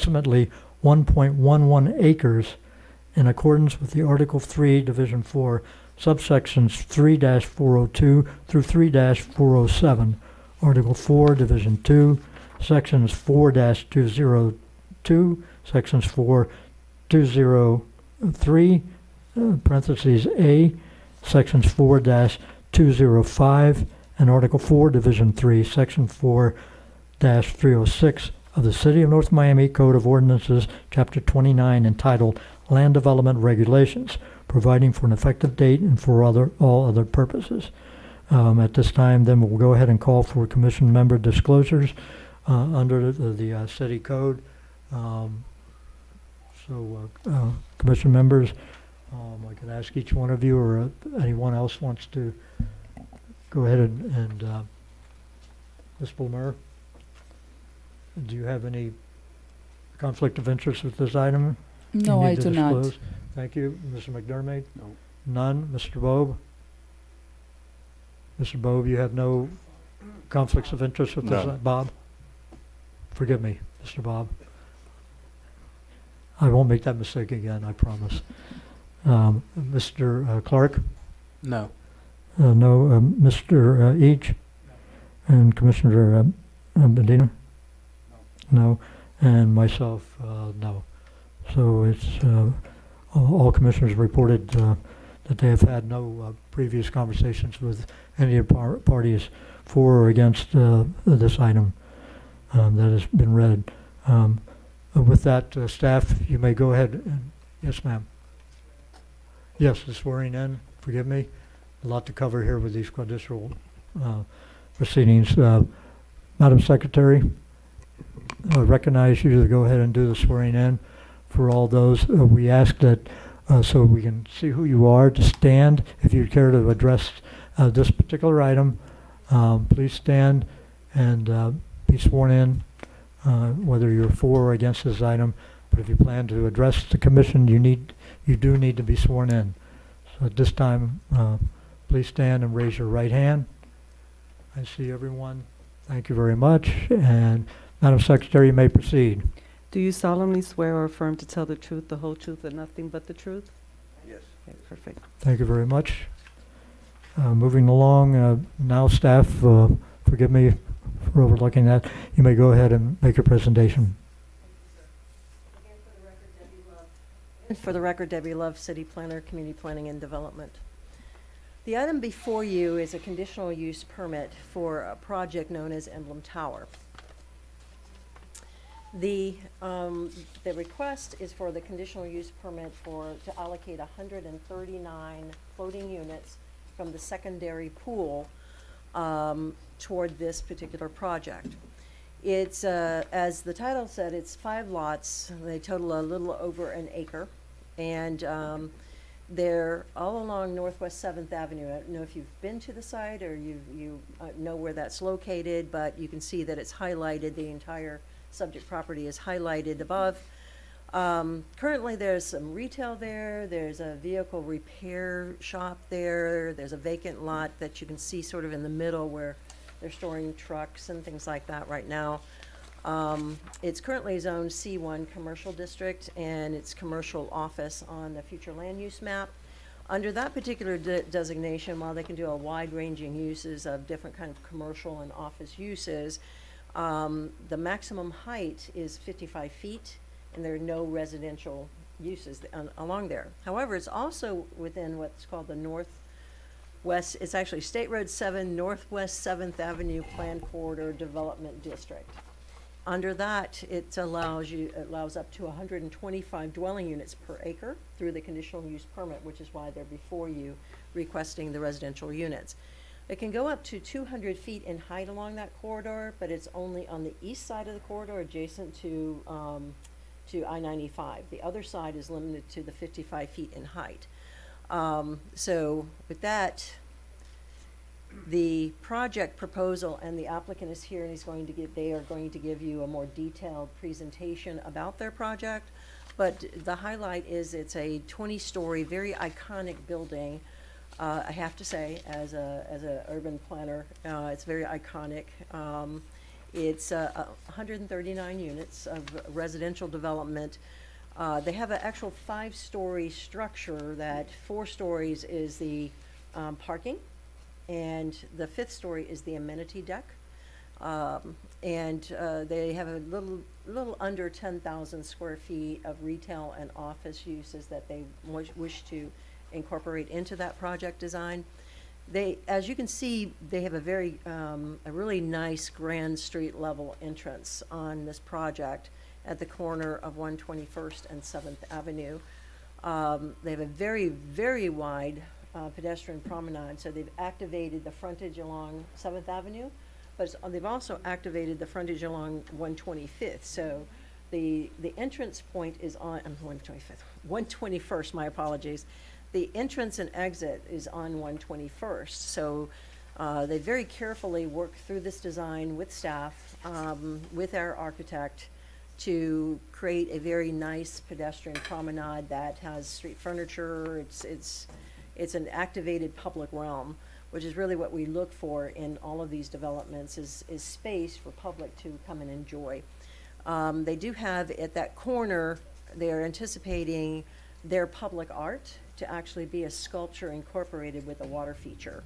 approximately 1.11 acres in accordance with the Article 3, Division 4, subsections 3-402 through 3-407, Article 4, Division 2, sections 4-202, sections 4-203, parentheses A, sections 4-205, and Article 4, Division 3, Section 4-306 of the City of North Miami Code of Ordinances, Chapter 29, entitled Land Development Regulations, providing for an effective date and for all other purposes. At this time, then we'll go ahead and call for commission member disclosures under the city code. Commission members, I can ask each one of you, or anyone else wants to go ahead and Ms. Bloomer, do you have any conflict of interest with this item? No, I do not. Thank you. Mr. McDermott? No. None. Mr. Bobe? Mr. Bobe, you have no conflicts of interest with this? No. Bob? Forgive me, Mr. Bob. I won't make that mistake again, I promise. Mr. Clark? No. No. Mr. Each? And Commissioner Medina? No. And myself, no. So it's all commissioners reported that they have had no previous conversations with any of the parties for or against this item that has been read. With that, staff, you may go ahead. Yes, ma'am. Yes, the swearing in. Forgive me. A lot to cover here with these conditional proceedings. Madam Secretary, I recognize you to go ahead and do the swearing in for all those. We ask that so we can see who you are, to stand. If you care to address this particular item, please stand and be sworn in, whether you're for or against this item. But if you plan to address the commission, you do need to be sworn in. So at this time, please stand and raise your right hand. I see everyone. Thank you very much. And Madam Secretary, you may proceed. Do you solemnly swear or affirm to tell the truth, the whole truth, and nothing but the truth? Yes. Okay, perfect. Thank you very much. Moving along, now staff, forgive me for overlooking that. You may go ahead and make your presentation. For the record, Debbie Love, City Planner, Community Planning and Development. The item before you is a conditional use permit for a project known as Emblem Tower. The request is for the conditional use permit to allocate 139 floating units from the secondary pool toward this particular project. It's, as the title said, it's 5 lots. They total a little over an acre. And they're all along Northwest 7th Avenue. I don't know if you've been to the site or you know where that's located, but you can see that it's highlighted. The entire subject property is highlighted above. Currently there's some retail there. There's a vehicle repair shop there. There's a vacant lot that you can see sort of in the middle where they're storing trucks and things like that right now. It's currently zoned C1 commercial district, and it's commercial office on the future land use map. Under that particular designation, while they can do a wide-ranging uses of different kind of commercial and office uses, the maximum height is 55 feet, and there are no residential uses along there. However, it's also within what's called the Northwest, it's actually State Road 7, Northwest 7th Avenue Planned Corridor Development District. Under that, it allows up to 125 dwelling units per acre through the conditional use permit, which is why they're before you requesting the residential units. It can go up to 200 feet in height along that corridor, but it's only on the east side of the corridor adjacent to I-95. The other side is limited to the 55 feet in height. So with that, the project proposal, and the applicant is here, and they are going to give you a more detailed presentation about their project. But the highlight is it's a 20-story, very iconic building. I have to say, as a urban planner, it's very iconic. It's 139 units of residential development. They have an actual 5-story structure that 4 stories is the parking, and the 5th story is the amenity deck. They have a little under 10,000 square feet of retail and office uses that they wish to incorporate into that project design. As you can see, they have a really nice grand street level entrance on this project at the corner of 121st and 7th Avenue. They have a very, very wide pedestrian promenade, so they've activated the frontage along 7th Avenue, but they've also activated the frontage along 125th. So the entrance point is on 121st, my apologies. The entrance and exit is on 121st. So they very carefully worked through this design with staff, with our architect, to create a very nice pedestrian promenade that has street furniture. It's an activated public realm, which is really what we look for in all of these developments, is space for public to come and enjoy. They do have, at that corner, they're anticipating their public art to actually be a sculpture incorporated with a water feature,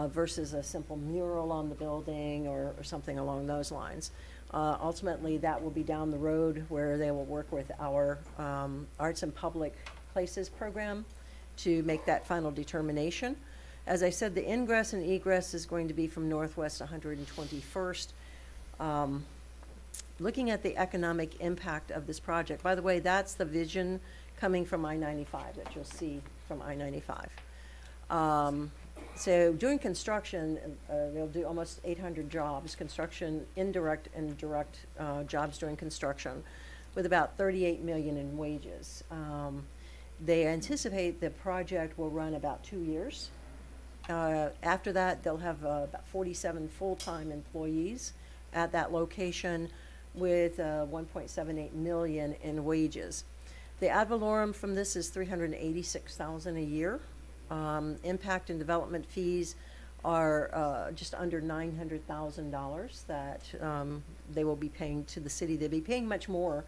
versus a simple mural on the building or something along those lines. Ultimately, that will be down the road, where they will work with our Arts and Public Places program to make that final determination. As I said, the ingress and egress is going to be from Northwest 121st. Looking at the economic impact of this project, by the way, that's the vision coming from I-95 that you'll see from I-95. So during construction, they'll do almost 800 jobs, construction, indirect and direct jobs during construction, with about 38 million in wages. They anticipate the project will run about 2 years. After that, they'll have about 47 full-time employees at that location, with 1.78 million in wages. The ad valorem from this is $386,000 a year. Impact and development fees are just under $900,000 that they will be paying to the city. They'll be paying much more,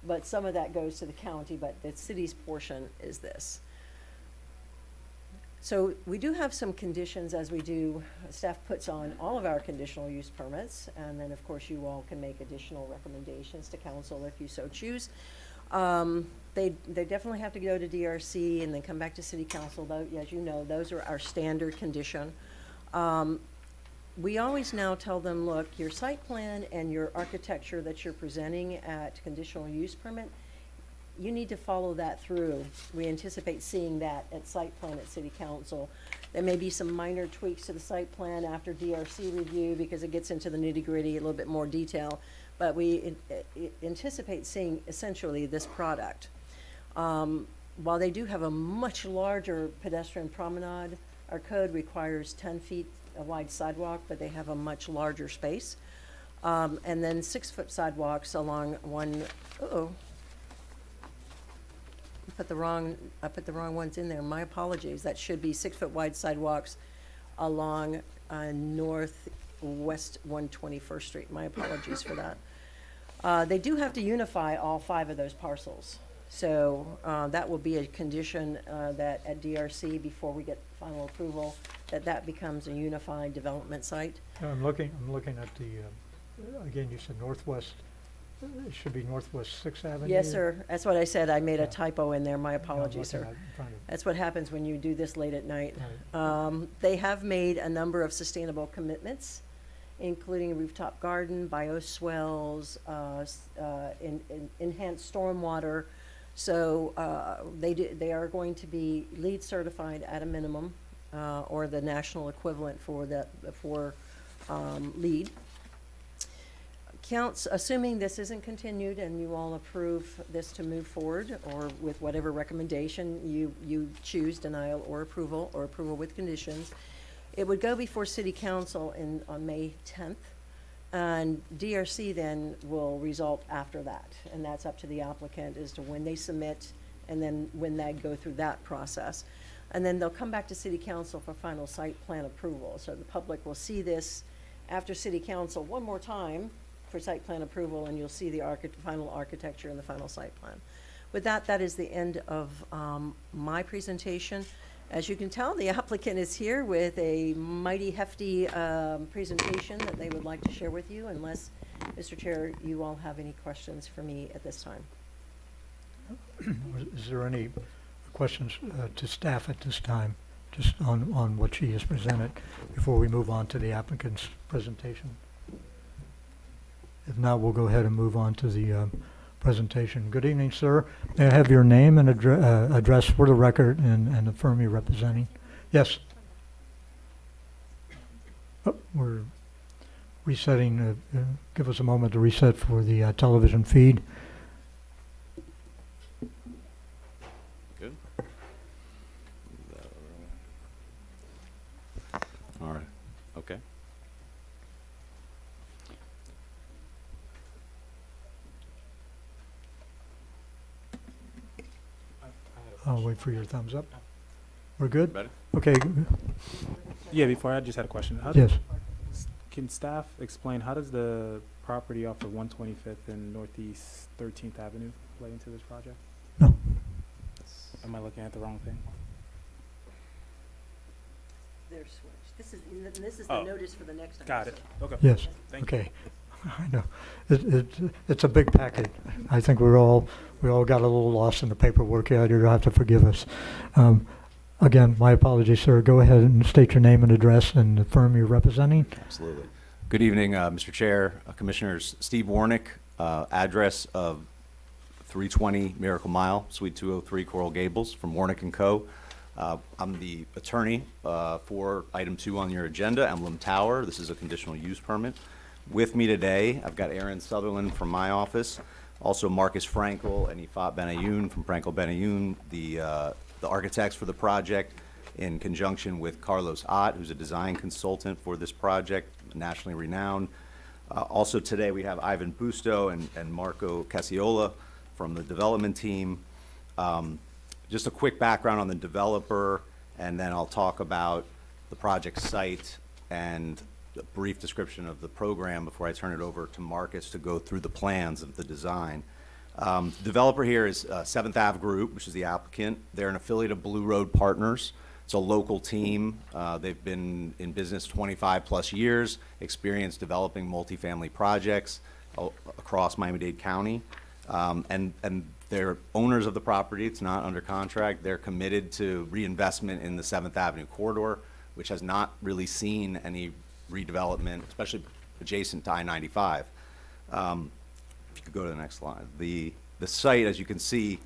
but some of that goes to the county, but the city's portion is this. So we do have some conditions, as we do, staff puts on all of our conditional use permits, and then of course you all can make additional recommendations to council if you so choose. They definitely have to go to DRC and then come back to city council, though, as you know, those are our standard condition. We always now tell them, look, your site plan and your architecture that you're presenting at conditional use permit, you need to follow that through. We anticipate seeing that at site plan at city council. There may be some minor tweaks to the site plan after DRC review, because it gets into the nitty-gritty, a little bit more detail, but we anticipate seeing essentially this product. While they do have a much larger pedestrian promenade, our code requires 10 feet a wide sidewalk, but they have a much larger space. And then 6-foot sidewalks along one, I put the wrong ones in there. My apologies. That should be 6-foot wide sidewalks along Northwest 121st Street. My apologies for that. They do have to unify all 5 of those parcels. So that will be a condition that at DRC, before we get final approval, that becomes a unified development site. I'm looking at the, again, you said Northwest, it should be Northwest 6th Avenue? Yes, sir. That's what I said. I made a Yeah. typo in there. My Yeah, I'm apologies, sir. looking at- trying to- That's what happens when you do this late at night. Right. They have made a number of sustainable commitments, including a rooftop garden, bioswales, enhanced stormwater. So they are going to be LEED certified at a minimum, or the national equivalent for LEED. Counts, assuming this isn't continued and you all approve this to move forward, or with whatever recommendation you choose, denial or approval with conditions, it would go before city council on May 10th. And DRC then will result after that, and that's up to the applicant as to when they submit and then when they go through that process. And then they'll come back to city council for final site plan approval. So the public will see this, after city council one more time for site plan approval, and you'll see the final architecture and the final site plan. With that, that is the end of my presentation. As you can tell, the applicant is here with a mighty hefty presentation that they would like to share with you, unless, Mr. Chair, you all have any questions for me at this time. Is there any questions to staff at this time, just on what she has presented, before we move on to the applicant's presentation? If not, we'll go ahead and move on to the presentation. Good evening, sir. May I have your name and address for the record and the firm you're representing? Yes. Oh, we're resetting. Give us a moment to reset for the television feed. Good. All right. Okay. I'll wait for your thumbs up. We're good? Better? Okay. Yeah, before I just had a question. Yes. Can staff explain how does the property off of 125th and Northeast 13th Avenue play into this project? No. Am I looking at the wrong thing? They're switched. This is Oh. the notice for the next time. Got it. Okay. Yes. Thank you. Okay. I know. It's a big packet. I think we all got a little lost in the paperwork here. You'll have to forgive us. Again, my apologies, sir. Go ahead and state your name and address and the firm you're representing. Absolutely. Good evening, Mr. Chair, Commissioners. Steve Warnick, address of 320 Miracle Mile, Suite 203, Coral Gables, from Warnick & Co. I'm the attorney for item 2 on your agenda, Emblem Tower. This is a conditional use permit. With me today, I've got Aaron Sutherland from my office, also Marcus Frankel and Ifat Benayoun from Frankel Benayoun, the architects for the project, in conjunction with Carlos Ott, who's a design consultant for this project, nationally renowned. Also today we have Ivan Busto and Marco Casiola from the development team. Just a quick background on the developer, and then I'll talk about the project site and a brief description of the program before I turn it over to Marcus to go through the plans of the design. The developer here is 7th Ave Group, which is the applicant. They're an affiliate of Blue Road Partners. It's a local team. They've been in business 25 plus years, experience developing multifamily projects across Miami-Dade County. And they're owners of the property. It's not under contract. They're committed to reinvestment in the 7th Avenue corridor, which has not really seen any redevelopment, especially adjacent to I-95. If you could go to the next slide. The site, as you can see,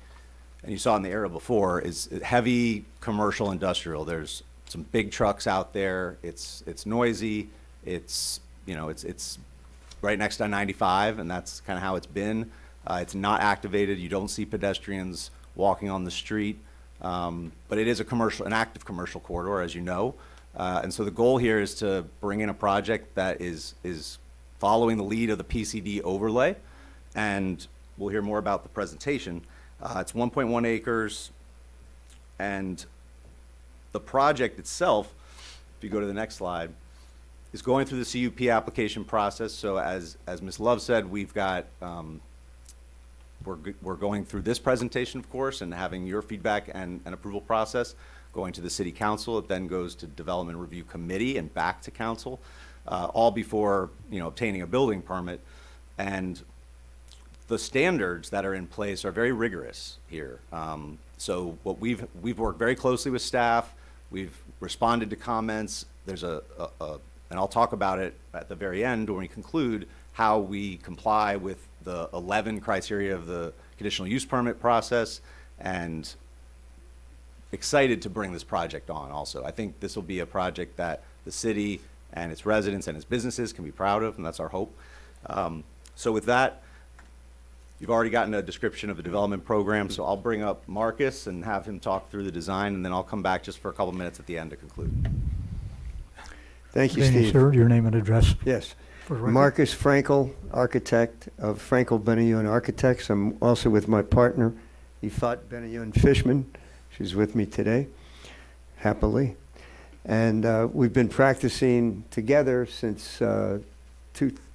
and you saw in the aerial before, is heavy commercial industrial. There's some big trucks out there. It's noisy. It's right next to I-95, and that's kind of how it's been. It's not activated. You don't see pedestrians walking on the street, but it is an active commercial corridor, as you know. And so the goal here is to bring in a project that is following the lead of the PCD overlay, and we'll hear more about the presentation. It's 1.1 acres, and the project itself, if you go to the next slide, is going through the CUP application process. So as Ms. Love said, we've got, we're going through this presentation, of course, and having your feedback and approval process, going to the City Council. It then goes to Development Review Committee and back to Council, all before, obtaining a building permit. And the standards that are in place are very rigorous here. So what we've worked very closely with staff. We've responded to comments. There's and I'll talk about it at the very end when we conclude how we comply with the 11 criteria of the conditional use permit process, and excited to bring this project on also. I think this will be a project that the city and its residents and its businesses can be proud of, and that's our hope. So with that, you've already gotten a description of the development program, so I'll bring up Marcus and have him talk through the design, and then I'll come back just for a couple minutes at the end to conclude. Thank you, Thank you, Steve. sir. Your name and address Yes. for the record. Marcus Frankel, architect of Frankel Benayoun Architects. I'm also with my partner, Ifat Benayoun Fishman. She's with me today, happily. And we've been practicing together since the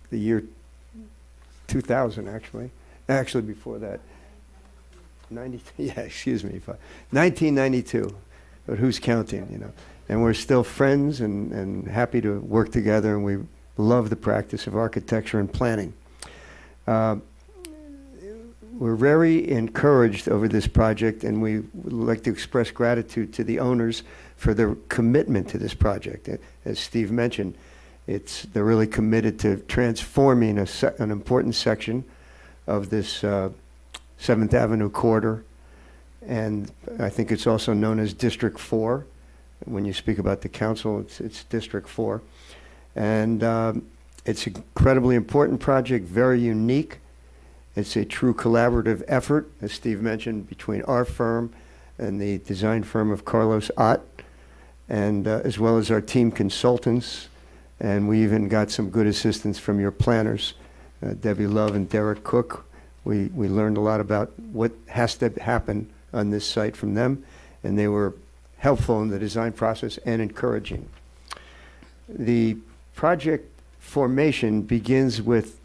year 2000, actually before that. 1992, but who's counting, you know? And we're still friends and happy to work together, and we love the practice of architecture and planning. We're very encouraged over this project, and we would like to express gratitude to the owners for their commitment to this project. As Steve mentioned, they're really committed to transforming an important section of this 7th Avenue corridor, and I think it's also known as District 4. When you speak about the council, it's District 4. And it's an incredibly important project, very unique. It's a true collaborative effort, as Steve mentioned, between our firm and the design firm of Carlos Ott, and as well as our team consultants. And we even got some good assistance from your planners, Debbie Love and Derek Cook. We learned a lot about what has to happen on this site from them, and they were helpful in the design process and encouraging. The project formation begins with,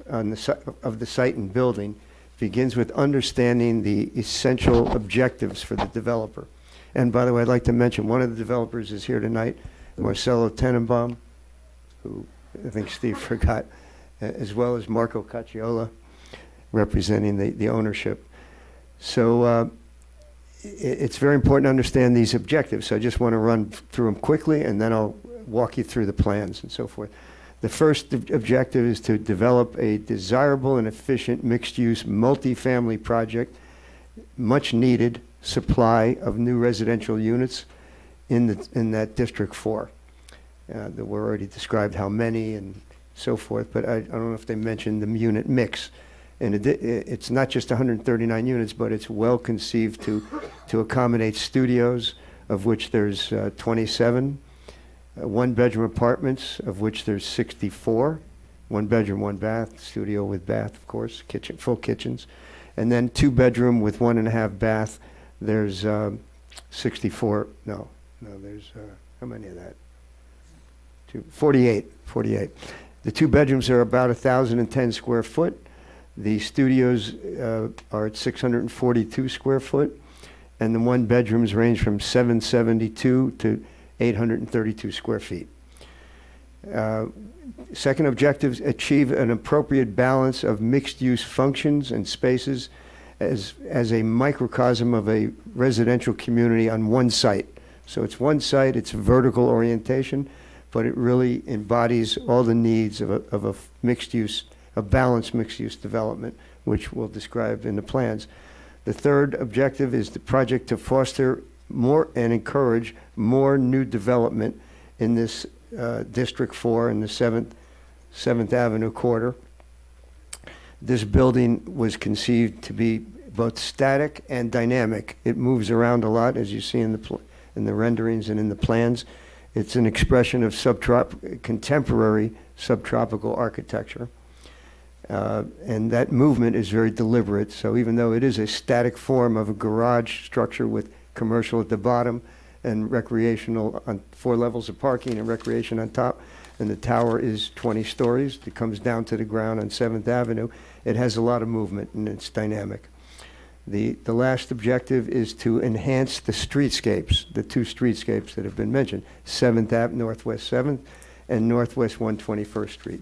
of the site and building, begins with understanding the essential objectives for the developer. And by the way, I'd like to mention one of the developers is here tonight, Marcelo Tenenbaum, who I think Steve forgot, as well as Marco Cacciola, representing the ownership. So it's very important to understand these objectives. So I just want to run through them quickly, and then I'll walk you through the plans and so forth. The first objective is to develop a desirable and efficient mixed-use multifamily project, much needed supply of new residential units in that District 4. That were already described how many and so forth, but I don't know if they mentioned the unit mix. And it's not just 139 units, but it's well conceived to accommodate studios, of which there's 27, one-bedroom apartments, of which there's 64, one bedroom, one bath, studio with bath, of course, kitchen, full kitchens, and then two-bedroom with 1.5 bath. There's 64. No, there's how many of that? 48. The two bedrooms are about 1,010 square foot. The studios are at 642 square foot, and the one bedrooms range from 772 to 832 square feet. Second objective, achieve an appropriate balance of mixed-use functions and spaces as a microcosm of a residential community on one site. So it's one site, it's vertical orientation, but it really embodies all the needs of a mixed-use, a balanced mixed-use development, which we'll describe in the plans. The third objective is the project to foster more and encourage more new development in this District 4 in the 7th Avenue corridor. This building was conceived to be both static and dynamic. It moves around a lot, as you see in the renderings and in the plans. It's an expression of contemporary subtropical architecture. And that movement is very deliberate. So even though it is a static form of a garage structure with commercial at the bottom and recreational on 4 levels of parking and recreation on top, and the tower is 20 stories, it comes down to the ground on 7th Avenue, it has a lot of movement and it's dynamic. The last objective is to enhance the streetscapes, the 2 streetscapes that have been mentioned, 7th Ave, Northwest 7th, and Northwest 121st Street.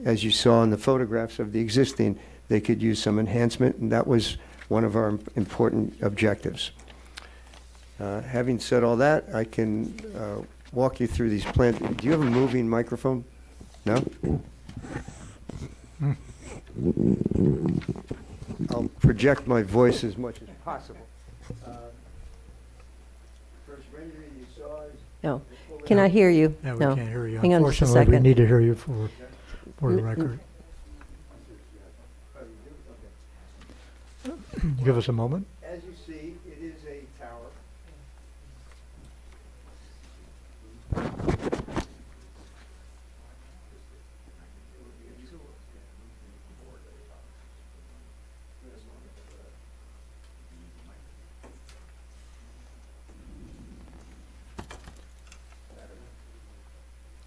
As you saw in the photographs of the existing, they could use some enhancement, and that was one of our important objectives. Having said all that, I can walk you through these plans. Do you have a moving microphone? No? I'll project my voice as much as possible. First rendering you saw is... No. Cannot hear you. Yeah, we No. can't hear you. Hang on just a Unfortunately, we second. need to hear you for the record. Give us a moment. As you see, it is a tower.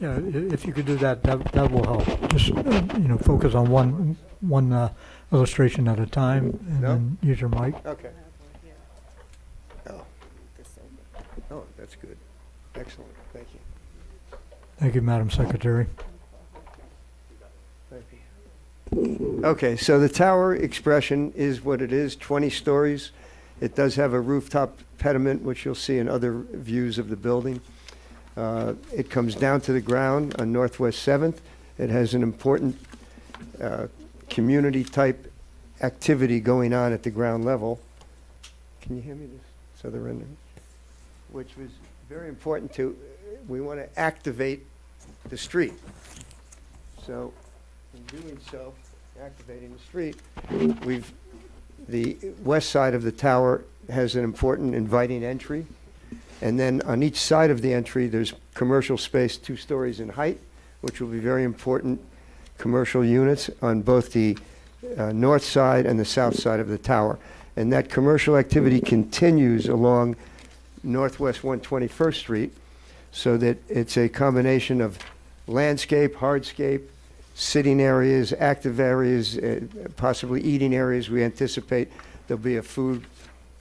Yeah, if you could do that, that will help. Just, focus on one illustration at a time, and No? then use your mic. Okay. Oh. Oh, that's good. Excellent, thank you. Thank you, Madam Secretary. Okay, so the tower expression is what it is, 20 stories. It does have a rooftop pediment, which you'll see in other views of the building. It comes down to the ground on Northwest 7th. It has an important community-type activity going on at the ground level. Can you hear me? So the rendering, which was very important we want to activate the street. So in doing so, activating the street, the west side of the tower has an important inviting entry. And then on each side of the entry, there's commercial space 2 stories in height, which will be very important commercial units on both the north side and the south side of the tower. And that commercial activity continues along Northwest 121st Street, so that it's a combination of landscape, hardscape, sitting areas, active areas, possibly eating areas. We anticipate there'll be a food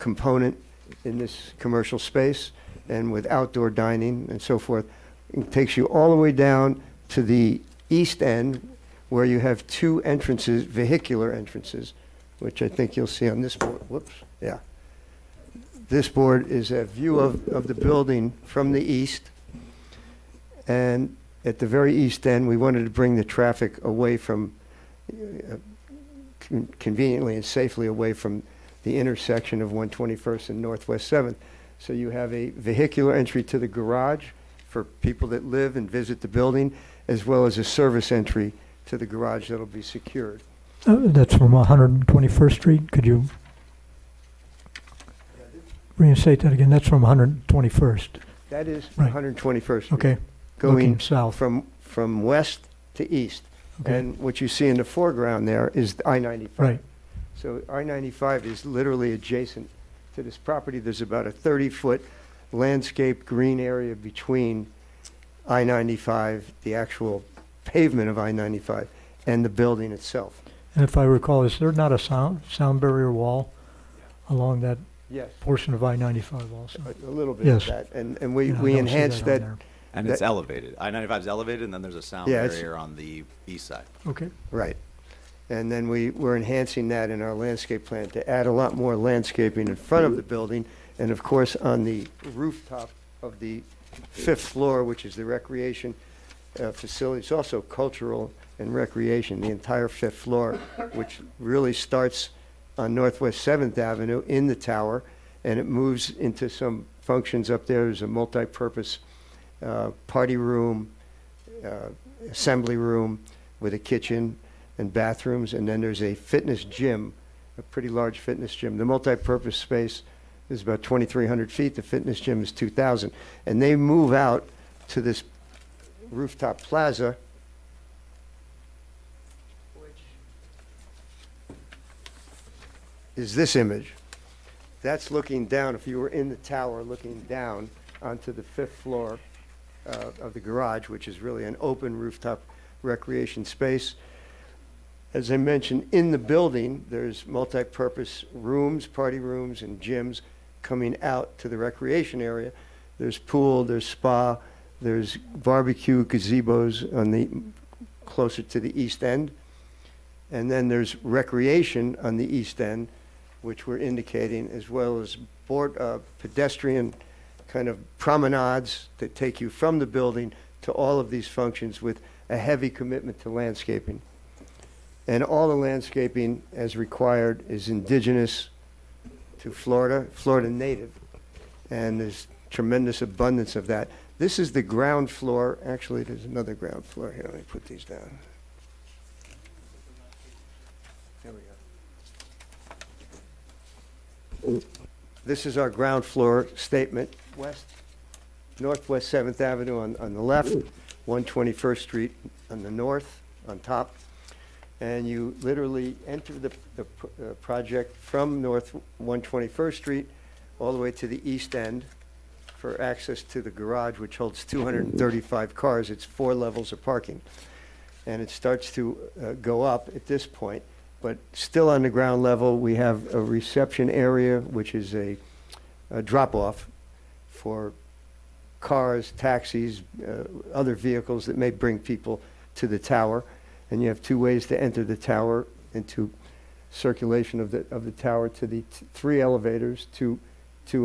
component in this commercial space, and with outdoor dining and so forth. It takes you all the way down to the east end, where you have 2 entrances, vehicular entrances, which I think you'll see on this board. Whoops, yeah. This board is a view of the building from the east. And at the very east end, we wanted to bring the traffic away from, conveniently and safely away from the intersection of 121st and Northwest 7th. So you have a vehicular entry to the garage for people that live and visit the building, as well as a service entry to the garage that'll be secured. That's from 121st Street. Could you reinstate that again? That's from 121st. That is Right. 121st Street. Okay. Going Looking south. from west to east. Okay. And what you see in the foreground there is I-95. Right. So I-95 is literally adjacent to this property. There's about a 30-foot landscape green area between I-95, the actual pavement of I-95, and the building itself. And if I recall, is there not a sound barrier wall along that Yes. portion of I-95 also? A little bit Yes. of that. And Yeah, I we don't see enhanced on that. there. And it's elevated. I-95 is elevated, and then there's a sound Yeah, it's- barrier on the east side. Okay. Right. And then we're enhancing that in our landscape plan to add a lot more landscaping in front of the building. And of course, on the rooftop of the 5th floor, which is the recreation facility, it's also cultural and recreation, the entire 5th floor, which really starts on Northwest 7th Avenue in the tower, and it moves into some functions up there. There's a multi-purpose party room, assembly room with a kitchen and bathrooms, and then there's a fitness gym, a pretty large fitness gym. The multi-purpose space is about 2,300 feet. The fitness gym is 2,000. And they move out to this rooftop plaza, which is this image. That's looking down, if you were in the tower, looking down onto the 5th floor of the garage, which is really an open rooftop recreation space. As I mentioned, in the building, there's multi-purpose rooms, party rooms, and gyms coming out to the recreation area. There's pool, there's spa, there's barbecue gazebos on the closer to the east end. And then there's recreation on the east end, which we're indicating, as well as pedestrian kind of promenades that take you from the building to all of these functions with a heavy commitment to landscaping. And all the landscaping, as required, is indigenous to Florida, Florida native, and there's tremendous abundance of that. This is the ground floor. Actually, there's another ground floor here. Let me put these down. There we go. This is our ground floor statement. Northwest 7th Avenue on the left, 121st Street on the north, on top. And you literally enter the project from North 121st Street all the way to the east end for access to the garage, which holds 235 cars. It's 4 levels of parking. And it starts to go up at this point, but still on the ground level, we have a reception area, which is a drop-off for cars, taxis, other vehicles that may bring people to the tower. And you have 2 ways to enter the tower into circulation of the tower to the 3 elevators, two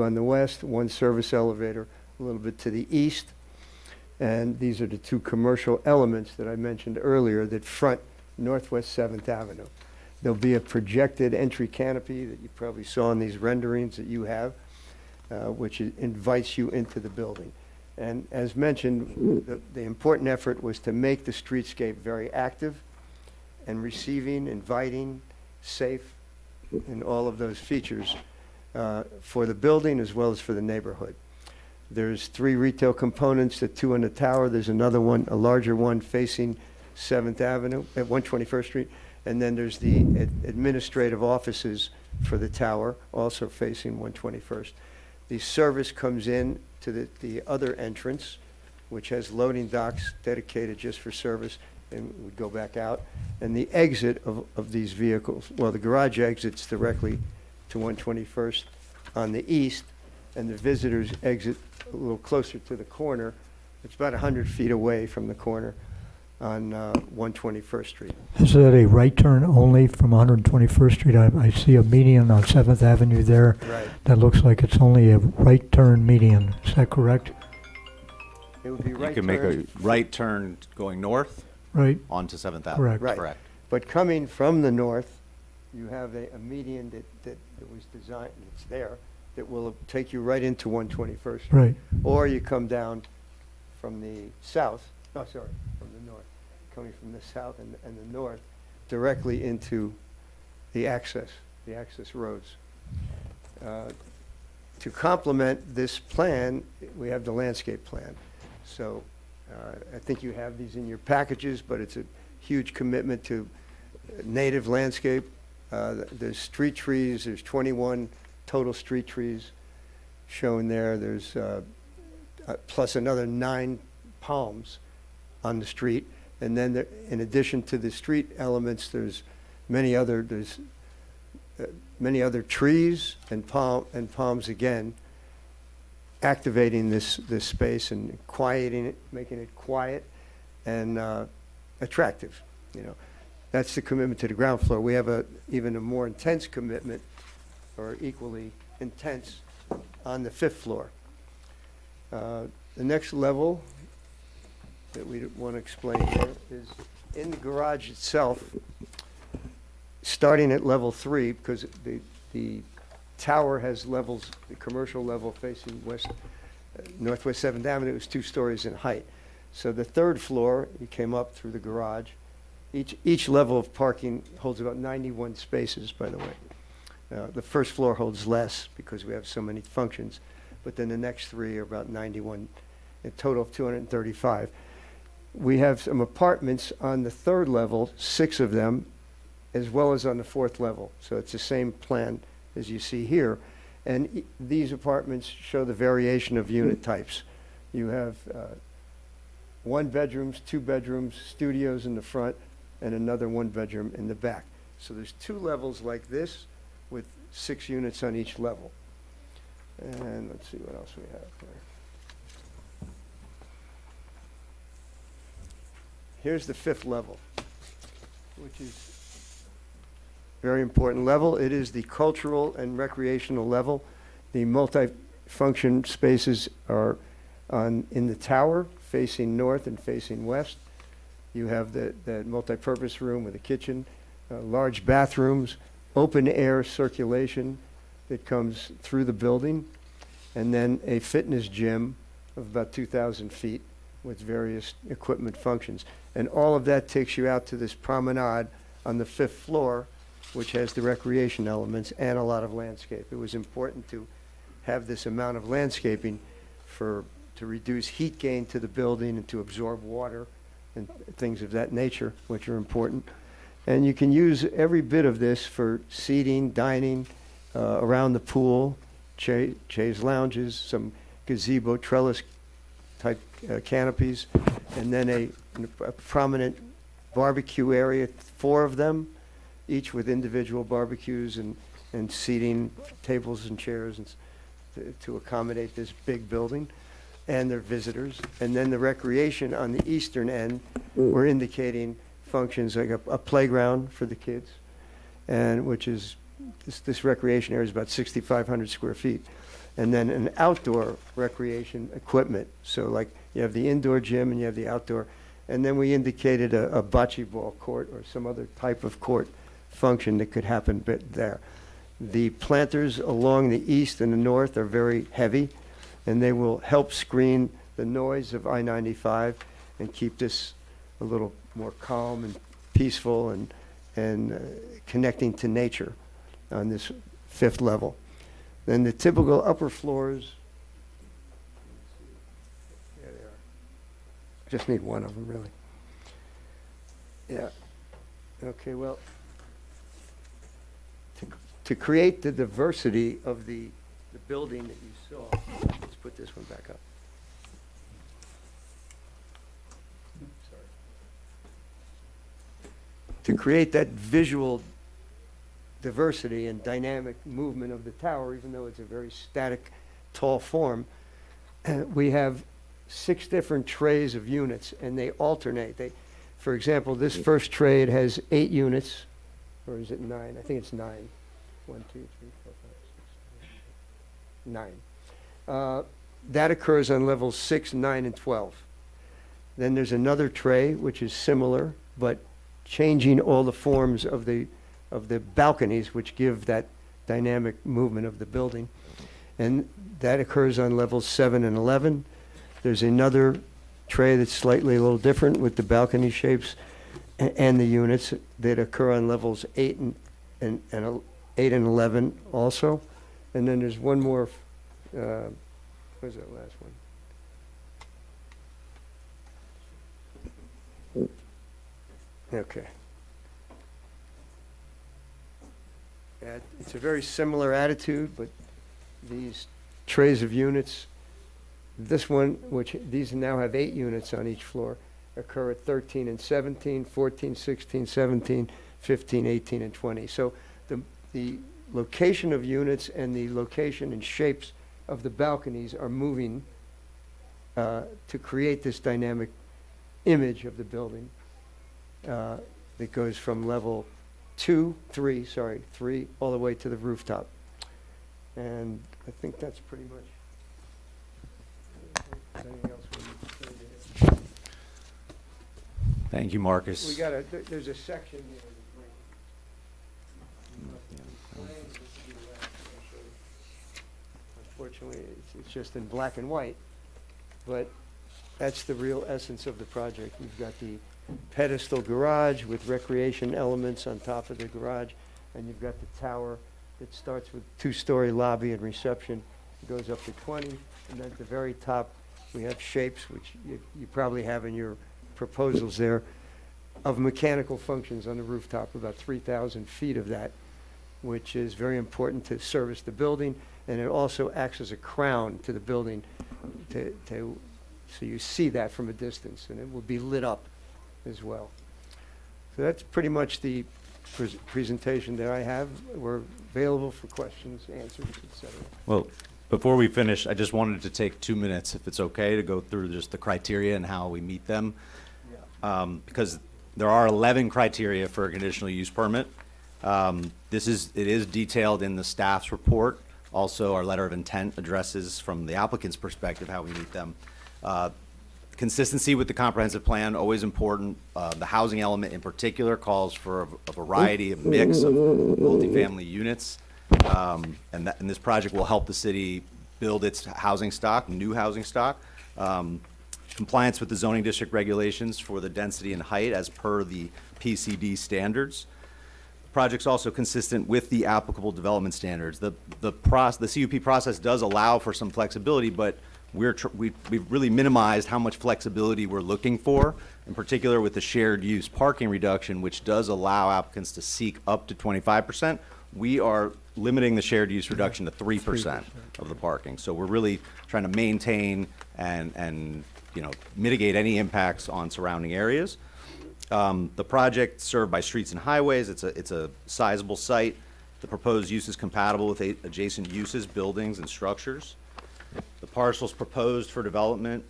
on the west, 1 service elevator a little bit to the east. And these are the 2 commercial elements that I mentioned earlier that front Northwest 7th Avenue. There'll be a projected entry canopy that you probably saw in these renderings that you have, which invites you into the building. And as mentioned, the important effort was to make the streetscape very active and receiving, inviting, safe, and all of those features for the building as well as for the neighborhood. There's 3 retail components, the 2 on the tower. There's another one, a larger one facing 7th Avenue at 121st Street. And then there's the administrative offices for the tower, also facing 121st. The service comes in to the other entrance, which has loading docks dedicated just for service, and would go back out. And the exit of these vehicles, well, the garage exits directly to 121st on the east, and the visitors exit a little closer to the corner. It's about 100 feet away from the corner on 121st Street. Is that a right turn only from 121st Street? I see a median on 7th Avenue there. Right. That looks like it's only a right turn median. Is that correct? It would be right You can make a turn, right turn going north Right? onto 7th Avenue. Correct. Right. Correct. but coming from the north, you have a median that was designed, it's there, that will take you right into 121st. Right. Or you come down from the south, from the north, coming from the south and the north, directly into the access roads. To complement this plan, we have the landscape plan. So I think you have these in your packages, but it's a huge commitment to native landscape. There's street trees, there's 21 total street trees shown there. There's plus another 9 palms on the street. And then there, in addition to the street elements, there's many other trees and palms again, activating this space and quieting it, making it quiet and attractive. You know, that's the commitment to the ground floor. We have even a more intense commitment, or equally intense, on the 5th floor. The next level that we want to explain here is in the garage itself, starting at level 3, because the tower has levels, the commercial level facing northwest 7th Avenue is 2 stories in height. So the 3rd floor, you came up through the garage. Each level of parking holds about 91 spaces, by the way. The 1st floor holds less because we have so many functions, but then the next 3 are about 91, a total of 235. We have some apartments on the 3rd level, 6 of them, as well as on the 4th level. So it's the same plan as you see here. And these apartments show the variation of unit types. You have 1 bedrooms, 2 bedrooms, studios in the front, and another 1 bedroom in the back. So there's 2 levels like this with 6 units on each level. And let's see what else we have here. Here's the 5th level, which is a very important level. It is the cultural and recreational level. The multi-function spaces are in the tower, facing north and facing west. You have the multi-purpose room with a kitchen, large bathrooms, open air circulation that comes through the building, and then a fitness gym of about 2,000 feet with various equipment functions. And all of that takes you out to this promenade on the 5th floor, which has the recreation elements and a lot of landscape. It was important to have this amount of landscaping to reduce heat gain to the building and to absorb water and things of that nature, which are important. And you can use every bit of this for seating, dining, around the pool, chaise lounges, some gazebo trellis type canopies, and then a prominent barbecue area, 4 of them, each with individual barbecues and seating, tables and chairs and to accommodate this big building and their visitors. And then the recreation on the eastern end, we're indicating functions like a playground for the kids, and which is, this recreation area is about 6,500 square feet. And then an outdoor recreation equipment. So like you have the indoor gym and you have the outdoor. And then we indicated a bocce ball court or some other type of court function that could happen there. The planters along the east and the north are very heavy, and they will help screen the noise of I-95 and keep this a little more calm and peaceful and connecting to nature on this 5th level. Then the typical upper floors, there they are. Just need one of them, really. Yeah. Okay, well, to create the diversity of the building that you saw, let's put this one back up. Sorry. To create that visual diversity and dynamic movement of the tower, even though it's a very static, tall form, we have 6 different trays of units, and they alternate. For example, this first tray, it has 8 units, or is it 9? I think it's 9. 1, 2, 3, 4, 5, 6, 7, 8, 9. That occurs on levels 6, 9, and 12. Then there's another tray, which is similar, but changing all the forms of the balconies, which give that dynamic movement of the building. And that occurs on levels 7 and 11. There's another tray that's slightly a little different with the balcony shapes and the units that occur on levels 8 and 11 also. And then there's one more, what was that last one? Okay. It's a very similar attitude, but these trays of units, this one, which these now have 8 units on each floor, occur at 13 and 17, 14, 16, 17, 15, 18, and 20. So the location of units and the location and shapes of the balconies are moving to create this dynamic image of the building that goes from level 3, all the way to the rooftop. And I think that's pretty much. Anything else we need to say there? Thank you, Marcus. There's a section here. Unfortunately, it's just in black and white, but that's the real essence of the project. We've got the pedestal garage with recreation elements on top of the garage, and you've got the tower that starts with 2-story lobby and reception. It goes up to 20, and at the very top, we have shapes, which you probably have in your proposals there, of mechanical functions on the rooftop, about 3,000 feet of that, which is very important to service the building, and it also acts as a crown to the building, so you see that from a distance, and it will be lit up as well. So that's pretty much the presentation that I have. We're available for questions, answers, etc. Well, before we finish, I just wanted to take 2 minutes, if it's okay, to go through just the criteria and how we meet them. Because there are 11 criteria for a conditional use permit. It is detailed in the staff's report. Also, our letter of intent addresses from the applicant's perspective how we meet them. Consistency with the comprehensive plan, always important. The housing element in particular calls for a variety of mix of multifamily units. And this project will help the city build its housing stock, new housing stock. Compliance with the zoning district regulations for the density and height as per the PCD standards. The project's also consistent with the applicable development standards. The CUP process does allow for some flexibility, but we've really minimized how much flexibility we're looking for, in particular with the shared use parking reduction, which does allow applicants to seek up to 25%, we are limiting the shared use reduction to 3% of the parking. So we're really trying to maintain and mitigate any impacts on surrounding areas. The project served by Streets and Highways. It's a sizable site. The proposed use is compatible with adjacent uses, buildings, and structures. The parcels proposed for development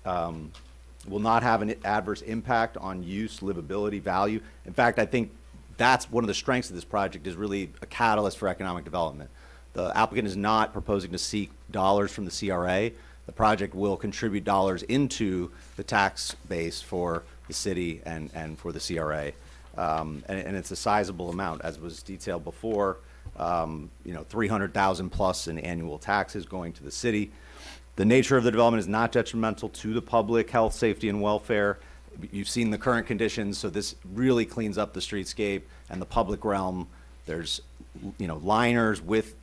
will not have an adverse impact on use, livability, value. In fact, I think that's one of the strengths of this project, is really a catalyst for economic development. The applicant is not proposing to seek dollars from the CRA. The project will contribute dollars into the tax base for the city and for the CRA. And it's a sizable amount, as was detailed before, 300,000 plus in annual taxes going to the city. The nature of the development is not detrimental to the public health, safety, and welfare. You've seen the current conditions, so this really cleans up the streetscape and the public realm. There's, liners with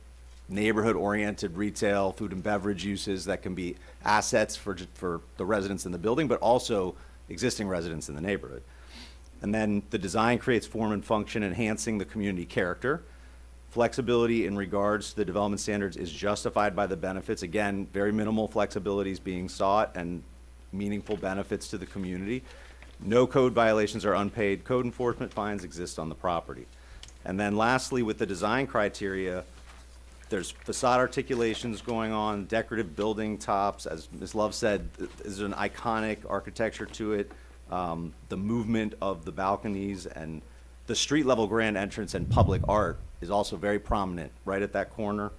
neighborhood-oriented retail, food and beverage uses that can be assets for the residents in the building, but also existing residents in the neighborhood. And then the design creates form and function, enhancing the community character. Flexibility in regards to the development standards is justified by the benefits. Again, very minimal flexibility is being sought and meaningful benefits to the community. No code violations or unpaid code enforcement fines exist on the property. And then lastly, with the design criteria, there's facade articulations going on, decorative building tops. As Ms. Love said, there's an iconic architecture to it. The movement of the balconies and the street level grand entrance and public art is also very prominent right at that corner,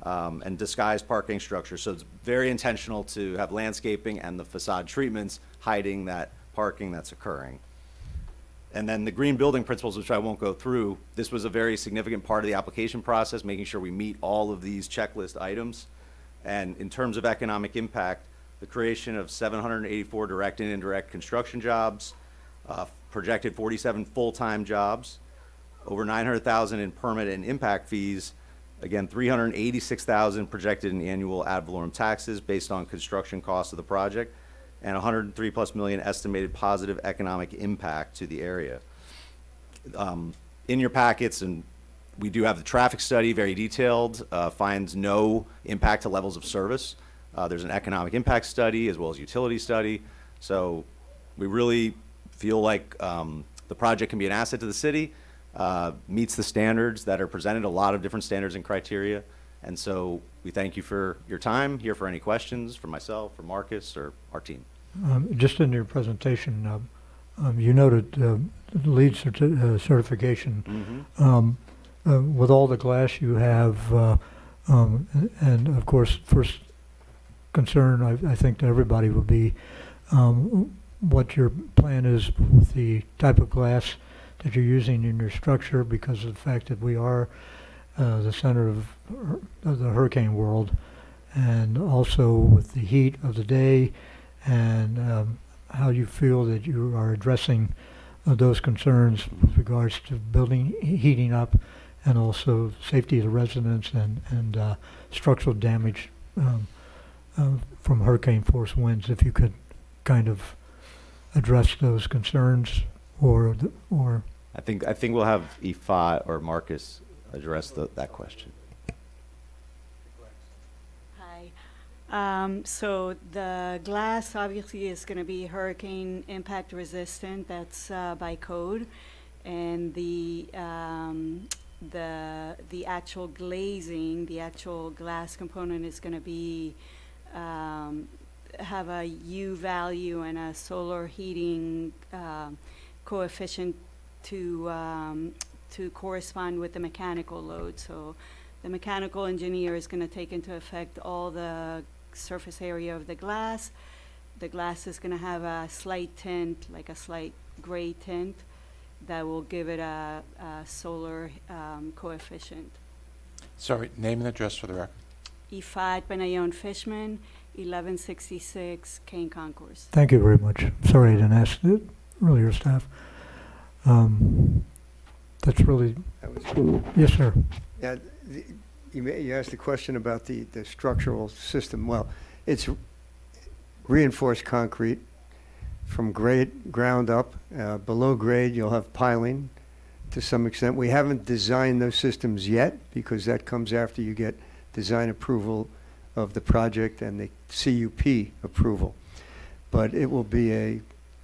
and disguised parking structure. So it's very intentional to have landscaping and the facade treatments hiding that parking that's occurring. And then the green building principles, which I won't go through, this was a very significant part of the application process, making sure we meet all of these checklist items. And in terms of economic impact, the creation of 784 direct and indirect construction jobs, projected 47 full-time jobs, over 900,000 in permit and impact fees, again, 386,000 projected in annual ad valorem taxes based on construction costs of the project, and 103 plus million estimated positive economic impact to the area. In your packets, and we do have the traffic study, very detailed, finds no impact to levels of service. There's an economic impact study as well as utility study. So we really feel like the project can be an asset to the city, meets the standards that are presented, a lot of different standards and criteria. And so we thank you for your time, here for any questions from myself, or Marcus, or our team. Just in your presentation, you noted LEED certification. With all the glass you have, and of course, first concern I think to everybody would be what your plan is with the type of glass that you're using in your structure, because of the fact that we are the center of the hurricane world, and also with the heat of the day, and how you feel that you are addressing those concerns with regards to building heating up, and also safety of the residents, and structural damage from hurricane force winds. If you could kind of address those concerns, or I think we'll have Ifa or Marcus address that question. Hi. So the glass obviously is going to be hurricane impact resistant. That's by code, and the actual glazing, the actual glass component is going to be have a U value and a solar heating coefficient to correspond with the mechanical load. So the mechanical engineer is going to take into effect all the surface area of the glass. The glass is going to have a slight tint, like a slight gray tint, that will give it a solar coefficient. Sorry, name and address for the record. Ifat Benayon Fishman, 1166 Kane Concourse. Thank you very much. Sorry I didn't ask the earlier staff. That's really, yes, sir. Yeah, you asked a question about the structural system. Well, it's reinforced concrete from ground up. Below grade, you'll have piling. to some extent. We haven't designed those systems yet because that comes after you get design approval of the project and the CUP approval. But it will be a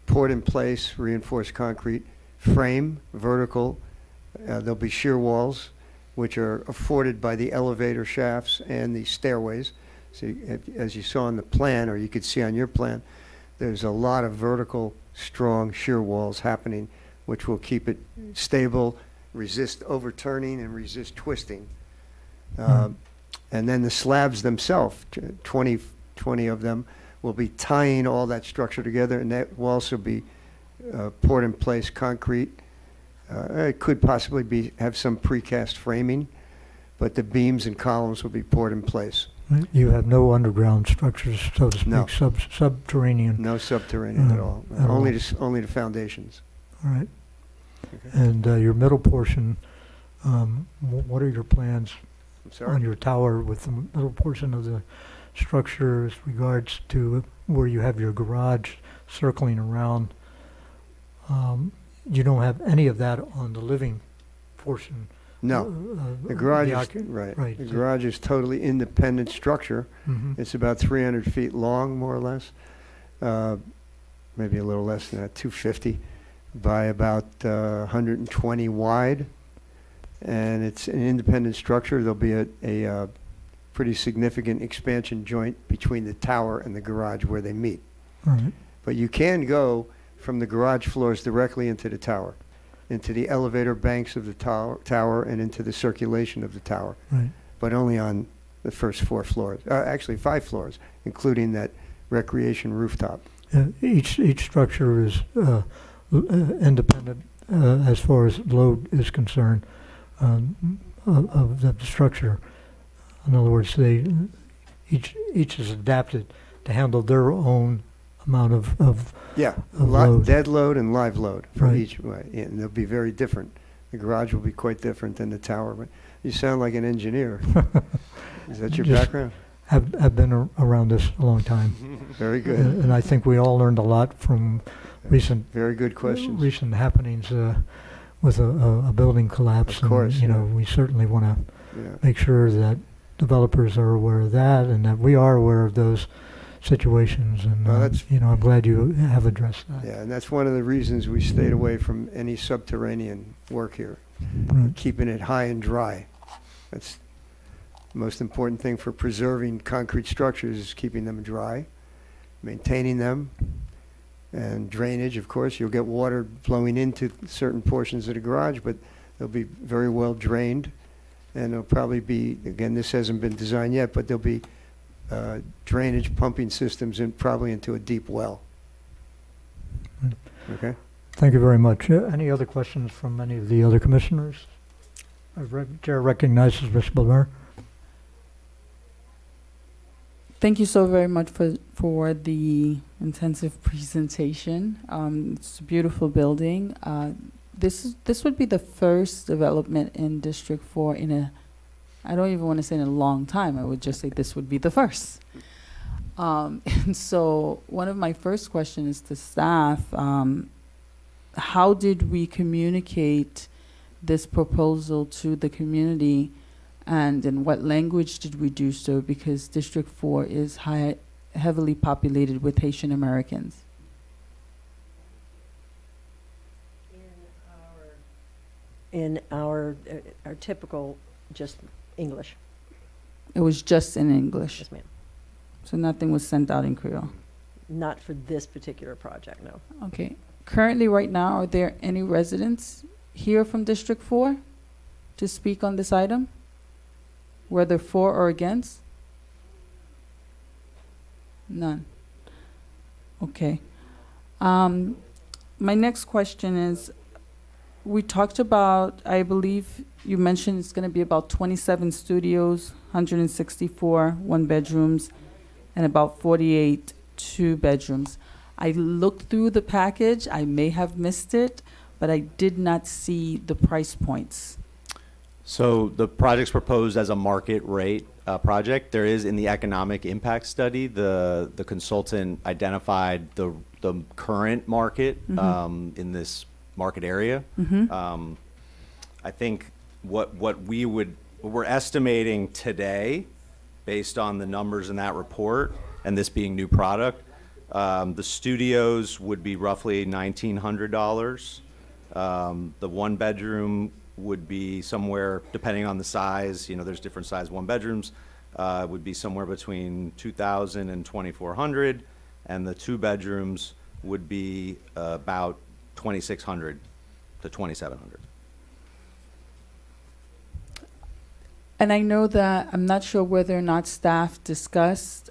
poured-in-place reinforced concrete frame, vertical. There'll be shear walls, which are afforded by the elevator shafts and the stairways. So as you saw on the plan, or you could see on your plan, there's a lot of vertical, strong shear walls happening, which will keep it stable, resist overturning, and resist twisting. And then the slabs themselves, 20 of them, will be tying all that structure together, and that will also be poured-in-place concrete. It could possibly have some precast framing, but the beams and columns will be poured in place. You have no underground structures, so to speak, No. subterranean. No subterranean at all. at all. Only the foundations. All right. Okay. And your middle portion, what are your plans I'm on sorry? your tower with the middle portion of the structure as regards to where you have your garage circling around? You don't have any of that on the living portion. No. The garage is, right. right. The garage is totally independent structure. Mhm. It's about 300 feet long, more or less. Maybe a little less than that, 250 by about 120 wide. And it's an independent structure. There'll be a pretty significant expansion joint between the tower and the garage where they meet. All right. But you can go from the garage floors directly into the tower, into the elevator banks of the tower and into the circulation of the tower, Right. but only on the first 4 floors, actually 5 floors, including that recreation rooftop. Each structure is independent as far as load is concerned of the structure. In other words, each is adapted to handle their own amount of Yeah, load. dead load and live load for Right. each way, and they'll be very different. The garage will be quite different than the tower, but you sound like an engineer. Is that your Just- background? have been around this a long time. Very good. And I think we all learned a lot from recent Very good questions. recent happenings with a building collapse. Of course, And, you know, yeah. we certainly want to Yeah. make sure that developers are aware of that and that we are aware of those situations. And, Well, that's- you know, I'm glad you have addressed that. Yeah, and that's one of the reasons we stayed away from any subterranean work here, Right. keeping it high and dry. That's the most important thing for preserving concrete structures is keeping them dry, maintaining them, and drainage, of course. You'll get water flowing into certain portions of the garage, but they'll be very well drained, and there'll probably be, again, this hasn't been designed yet, but there'll be drainage pumping systems probably into a deep well. Mm. Okay? Thank you very much. Any other questions from any of the other commissioners? Chair recognizes Mr. Blair. Thank you so very much for the intensive presentation. It's a beautiful building. This would be the first development in District 4 I don't even want to say in a long time. I would just say this would be the first. And so one of my first questions to staff, how did we communicate this proposal to the community, and in what language did we do so? Because District 4 is heavily populated with Haitian Americans. In our typical, just English. It was just in English, Yes, ma'am. so nothing was sent out in Creole. Not for this particular project, no. Okay. Currently, right now, are there any residents here from District 4 to speak on this item, whether for or against? None. Okay. My next question is, we talked about, I believe you mentioned it's going to be about 27 studios, 164 one-bedrooms, and about 48 two-bedrooms. I looked through the package. I may have missed it, but I did not see the price points. So the project's proposed as a market rate project. There is in the economic impact study, the consultant identified the current market in this market area. I think what we're estimating today, based on the numbers in that report, and this being new product, the studios would be roughly $1,900. The one bedroom would be somewhere, depending on the size, you know, there's different size one bedrooms, would be somewhere between $2,000 and $2,400, and the two bedrooms would be about $2,600 to $2,700. And I know that, I'm not sure whether or not staff discussed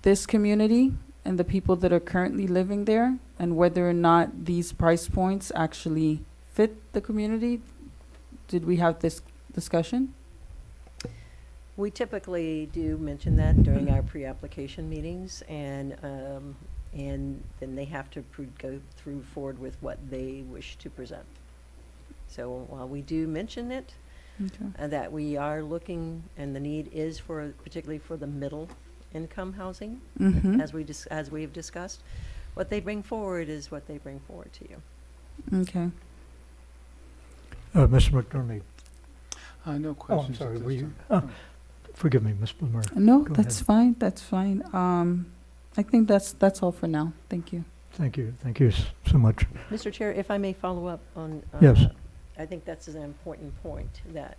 this community and the people that are currently living there, and whether or not these price points actually fit the community. Did we have this discussion? We typically do mention that during our pre-application meetings, and then they have to go through forward with what they wish to present. So while we do mention it, Okay. that we are looking, and the need is for, particularly for the middle income housing, Mm-hmm. as we've discussed, what they bring forward is what they bring forward to you. Okay. Mr. McDermott. No Oh, questions. I'm at sorry. this Were you, time. forgive me, Ms. Bloomer. No, Go that's ahead. fine, that's fine. I think that's all for now. Thank you. Thank you so much. Mr. Chair, if I may follow up on, Yes. I think that's an important point that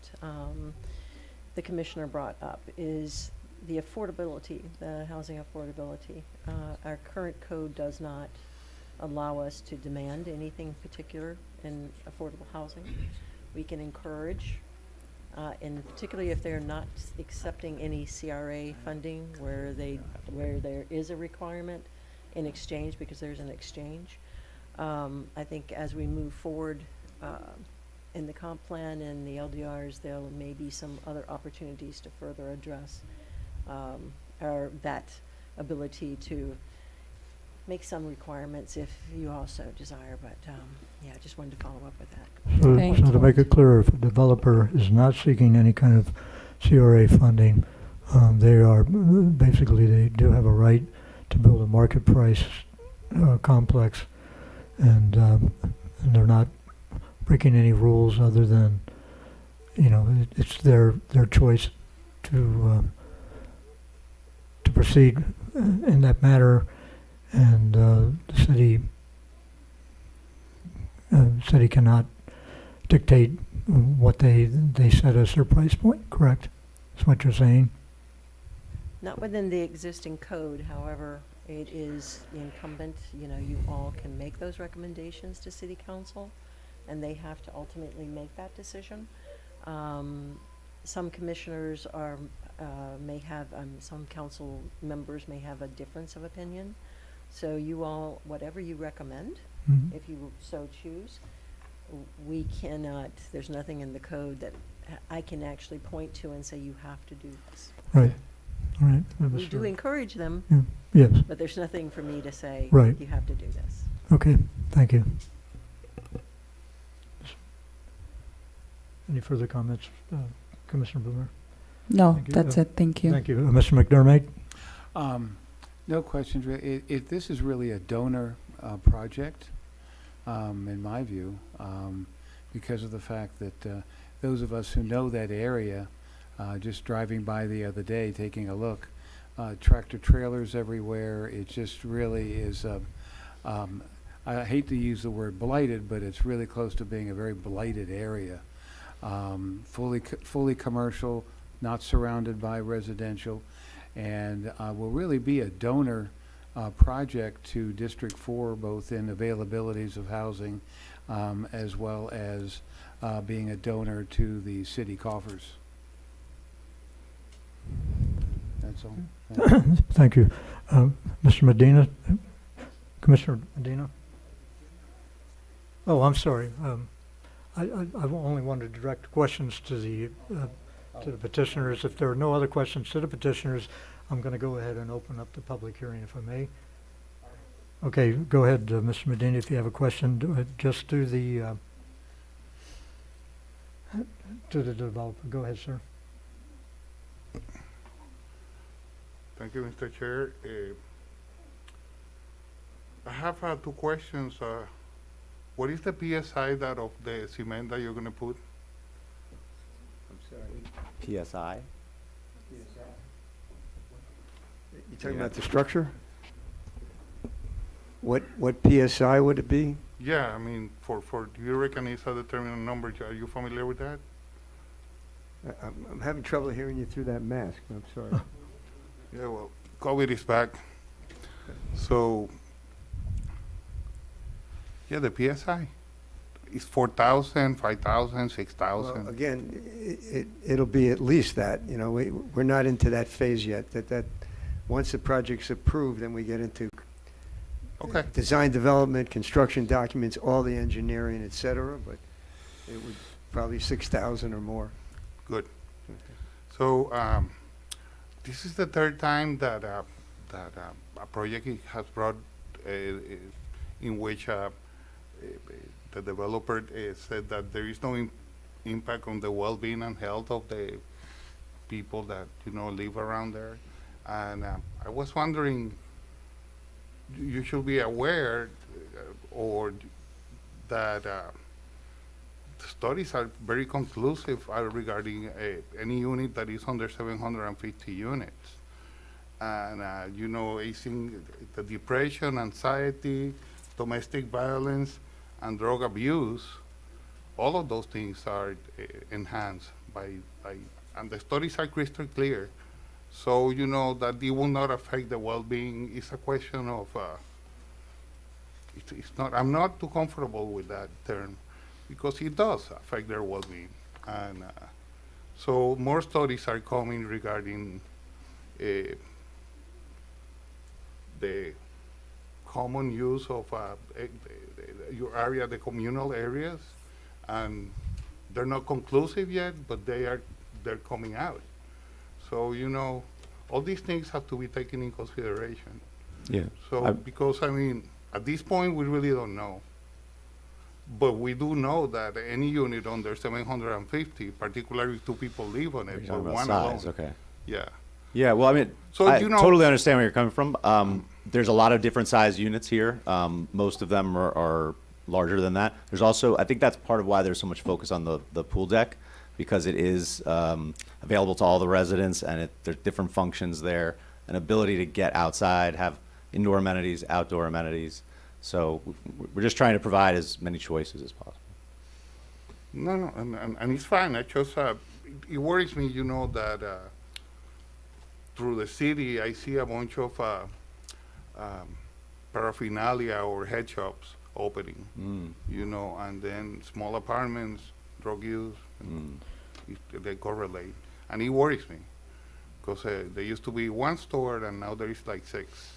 the commissioner brought up, is the affordability, the housing affordability. Our current code does not allow us to demand anything particular in affordable housing. We can encourage, and particularly if they're not accepting any CRA funding where there is a requirement in exchange, because there's an exchange. I think as we move forward in the comp plan and the LDRs, there may be some other opportunities to further address that ability to make some requirements if you also desire. But yeah, I just wanted to follow up with that. Thank So to make it clear, if a developer is not seeking any kind of CRA funding, they are, basically, they do have a right to build a market price complex, and they're not breaking any rules other than, you know, it's their choice to proceed in that matter, and the city cannot dictate what they set as their price point, correct? That's what you're saying? Not within the existing code, however, it is incumbent, you know, you all can make those recommendations to city council, and they have to ultimately make that decision. Some commissioners may have, some council members may have a difference of opinion. So you all, whatever you recommend, Mhm. if you so choose, we cannot, there's nothing in the code that I can actually point to and say you have to do this. Right, all right. We do encourage them, Yes, but there's nothing for me to say, Right. you have to do this. okay, thank you. Any further comments, Commissioner Bloomer? No, Thank you. that's it. Thank you. Thank you. Mr. McDermott? No questions. This is really a donor project, in my view, because of the fact that those of us who know that area, just driving by the other day, taking a look, tractor trailers everywhere. It just really is, I hate to use the word blighted, but it's really close to being a very blighted area. Fully commercial, not surrounded by residential, and will really be a donor project to District 4, both in availabilities of housing as well as being a donor to the city coffers. That's all. Thank you. Mr. Medina? Commissioner Medina? Oh, I'm sorry. I only wanted to direct questions to the petitioners. If there are no other questions to the petitioners, I'm going to go ahead and open up the public hearing, if I may. Okay, go ahead, Mr. Medina, if you have a question, just to the developer. Go ahead, sir. Thank you, Mr. Chair. I have two questions. what is the PSI that of the cement that you're gonna put? I'm sorry. PSI? You talking Yeah. about the structure? What PSI would it be? Yeah, I mean, do you reckon it's a determinate number? Are you familiar with that? I'm having trouble hearing you through that mask. I'm sorry. Yeah, well, COVID is back. So, yeah, the PSI is 4,000, 5,000, Well, 6,000. again, it'll be at least that, you know, we're not into that phase yet, that once the project's approved, then we get into Okay. design, development, construction documents, all the engineering, et cetera, but it would probably 6,000 or more. Good. So, this is the third time that a project has brought, in which the developer said that there is no impact on the well-being and health of the people that, live around there. And I was wondering, you should be aware or that studies are very conclusive regarding any unit that is under 750 units. And, acing the depression, anxiety, domestic violence, and drug abuse, all of those things are enhanced by, and the studies are crystal clear. So, that it will not affect the well-being. It's a question of, it's not, I'm not too comfortable with that term, because it does affect their well-being. And so more studies are coming regarding the common use of your area, the communal areas, and they're not conclusive yet, but they're coming out. So, all these things have to be taken in consideration. Yeah. So, because, at this point, we really don't know. But we do know that any unit under 750, particularly if two people live on it, You're or talking about one size, alone. okay. Yeah. Yeah, well, So, I totally understand where you're coming from. There's a lot of different size units here. Most of them are larger than that. There's also, I think that's part of why there's so much focus on the pool deck, because it is available to all the residents, and there's different functions there, an ability to get outside, have indoor amenities, outdoor amenities. So we're just trying to provide as many choices as possible. No, and it's fine. I just, it worries me, that through the city, I see a bunch of paraphernalia or head shops opening, and then small apartments, drug use, they correlate. And it worries me, because there used to be one store, and now there is like 6.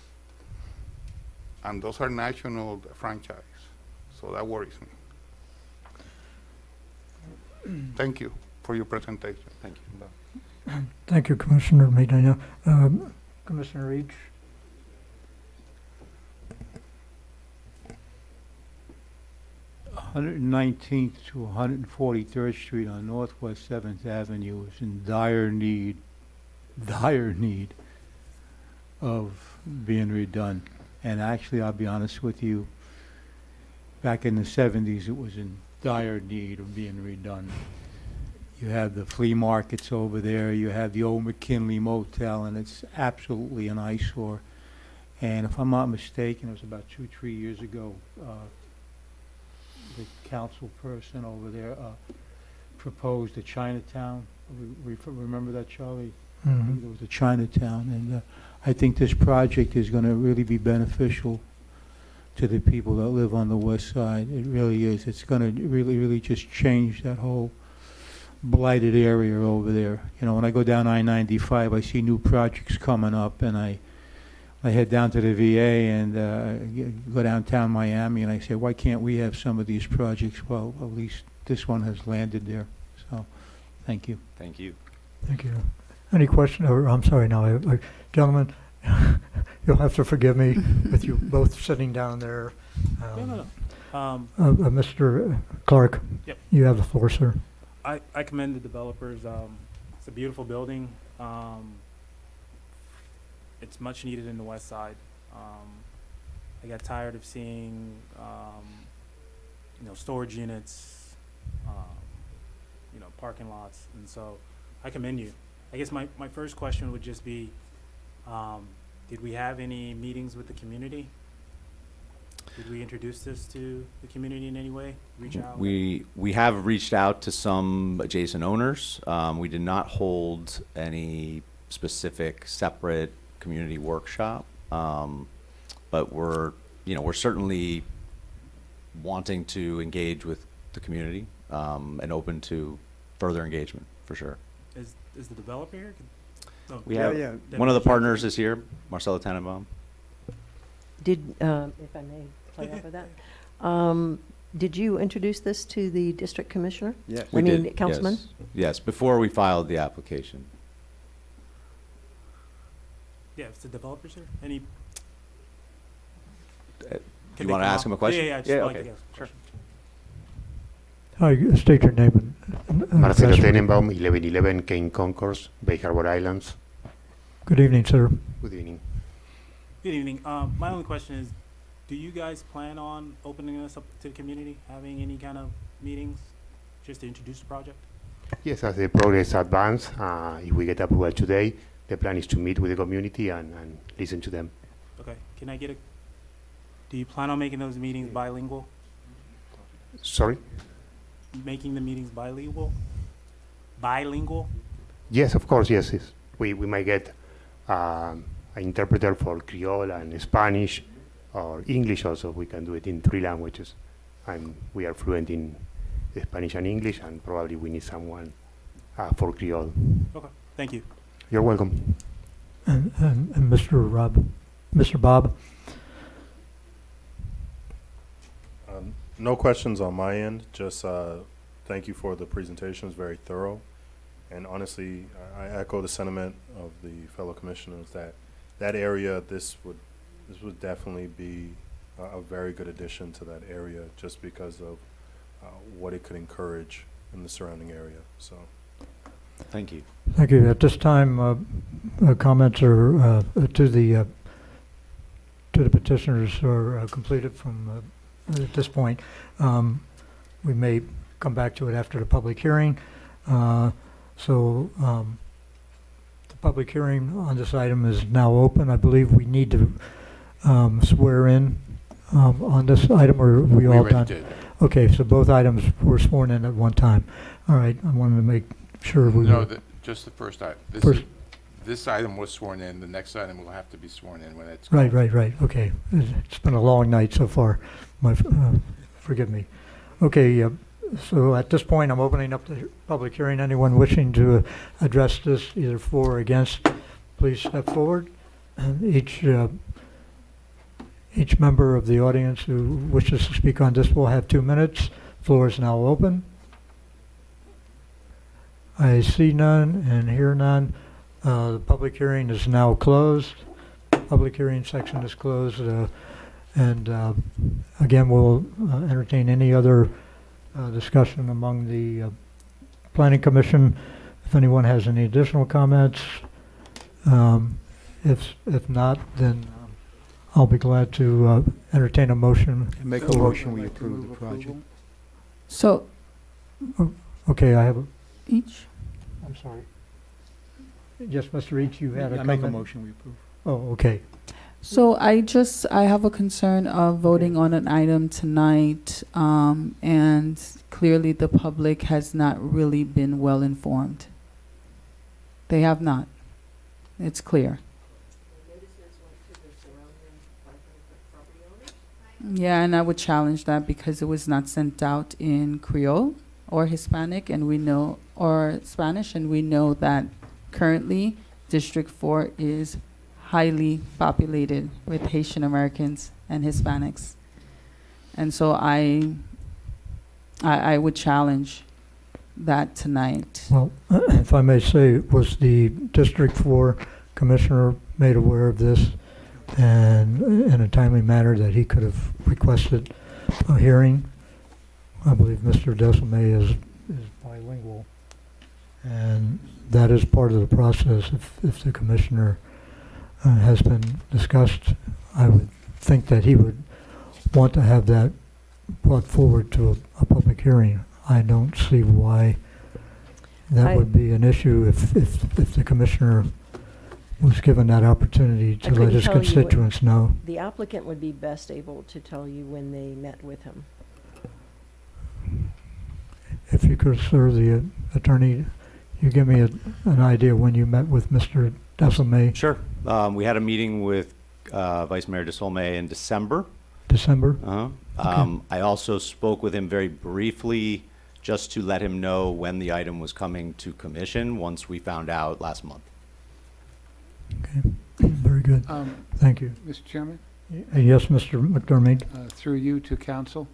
And those are national franchise, so that worries me. Thank you for your presentation. Thank you. Thank you, Commissioner Medina. Commissioner Each? Hundred and 19th to 143rd Street on Northwest 7th Avenue is in dire need of being redone. And actually, I'll be honest with you, back in the 70s, it was in dire need of being redone. You have the flea markets over there, you have the old McKinley Motel, and it's absolutely an eyesore. And if I'm not mistaken, it was about 2-3 years ago, the council person over there proposed a Chinatown. Remember that, Charlie? Mhm. There was a Chinatown, and I think this project is going to really be beneficial to the people that live on the west side. It really is. It's going to really, really just change that whole blighted area over there. When I go down I-95, I see new projects coming up, and I head down to the VA and go downtown Miami, and I say, why can't we have some of these projects? Well, at least this one has landed there. So, thank you. Thank you. Thank you. Any question, or I'm sorry now, gentlemen, you'll have to forgive me with you both sitting down there. No. Mr. Clark, Yep. you have the floor, sir. I commend the developers. It's a beautiful building. It's much needed in the west side. I got tired of seeing storage units, parking lots, and so I commend you. I guess my first question would just be, did we have any meetings with the community? Did we introduce this to the community in any way? Reach out? We have reached out to some adjacent owners. We did not hold any specific separate community workshop, but we're certainly wanting to engage with the community and open to further engagement for sure. Is the developer here? Oh, We Yeah, have yeah. one of the partners is here, Marcelo Tannenbaum. Did, if I may play off of that, did you introduce this to the district commissioner? Yes. We I mean, did, Councilman? Yes, before we filed the application. Yeah, if the developer's here, any? You want to ask him a question? Yeah, I just Yeah, like okay. to ask a question. Hi, state your name and Marcelo address. Tenenbaum, 1111 Kane Concourse, Bay Harbor Islands. Good evening, sir. Good evening. Good evening. My only question is, do you guys plan on opening this up to the community, having any kind of meetings, just to introduce the project? Yes, as the progress advance, if we get approval today, the plan is to meet with the community and listen to them. Okay, can I get do you plan on making those meetings bilingual? Sorry? Making the meetings bilingual? Bilingual? Yes, of course, yes. We might get an interpreter for Creole and Spanish or English also. We can do it in 3 languages. And we are fluent in Spanish and English, and probably we need someone for Creole. Okay, thank you. You're welcome. And Mr. Bob? No questions on my end, just thank you for the presentation, it's very thorough. And honestly, I echo the sentiment of the fellow commissioners that area, this would definitely be a very good addition to that area, just because of what it could encourage in the surrounding area, so. Thank you. Thank you. At this time, comments are to the petitioners are completed from at this point. We may come back to it after the public hearing. The public hearing on this item is now open. I believe we need to swear in on this item, or are we all done? did. Okay, so both items were sworn in at one time. All right, I wanted to make sure we No, were. just the first item. First- This item was sworn in, the next item will have to be sworn in when it's. Right, called. right. Okay. It's been a long night so far. Forgive me. Okay, so at this point, I'm opening up the public hearing. Anyone wishing to address this, either for or against, please step forward. Each member of the audience who wishes to speak on this will have 2 minutes. Floor is now open. I see none and hear none. The public hearing is now closed. Public hearing section is closed. Again, we'll entertain any other discussion among the Planning Commission. If anyone has any additional comments, if not, then I'll be glad to entertain a motion. Make a motion, we approve the project. So Okay, I have a, each? I'm sorry. Yes, Mr. Each, you had a I comment? make a motion, we approve. Oh, okay. So I have a concern of voting on an item tonight, and clearly the public has not really been well informed. They have not. It's clear. Yeah, and I would challenge that because it was not sent out in Creole or Hispanic, and we know, or Spanish, and we know that currently District 4 is highly populated with Haitian Americans and Hispanics. And so I would challenge that tonight. Well, if I may say, was the District 4 Commissioner made aware of this and in a timely manner that he could have requested a hearing? I believe Mr. Desamay is bilingual, and that is part of the process. If the Commissioner has been discussed, I would think that he would want to have that brought forward to a public hearing. I don't see why that would be an issue if the commissioner was given that opportunity to let couldn't his tell you what- constituents know. The applicant would be best able to tell you when they met with him. If you could, sir, the attorney, you give me an idea when you met with Mr. Desalmay, Sure. We had a meeting with Vice Mayor Desolme in December. December? I also spoke with him very briefly just to let him know when the item was coming to commission once we found out last month. Okay, very good. Thank you. Mr. Chairman? Yes, Mr. McDermott? Through you to council.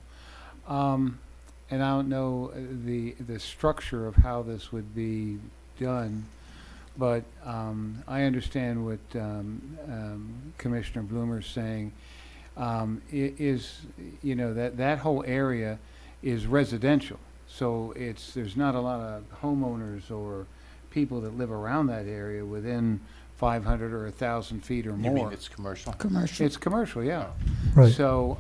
And I don't know the structure of how this would be done, but I understand what Commissioner Bloomer's saying. That whole area is residential, so there's not a lot of homeowners or people that live around that area within 500 or 1,000 feet or You more. mean it's commercial? Commercial. It's commercial, yeah. Right. So,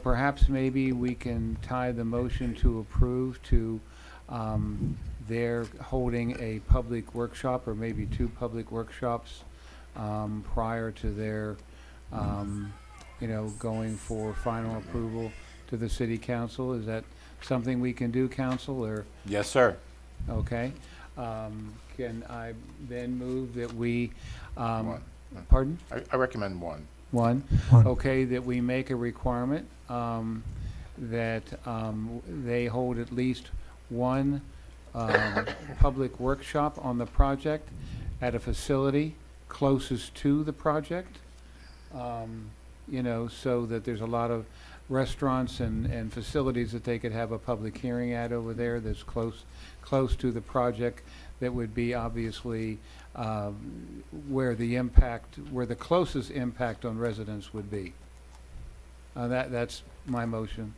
perhaps maybe we can tie the motion to approve to their holding a public workshop or maybe 2 public workshops prior to their, going for final approval to the city council. Is that something we can do, council, or? Yes, sir. Okay. Can I then move that we, One. pardon? I recommend one. One. One. Okay, that we make a requirement that they hold at least one public workshop on the project at a facility closest to the project. So that there's a lot of restaurants and facilities that they could have a public hearing at over there that's close to the project, that would be obviously where the closest impact on residents would be. That's my motion.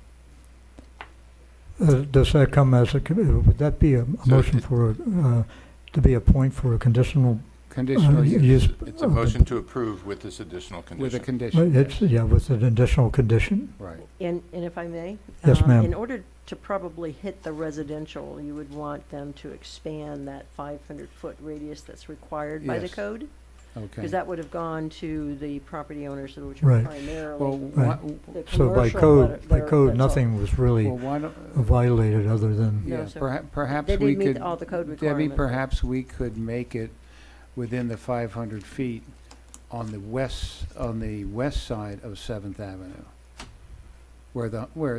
Does that come as would that be a motion for, to be a point for a conditional? Conditional use. It's a motion to approve with this additional condition. With a condition. With an additional condition. Right. And if I may? Yes, ma'am. In order to probably hit the residential, you would want them to expand that 500-foot radius that's required by the Yes. code? Okay. Because that would have gone to the property owners, which Right. are primarily Well, Right. the So by commercial code, that are- that's all. nothing was really Well, why don't, violated other than, No, yeah, sir. perhaps They we did meet could, all the code Debbie, requirements. perhaps we could make it within the 500 feet on the west side of 7th Avenue,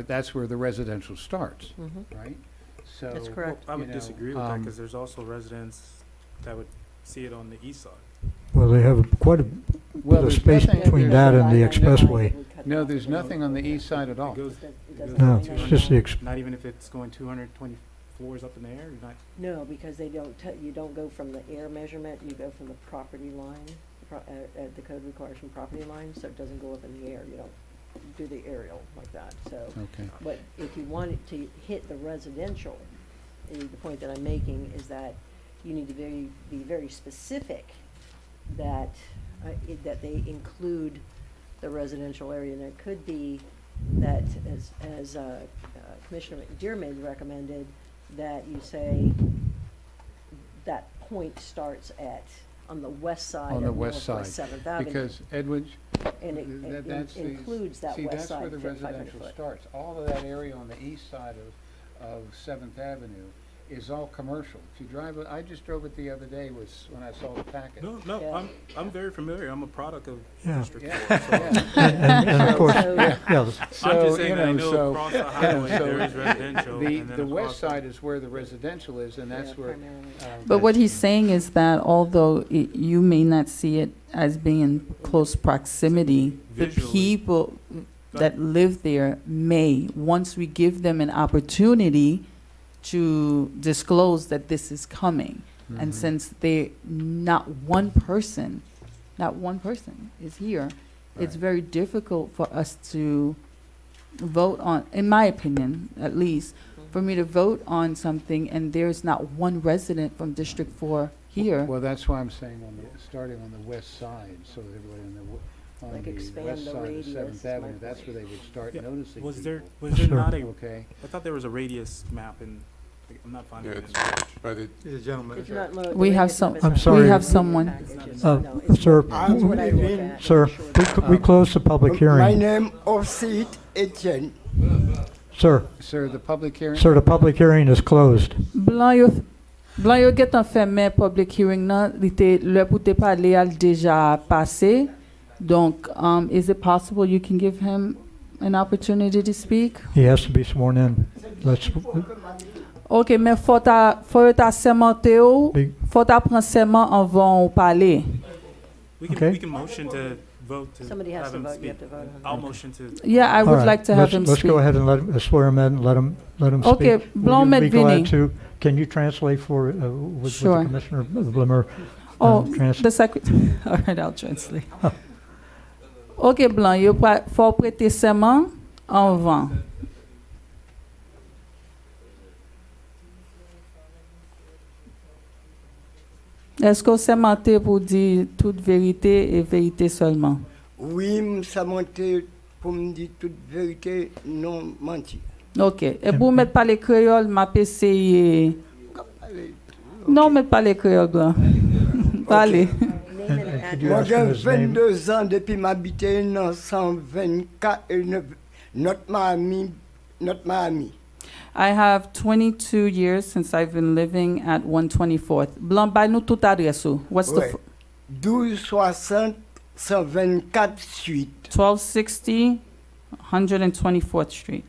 that's where the residential starts, Mhm. right? So That's correct. I would disagree with that, because there's also residents that would see it on the east side. well, they have quite a bit of there's space nothing- between there's- that and the expressway. No, there's nothing on the east side at all. It goes, No, it's just the not even if it's going 220 floors up in the air, you're not. No, because they don't, you don't go from the air measurement, you go from the property line. The code requires from property line, so it doesn't go up in the air. You don't do the aerial like that, so. Okay. But if you wanted to hit the residential, the point that I'm making is that you need to be very specific that they include the residential area. And it could be that, as Commissioner McDermott recommended, that you say that point starts on the west side On the of west Northwest side. 7th Avenue. Because Edwidge, And it that's the- includes that see, west that's side where the 500 residential foot. starts. All of that area on the east side of 7th Avenue is all commercial. If you drive it, I just drove it the other day when I saw the packet. No, Yeah. I'm very familiar. I'm a product of Yeah. District Yeah. 4. So And of course, So- yeah, I'm just saying that I know across the highway so there is residential. and then the across west side is where the residential is, and that's Yeah, where. primarily. But what that's- he's saying is that although you may not see it as being in close proximity, the Visually. people that live there may, once we give them an opportunity to disclose that this is coming. And Mhm. since not one person is here, it's Right. very difficult for us to vote on, in my opinion, at least, for me to vote on something and there's not one resident from District 4 here. Well, that's why I'm saying starting on the west side, so that everybody on Like the expand west the side of radius Seventh is my Avenue, that's where they would start Yeah, noticing Was people. there Sure. not a, Okay, I thought there was a radius map and I'm not finding Yeah, it. it's, but it, The gentleman It's is not the We have radius some- limits I'm are- sorry. We have someone. Packages. Uh, No, it's sir, what- that's what I look at. Sir, we closed the public hearing. name of Seat Etienne. Sir, sir, the public hearing? sir, the public hearing is closed. Blan yo get an fermé public hearing nan, li te, le pou te pale al deja passé. Donc, is it possible you can give him an opportunity to speak? He has to be sworn in. Let's, Ok, men faut ta semente ou, Big- faut ta pran seman avant ou pale. Okay. We can motion to vote to Somebody has have to him vote, you speak. have to vote on I'll that. motion to. Yeah, I all would right, like to have let's- him Let's speak. go ahead and swear him in, let him speak. Okay, Will Blanc you met be glad Vinny. to- Can you translate for, with Sure. the Commissioner Blimmer? Oh, trans- the secretary. All right, I'll translate. Ok, Blanc, yo faut prêter serment avant. Est-ce que c'est menté pour dire toute vérité et vérité seulement? Oui, m'sa monté pour me dire toute vérité, non menti. Ok. Et pour mettre pas les créoles, m'a essayé. Non, mettre pas les créoles, Blanc. Parlez. Name and could you Moi address. ask him j'ai his name? 22 ans depuis m'habiter dans 124 et notre Miami. I have 22 years since I've been living at 124th. Blanc, by nous tout adresse ou. What's the Ouais. 1260 124 suite. 1260 124th Street.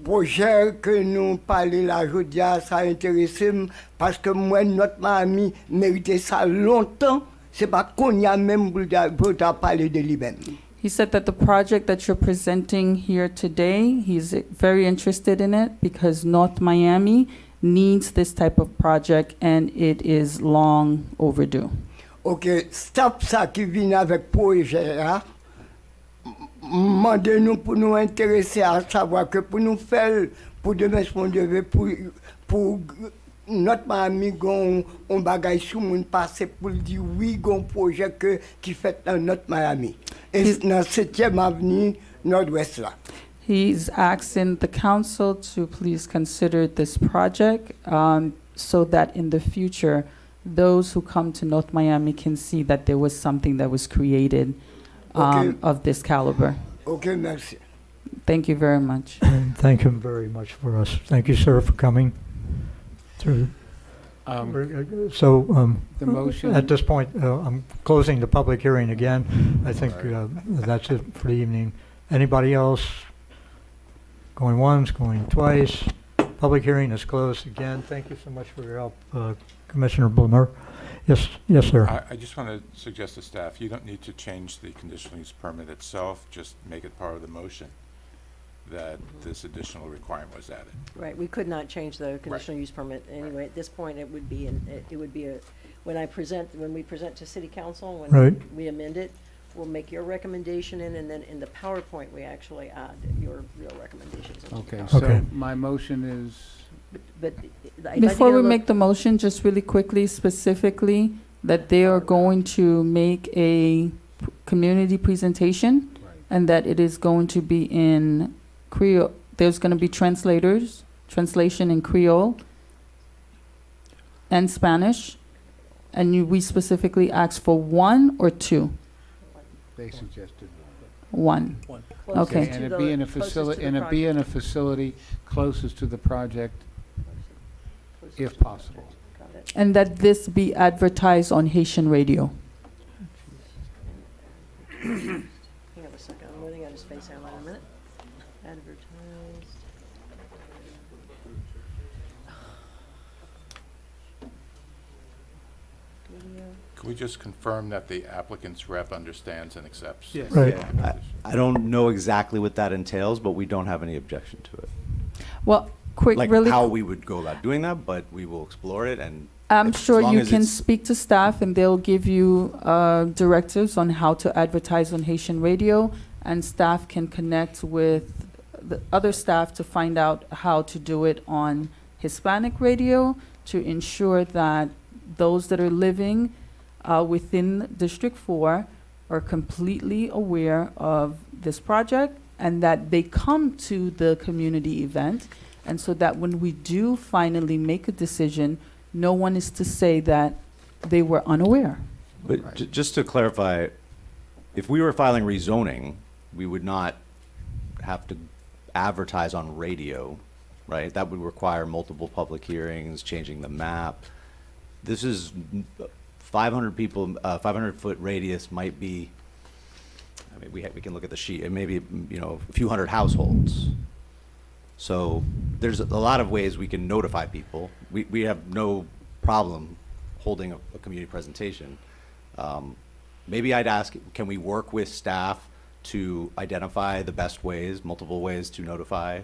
Projet que nous parlons là aujourd'hui, ça intéresse parce que moi, notre Miami méritait ça longtemps. C'est pas qu'on y a même pour parler de lui-même. He said that the project that you're presenting here today, he's very interested in it because North Miami needs this type of project and it is long overdue. Ok, stop ça qui vient avec projet là. Demandez-nous pour nous intéresser à savoir que pour nous faire, pour demain, on devait pour notre Miami, on bagaille sur mon passé pour dire oui, un projet qui fait dans notre Miami. Et dans 7e avenue nord-ouest là. He's asking the council to please consider this project so that in the future, those who come to North Miami can see that there was something that was created Okay. of this caliber. Ok, merci. Thank you very much. And thank him very much for us. Thank you, sir, for coming through. So, The motion. at this point, I'm closing the public hearing again. I think that's it for the evening. Anybody else? Going once, going twice. Public hearing is closed again. Thank you so much for your help, Commissioner Blumer. Yes, yes, sir. I just want to suggest to staff, you don't need to change the conditional use permit itself, just make it part of the motion that this additional requirement was added. Right, we could not change the conditional use permit anyway. At this point, it would be, when we present to city council, when Right. we amend it, we'll make your recommendation and then in the PowerPoint, we actually add your real recommendations. into the Okay, PowerPoint. Okay. so my motion is, But I'd like to Before get a we look- make the motion, just really quickly, specifically, that they are going to make a community presentation and that it is going to be in Creole. There's going to be translation in Creole and Spanish. And we specifically asked for 1 or 2? they suggested. 1. closest Okay. to And it'd the- be in a closest to facility, the and it'd be in a project. facility closest to the project, Closest if to the possible. project. Got it. And that this be advertised on Haitian radio. Hang on a second, I'm running out of space here, wait a minute. Advertised. Video. Can we just confirm that the applicant's rep understands and accepts? Yes. Right. Yeah, I don't know exactly what that entails, but we don't have any objection to it. Well, quick, Like really. how we would go about doing that, but we will explore it and I'm as sure long you as can it's- speak to staff and they'll give you directives on how to advertise on Haitian radio, and staff can connect with the other staff to find out how to do it on Hispanic radio to ensure that those that are living within District 4 are completely aware of this project and that they come to the community event. And so that when we do finally make a decision, no one is to say that they were unaware. But just to clarify, if we were filing rezoning, we would not have to advertise on radio, right? That would require multiple public hearings, changing the map. This is 500 people, 500-foot radius might be, I mean, we can look at the sheet, it may be, you know, a few hundred households. So there's a lot of ways we can notify people. We have no problem holding a community presentation. Maybe I'd ask, can we work with staff to identify the best ways, multiple ways to notify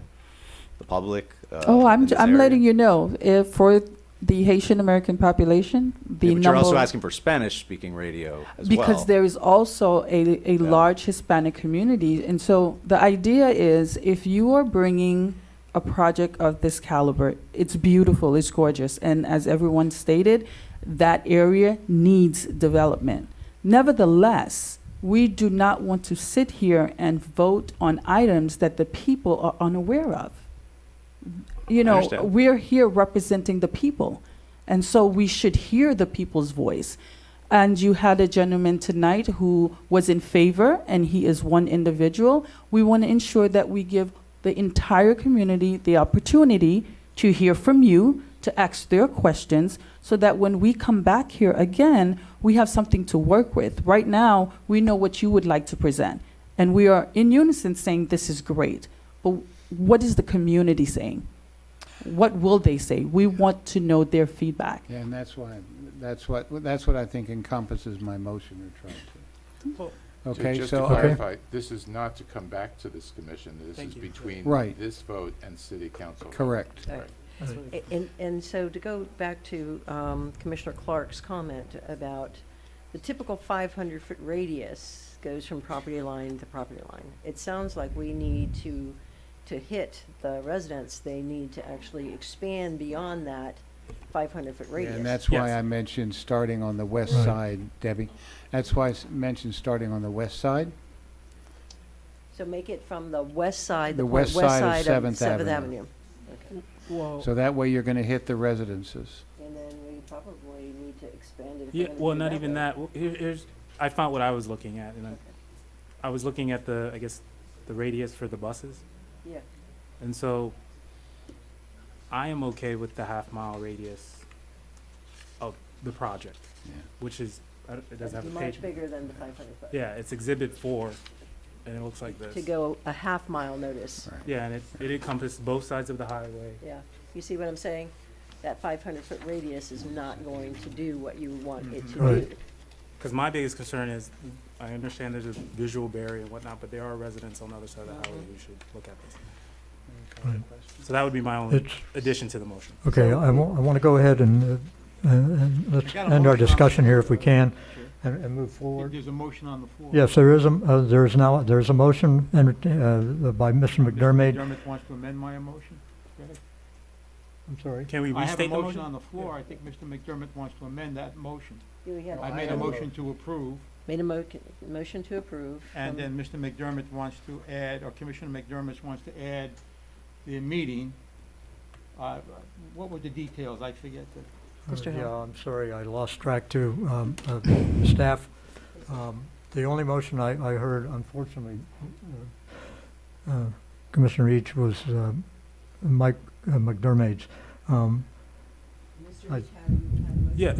the public? I'm letting you know, if for the Haitian American population, the But you're also number, asking for Spanish-speaking radio as because well. there is also a Yeah. large Hispanic community. And so the idea is, if you are bringing a project of this caliber, it's beautiful, it's gorgeous. And as everyone stated, that area needs development. Nevertheless, we do not want to sit here and vote on items that the people are unaware of. You know, understand. we're here representing the people, and so we should hear the people's voice. And you had a gentleman tonight who was in favor, and he is one individual. We want to ensure that we give the entire community the opportunity to hear from you, to ask their questions, so that when we come back here again, we have something to work with. Right now, we know what you would like to present, and we are in unison saying this is great. But what is the community saying? What will they say? We want to know their feedback. Yeah, and that's what I think encompasses my motion you're trying to. Well, Okay, Just so, to okay. clarify, this is not to come back to this commission. This Thank is you. between Right. this vote and city council. Correct. Right. And so to go back to Commissioner Clark's comment about the typical 500-foot radius goes from property line to property line. It sounds like we need to hit the residents, they need to actually expand beyond that 500-foot Yeah, radius. and that's why Yes. I mentioned starting on the west Right. side, Debbie. That's why I mentioned starting on the west side. So make it from the west side, The point west side of 7th 7th Avenue. Avenue. Okay. well, So that way you're going to hit the residences. And then we probably need to expand it. if we're yeah, gonna well, do not that even way. that. Well, here's, I found what I was looking at, and Okay. I was looking at the, I guess, the radius for the buses. Yeah. And so I am okay with the half-mile radius of the project, Yeah. which is, it doesn't have a Much page. bigger than the 500-foot. Yeah, it's Exhibit 4, and it looks like this. To go a half-mile notice. Right. Yeah, and it encompasses both sides of the highway. Yeah, you see what I'm saying? That 500-foot radius is not going to do what you want it to Right. do. Because my biggest concern is, I understand there's a visual barrier and whatnot, but there are residents on the other side of the highway who should look at this. Right. So that would be my only It's, addition to the motion. okay, I want to go ahead and let's end our discussion here if we can, and move forward. There's a motion on the floor. Yes, there is a motion by Mr. McDermott. McDermott wants to amend my motion. Correct? I'm sorry. Can we I have a restate the motion motion? on the floor. I think Mr. McDermott wants to amend that motion. You had- I made a motion to approve, Made a motion to approve. and from- then Mr. McDermott wants to add, or Commissioner McDermott wants to add the meeting. What were the details? I forget the. Mr. Yeah, Hill. I'm sorry, I lost track too. Staff, the only motion I heard, unfortunately, Commissioner Each, was Mike McDermott's. I- Yeah,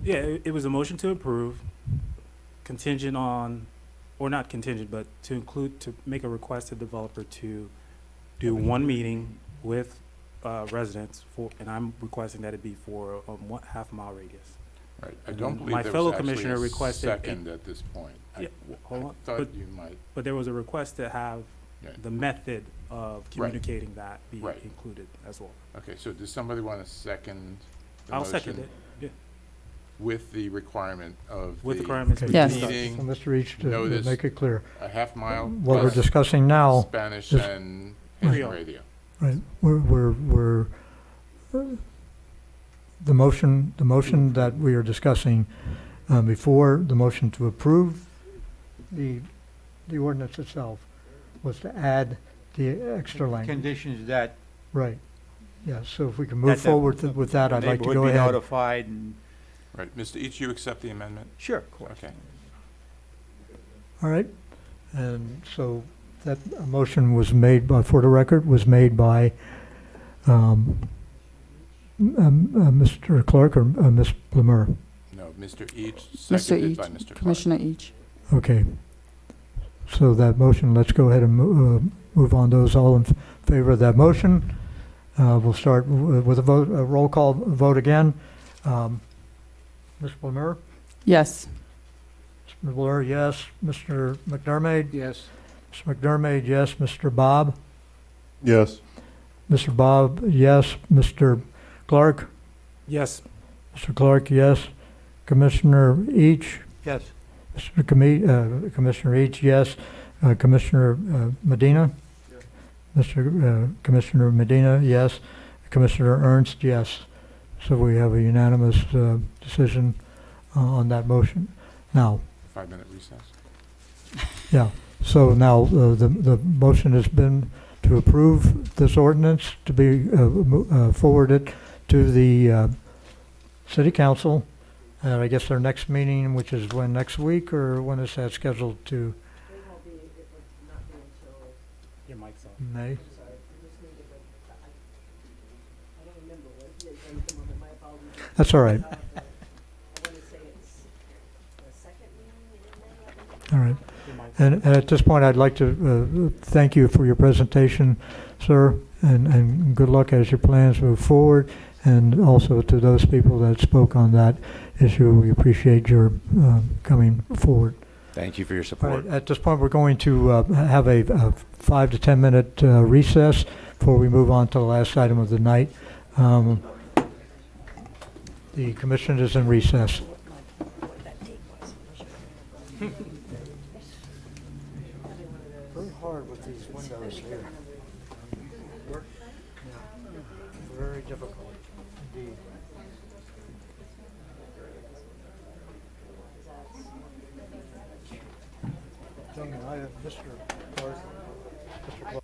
yeah, it was a motion to approve, contingent on, or not contingent, but to include, to make a request to developer to do one meeting with residents for, and I'm requesting that it be for a half-mile radius. Right. I And don't then believe my there fellow was actually commissioner a requested second at this point. Yeah, hold on, thought but- you might. But there was a request to have Yeah. the method of communicating that be Right. included as well. Okay, so does somebody want to second the I'll motion? second it, yeah. With the requirement of With the the requirements we Yes. discussed. So meeting, Mr. Each, to notice, make it clear, a half mile what we're plus discussing now, Spanish is- and Haitian Creole. radio. right, we're the motion that we are discussing before, the motion to approve the ordinance itself was to add the extra language. Conditions that. Right. Yeah, so if we can that move the- forward the- with that, the I'd like to neighborhood go be ahead. notified and. Right, Mr. Each, you accept the amendment? Sure, of course. Okay. All right, and so that motion was made by, for the record, was made by Mr. Clark or Ms. Blumer? No, Mr. Each, Mr. seconded Each, by Mr. Clark. Commissioner Each. Okay. So that motion, let's go ahead and move on those. All in favor of that motion? We'll start with a vote, a roll call vote again. Ms. Blumer? Yes. Mr. Blur, yes. Mr. McDermott? Yes. Mr. McDermott, yes. Mr. Bob? Yes. Mr. Bob, yes. Mr. Clark? Yes. Mr. Clark, yes. Commissioner Each? Yes. Commissioner Each, yes. Commissioner Medina? Mr. Commissioner Medina, yes. Commissioner Ernst, yes. So we have a unanimous decision on that motion. Now, 5-minute recess. yeah, so now the motion has been to approve this ordinance to be forwarded to the city council. And I guess their next meeting, which is when, next week, or when is that scheduled to? Your mic's off. May? That's all right. All right. And at this point, I'd like to thank you for your presentation, sir, and good luck as your plans move forward. And also to those people that spoke on that issue, we appreciate your coming forward. Thank you for your All support. right, at this point, we're going to have a 5 to 10 minute recess before we move on to the last item of the night. The commission is in recess. Very hard with these windows here. Very difficult indeed. Gentlemen, I have Mr. Clark. Mr. Clark.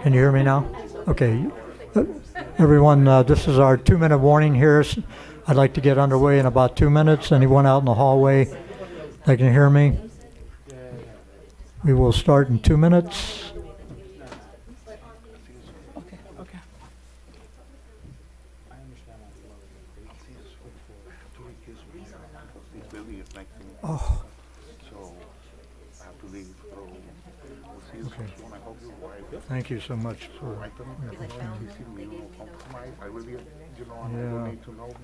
Can you hear me now? Okay. Everyone, this is our 2-minute warning here. I'd like to get underway in about 2 minutes. Anyone out in the hallway that can hear me? We will start in 2 minutes. Okay, okay. Oh. Okay. Thank you so much for yeah.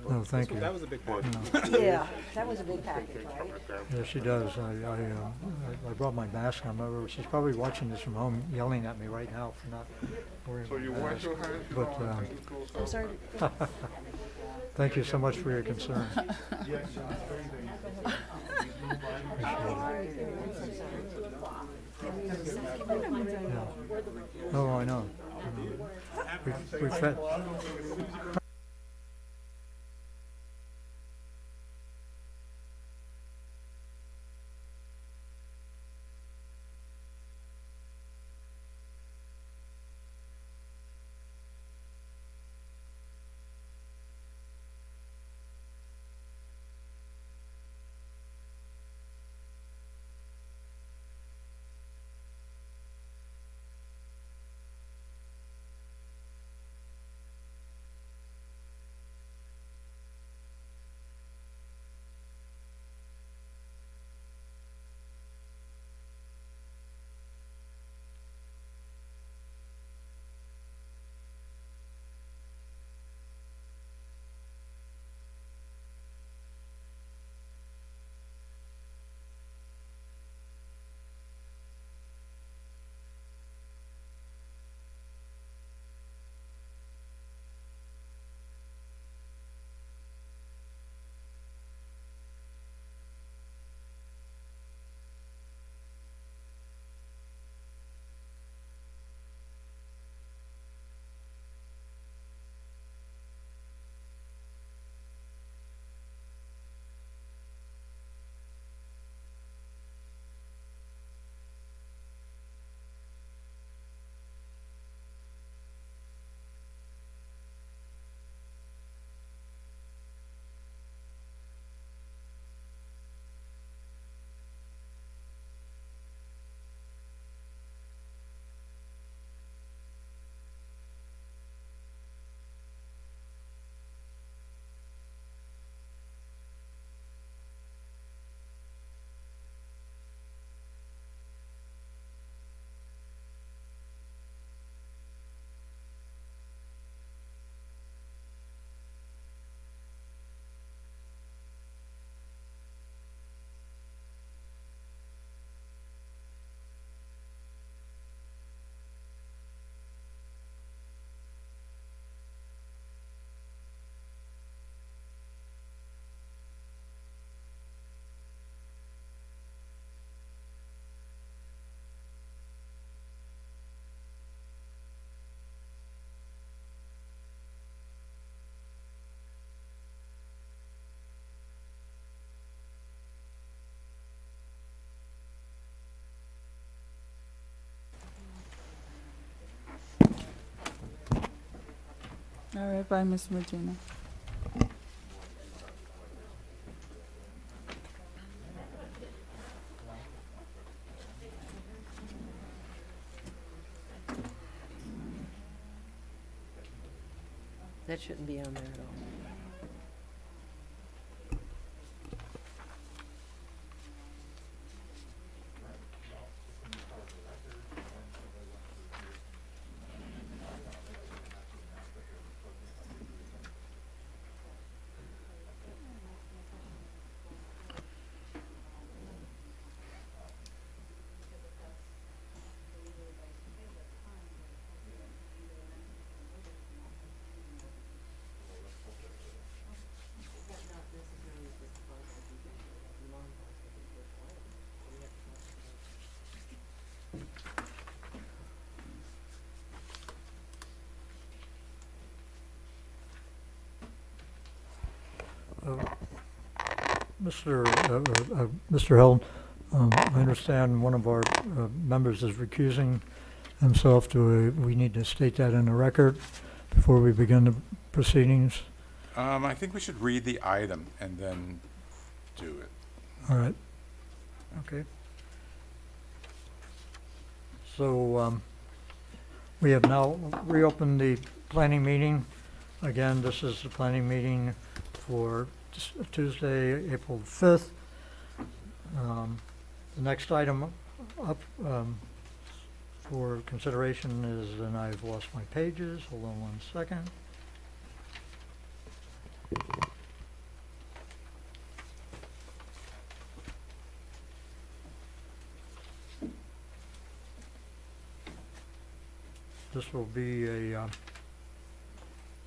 No, thank you. That was a big part. Yeah, that was a big package, right? Yeah, she does. I brought my mask. I remember she's probably watching this from home, yelling at me right now for not wearing my mask. But I'm sorry. thank you so much for your concern. Yeah. Oh, I know. We've had. All right, bye, Ms. Medina. That shouldn't be on there at all. Mr. Hill, I understand one of our members is recusing himself. Do we need to state that in the record before we begin the proceedings? I think we should read the item and then do it. All right. Okay. So, we have now reopened the planning meeting. Again, this is the planning meeting for Tuesday, April 5th. The next item up for consideration is, and I've lost my pages, hold on one second. This will be a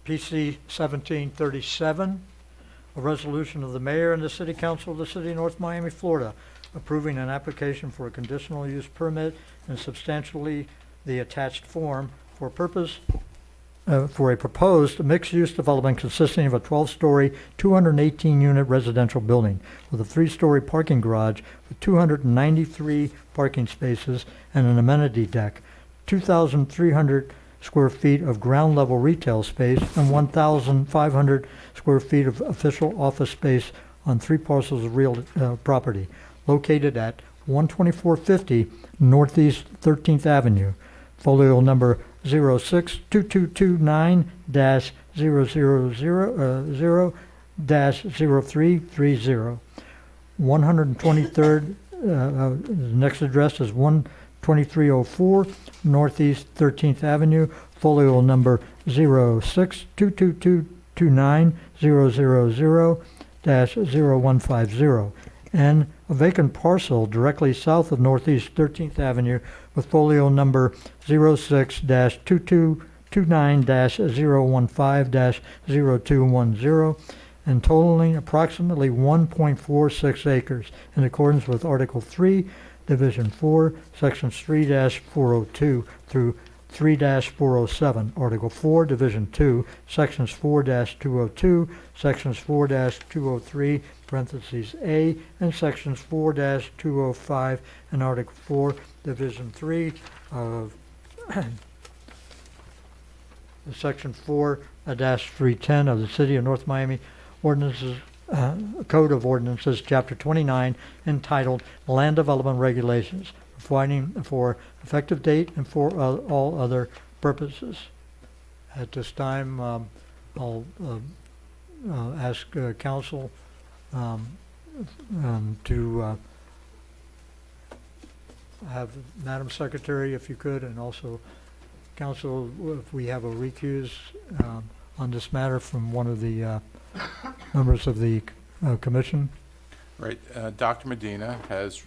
PC 1737, a resolution of the mayor and the city council of the city of North Miami, Florida, approving an application for a conditional use permit in substantially the attached form for a proposed mixed-use development consisting of a 12-story, 218-unit residential building with a 3-story parking garage with 293 parking spaces and an amenity deck, 2,300 square feet of ground-level retail space, and 1,500 square feet of official office space on 3 parcels of real property located at 12450 Northeast 13th Avenue, folio number 062229-000-0330. 123rd, the next address is 12304 Northeast 13th Avenue, folio number 062229-000-0150, and a vacant parcel directly south of Northeast 13th Avenue with folio number 06-2229-015-0210 and totaling approximately 1.46 acres in accordance with Article 3, Division 4, Sections 3-402 through 3-407, Article 4, Division 2, Sections 4-202, Sections 4-203, parentheses A, and Sections 4-205, and Article 4, Division 3 of Section 4-310 of the City of North Miami Ordinances, Code of Ordinances, Chapter 29, entitled Land Development Regulations, providing for effective date and for all other purposes. At this time, I'll ask council to have Madam Secretary, if you could, and also council, if we have a recuse on this matter from one of the members of the commission. Right. Dr. Medina has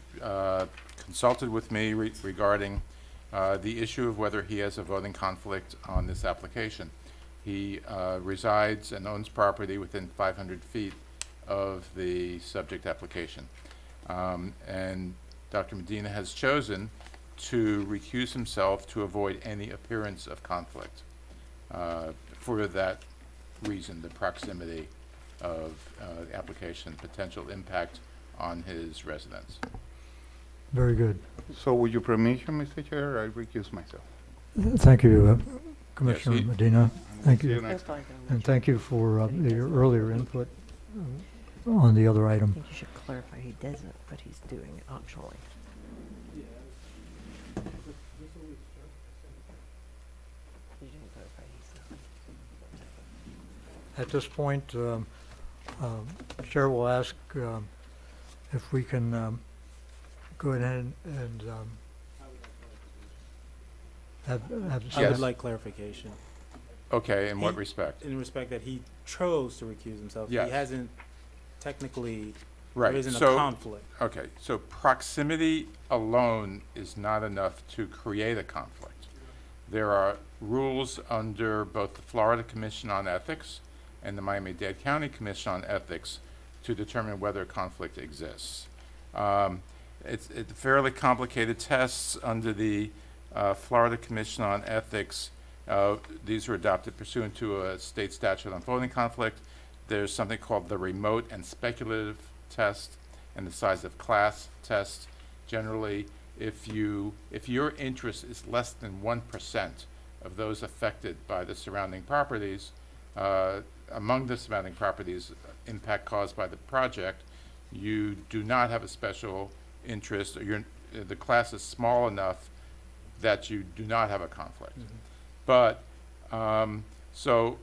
consulted with me regarding the issue of whether he has a voting conflict on this application. He resides and owns property within 500 feet of the subject application. And Dr. Medina has chosen to recuse himself to avoid any appearance of conflict. For that reason, the proximity of the application, potential impact on his residence. Very good. So with your permission, Mr. Chair, I recuse myself. Thank you, Commissioner Yes, Medina. Thank See you you. next That's fine. And thank you for your earlier input on the other I item. think you should clarify he doesn't, but he's doing it optionally. You didn't clarify he's not. At this point, Chair will ask if we can go ahead and have I Yes. would like clarification. Okay, in what He- respect? In respect that he chose to recuse himself. Yes. He hasn't technically, Right. there isn't a So, conflict. okay, so proximity alone is not enough to create a conflict. There are rules under both the Florida Commission on Ethics and the Miami-Dade County Commission on Ethics to determine whether a conflict exists. It's fairly complicated tests under the Florida Commission on Ethics. These were adopted pursuant to a state statute on voting conflict. There's something called the remote and speculative test and the size of class test. Generally, if your interest is less than 1% of those affected by the surrounding properties, among the surrounding properties, impact caused by the project, you do not have a special interest, or the class is small enough that you do not have a conflict. But, so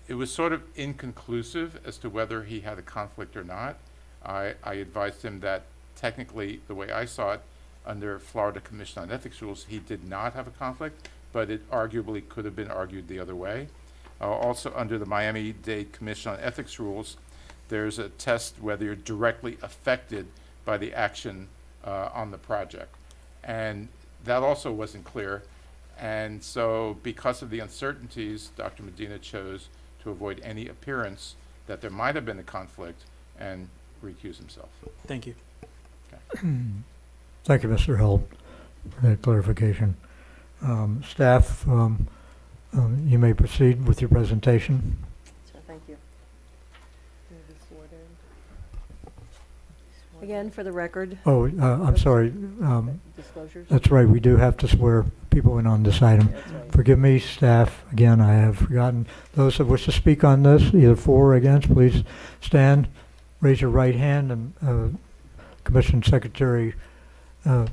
it was sort of inconclusive as to whether he had a conflict or not. I advised him that technically, the way I saw it, under Florida Commission on Ethics rules, he did not have a conflict, but it arguably could have been argued the other way. Also, under the Miami-Dade Commission on Ethics rules, there's a test whether you're directly affected by the action on the project. And that also wasn't clear. And so because of the uncertainties, Dr. Medina chose to avoid any appearance that there might have been a conflict and recuse himself. Thank you. Thank you, Mr. Held, for that clarification. Staff, you may proceed with your presentation. So thank you. Again, for the record. Oh, I'm sorry. Disclosures? That's right, we do have to swear people in on this item. That's right. Forgive me, staff, again, I have forgotten. Those that wish to speak on this, either for or against, please stand, raise your right hand, and Commission Secretary Ms.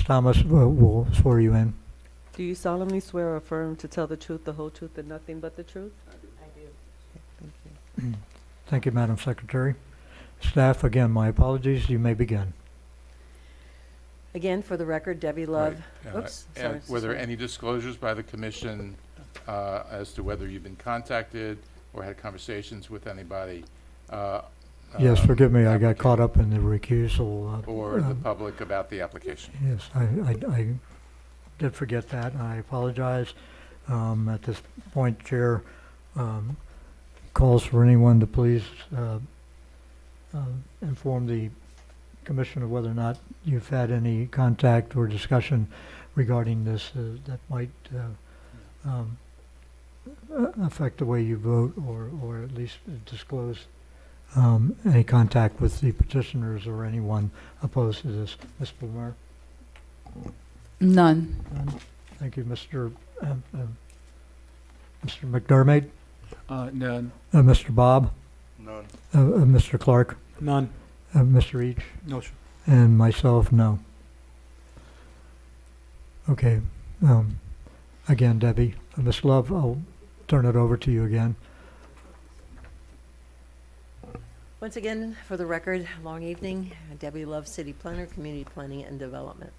Thomas will swear you in. Do you solemnly swear or affirm to tell the truth, the whole truth, and nothing but the truth? I do. Thank you. Thank you, Madam Secretary. Staff, again, my apologies, you may begin. Again, for the record, Debbie Love. Right. Oops, And sorry. were there any disclosures by the commission as to whether you've been contacted or had conversations with anybody? Yes, forgive me, I got applicant caught up in the recusal. or the public about the application? Yes, I did forget that, and I apologize. At this point, Chair calls for anyone to please inform the Commission of whether or not you've had any contact or discussion regarding this that might affect the way you vote, or at least disclose any contact with the petitioners or anyone opposed to this. Ms. Blumer? None. None. Thank you, Mr. McDermott? None. Mr. Bob? None. Mr. Clark? None. Mr. Each? No, sir. And myself, no. Okay. Again, Debbie. Ms. Love, I'll turn it over to you again. Once again, for the record, long evening. Debbie Love, City Planner, Community Planning and Development.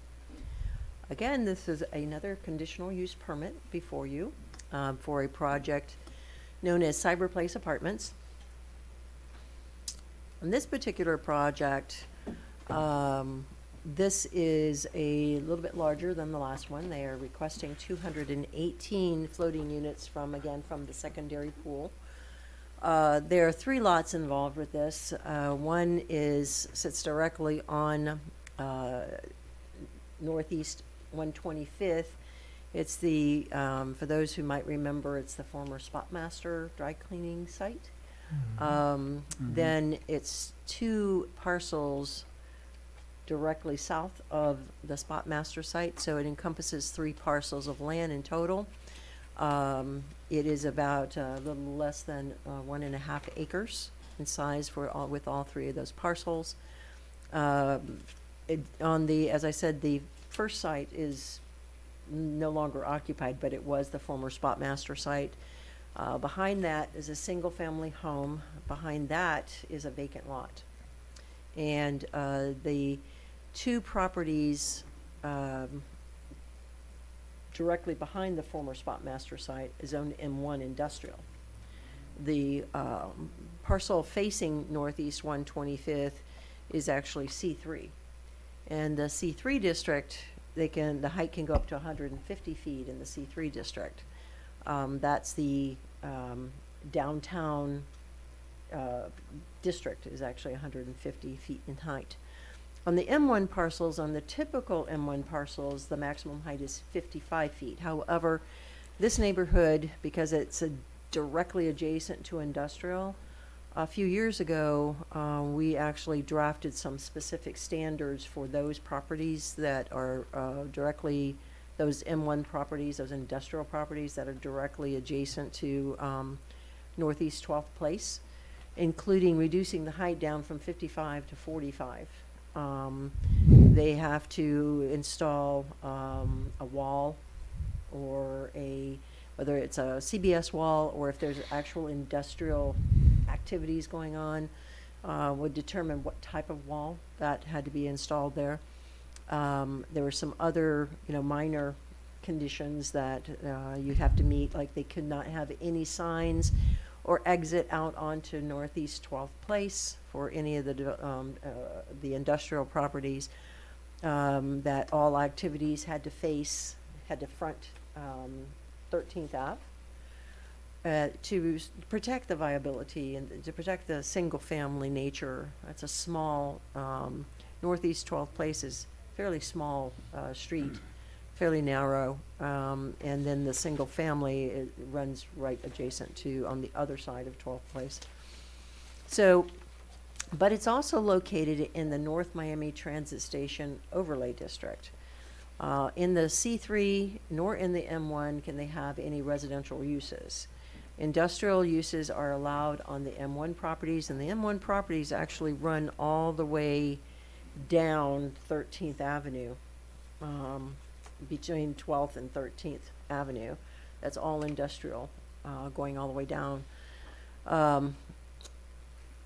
Again, this is another conditional use permit before you for a project known as Cyberplace Apartments. On this particular project, this is a little bit larger than the last one. They are requesting 218 floating units from the secondary pool. There are 3 lots involved with this. One sits directly on Northeast 125th. It's the, for those who might remember, it's the former Spotmaster dry cleaning site. Then it's 2 parcels directly south of the Spotmaster site, so it encompasses 3 parcels of land in total. It is about a little less than 1.5 acres in size with all 3 of those parcels. As I said, the first site is no longer occupied, but it was the former Spotmaster site. Behind that is a single-family home. Behind that is a vacant lot. And the 2 properties directly behind the former Spotmaster site is owned M1 Industrial. The parcel facing Northeast 125th is actually C3. And the C3 district, the height can go up to 150 feet in the C3 district. That's the downtown district is actually 150 feet in height. On the M1 parcels, on the typical M1 parcels, the maximum height is 55 feet. However, this neighborhood, because it's directly adjacent to industrial, A few years ago, we actually drafted some specific standards for those properties that are directly, those M1 properties, those industrial properties that are directly adjacent to Northeast 12th Place, including reducing the height down from 55 to 45. They have to install a wall or whether it's a CBS wall or if there's actual industrial activities going on, would determine what type of wall that had to be installed there. There were some other, minor conditions that you'd have to meet, like they could not have any signs or exit out onto Northeast 12th Place for any of the industrial properties. That all activities had to front 13th Ave. To protect the viability and to protect the single-family nature. That's a small, Northeast 12th Place is fairly small street, fairly narrow, and then the single-family it runs right adjacent to on the other side of 12th Place. So, but it's also located in the North Miami Transit Station Overlay District. In the C3 nor in the M1 can they have any residential uses. Industrial uses are allowed on the M1 properties, and the M1 properties actually run all the way down 13th Avenue, between 12th and 13th Avenue. That's all industrial, going all the way down. And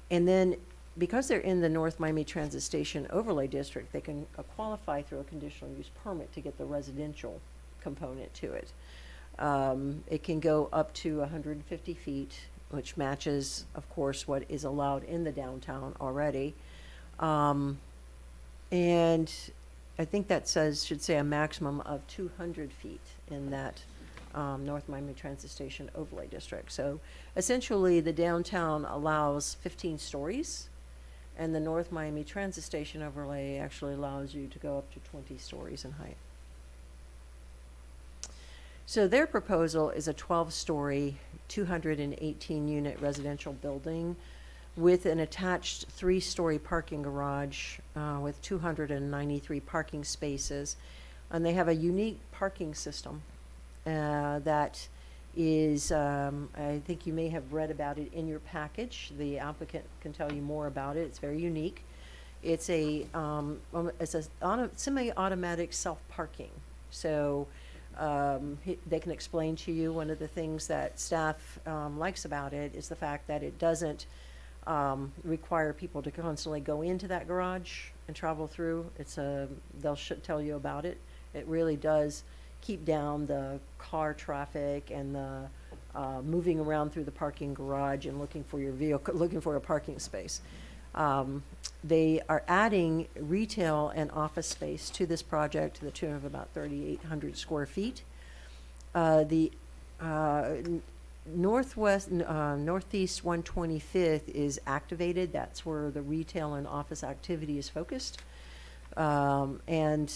then because they're in the North Miami Transit Station Overlay District, they can qualify through a conditional use permit to get the residential component to it. It can go up to 150 feet, which matches, of course, what is allowed in the downtown already. And I think that should say a maximum of 200 feet in that North Miami Transit Station Overlay District. So essentially, the downtown allows 15 stories, and the North Miami Transit Station Overlay actually allows you to go up to 20 stories in height. So their proposal is a 12-story, 218-unit residential building with an attached 3-story parking garage with 293 parking spaces. And they have a unique parking system that is, I think you may have read about it in your package. The applicant can tell you more about it. It's very unique. It's a semi-automatic self-parking. So they can explain to you one of the things that staff likes about it is the fact that it doesn't require people to constantly go into that garage and travel through. They'll tell you about it. It really does keep down the car traffic and the moving around through the parking garage and looking for your vehicle, looking for a parking space. They are adding retail and office space to this project to the tune of about 3,800 square feet. The Northeast 125th is activated. That's where the retail and office activity is focused. And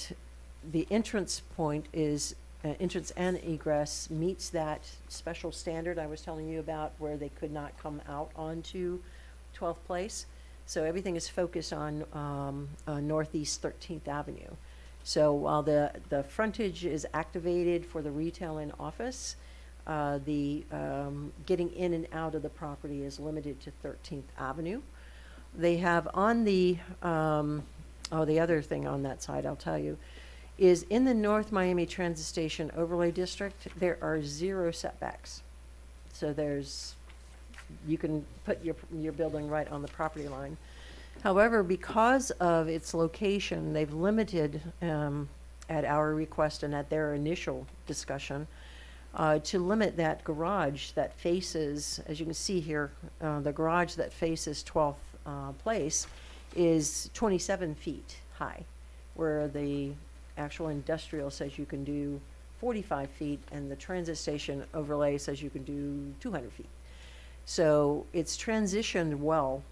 the entrance point is, entrance and egress meets that special standard I was telling you about where they could not come out onto 12th Place. So everything is focused on Northeast 13th Avenue. So while the frontage is activated for the retail and office, the getting in and out of the property is limited to 13th Avenue. They have on the other thing on that side I'll tell you is in the North Miami Transit Station Overlay District, there are 0 setbacks. So you can put your building right on the property line. However, because of its location, they've limited, at our request and at their initial discussion, to limit that garage that faces, as you can see here, the garage that faces 12th Place is 27 feet high, where the actual industrial says you can do 45 feet, and the transit station overlay says you can do 200 feet. So it's transitioned well,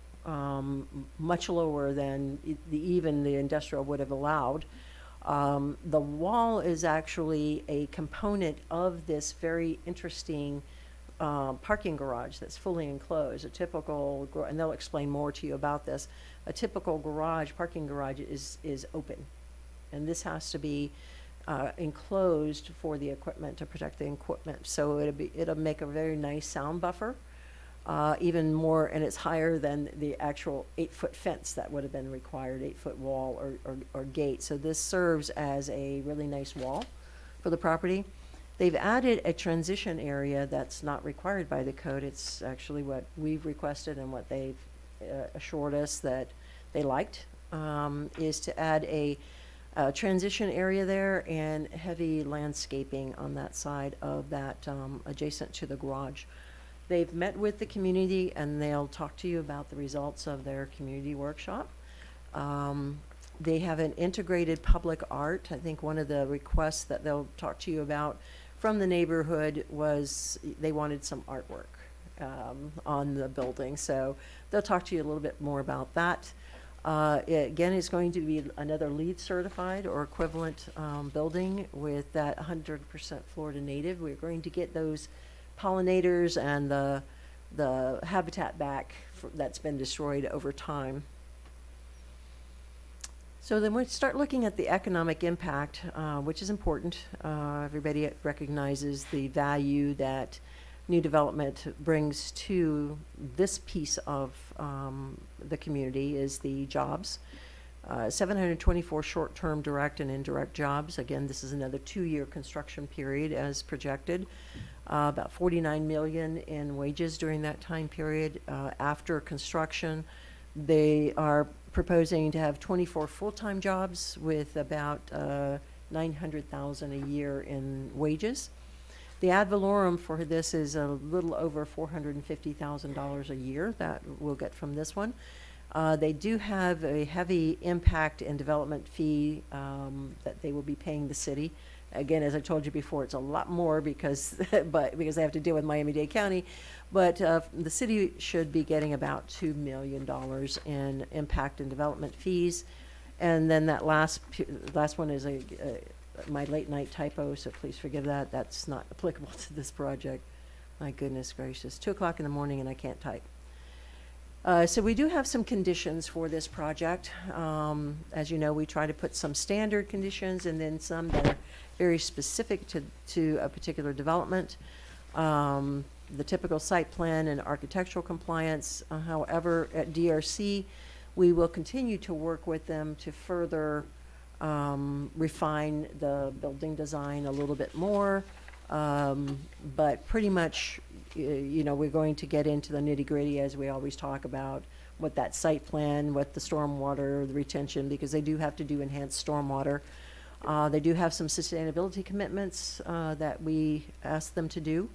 much lower than even the industrial would have allowed. The wall is actually a component of this very interesting parking garage that's fully enclosed. A typical, and they'll explain more to you about this, a typical garage, parking garage is open. And this has to be enclosed for the equipment, to protect the equipment. So it'll make a very nice sound buffer, even more, and it's higher than the actual 8-foot fence that would have been required, 8-foot wall or gate. So this serves as a really nice wall for the property. They've added a transition area that's not required by the code. It's actually what we've requested and what they've assured us that they liked, is to add a transition area there and heavy landscaping on that side of that, adjacent to the garage. They've met with the community and they'll talk to you about the results of their community workshop. They have an integrated public art. I think one of the requests that they'll talk to you about from the neighborhood was they wanted some artwork on the building. So they'll talk to you a little bit more about that. Again, it's going to be another LEED certified or equivalent building with that 100% Florida native. We're going to get those pollinators and the habitat back that's been destroyed over time. So then we start looking at the economic impact, which is important. Everybody recognizes the value that new development brings to this piece of the community is the jobs. 724 short-term direct and indirect jobs. Again, this is another 2-year construction period as projected. About 49 million in wages during that time period. After construction, they are proposing to have 24 full-time jobs with about $900,000 a year in wages. The ad valorem for this is a little over $450,000 a year that we'll get from this one. They do have a heavy impact and development fee that they will be paying the city. Again, as I told you before, it's a lot more because because they have to deal with Miami-Dade County. But the city should be getting about $2 million in impact and development fees. And then that last one is my late night typo, so please forgive that. That's not applicable to this project. My goodness gracious, 2 o'clock in the morning and I can't type. So we do have some conditions for this project. As you know, we try to put some standard conditions and then some that are very specific to a particular development. The typical site plan and architectural compliance. However, at DRC, we will continue to work with them to further refine the building design a little bit more. But pretty much, you know, we're going to get into the nitty-gritty as we always talk about what that site plan, what the stormwater, the retention, because they do have to do enhanced stormwater. They do have some sustainability commitments that we ask them to do.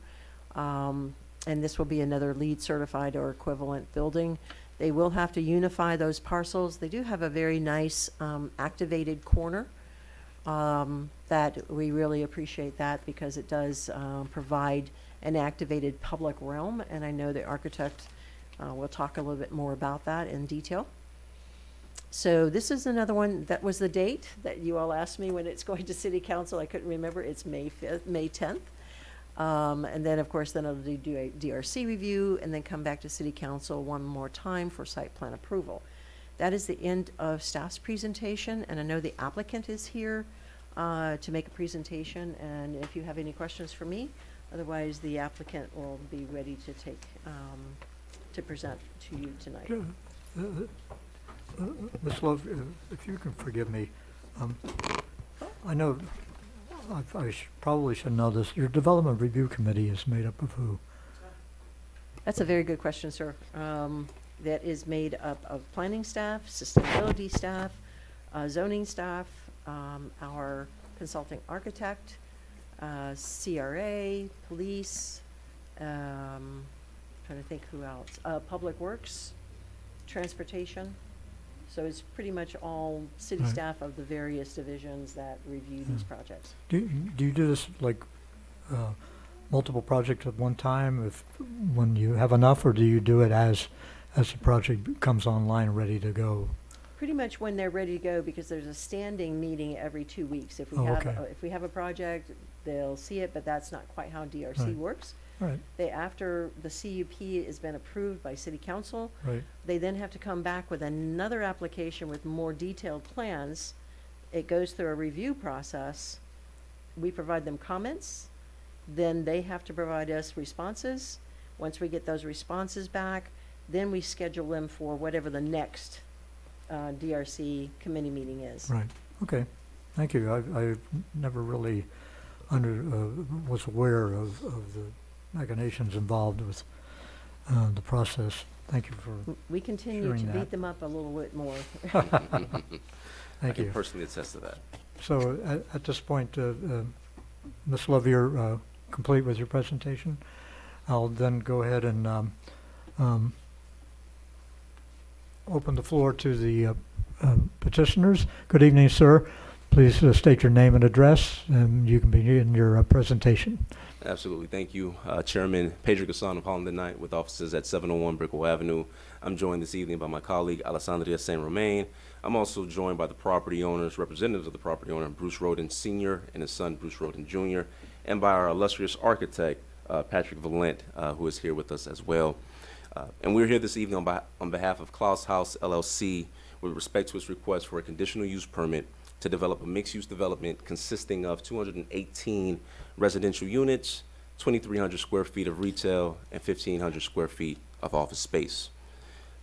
And this will be another LEED certified or equivalent building. They will have to unify those parcels. They do have a very nice activated corner that we really appreciate that because it does provide an activated public realm. And I know the architect will talk a little bit more about that in detail. So this is another one. That was the date that you all asked me when it's going to City Council. I couldn't remember. It's May 5th, May 10th. And then, of course, then I'll do a DRC review and then come back to City Council one more time for site plan approval. That is the end of staff's presentation, and I know the applicant is here to make a presentation, and if you have any questions for me, otherwise the applicant will be ready to take, to present to you tonight. Ms. Love, if you can forgive me, I know I probably should know this. Your development review committee is made up of who? That's a very good question, sir. That is made up of planning staff, sustainability staff, zoning staff, our consulting architect, CRA, police, trying to think who else, public works, transportation. So it's pretty much all city staff of the various divisions that review these projects. Do you do this like multiple projects at one time when you have enough, or do you do it as the project comes online and ready to go? Pretty much when they're ready to go, because there's a standing meeting every 2 weeks. If we if we have a project, they'll see it, but that's not quite how DRC works. Right. After the CUP has been approved by city council, Right. they then have to come back with another application with more detailed plans. It goes through a review process. We provide them comments, then they have to provide us responses. Once we get those responses back, then we schedule them for whatever the next DRC committee meeting is. Right, okay, thank you. I never really was aware of the machinations involved with the process. Thank you for, We continue to sharing that. beat them up a little bit more. thank I can you. personally attest to that. So at this point, Ms. Love, you're complete with your presentation. I'll then go ahead and open the floor to the petitioners. Good evening, sir. Please state your name and address, and you can begin your presentation. Absolutely. Thank you, Chairman Pedro Gasson of Holland and Knight, with offices at 701 Brickell Avenue. I'm joined this evening by my colleague, Alessandria St. Romain. I'm also joined by the property owners, representatives of the property owner, Bruce Roden Sr. and his son, Bruce Roden Jr., and by our illustrious architect, Patrick Valent, who is here with us as well. And we're here this evening on behalf of Klaus House LLC with respect to its request for a conditional use permit to develop a mixed-use development consisting of 218 residential units, 2,300 square feet of retail, and 1,500 square feet of office space.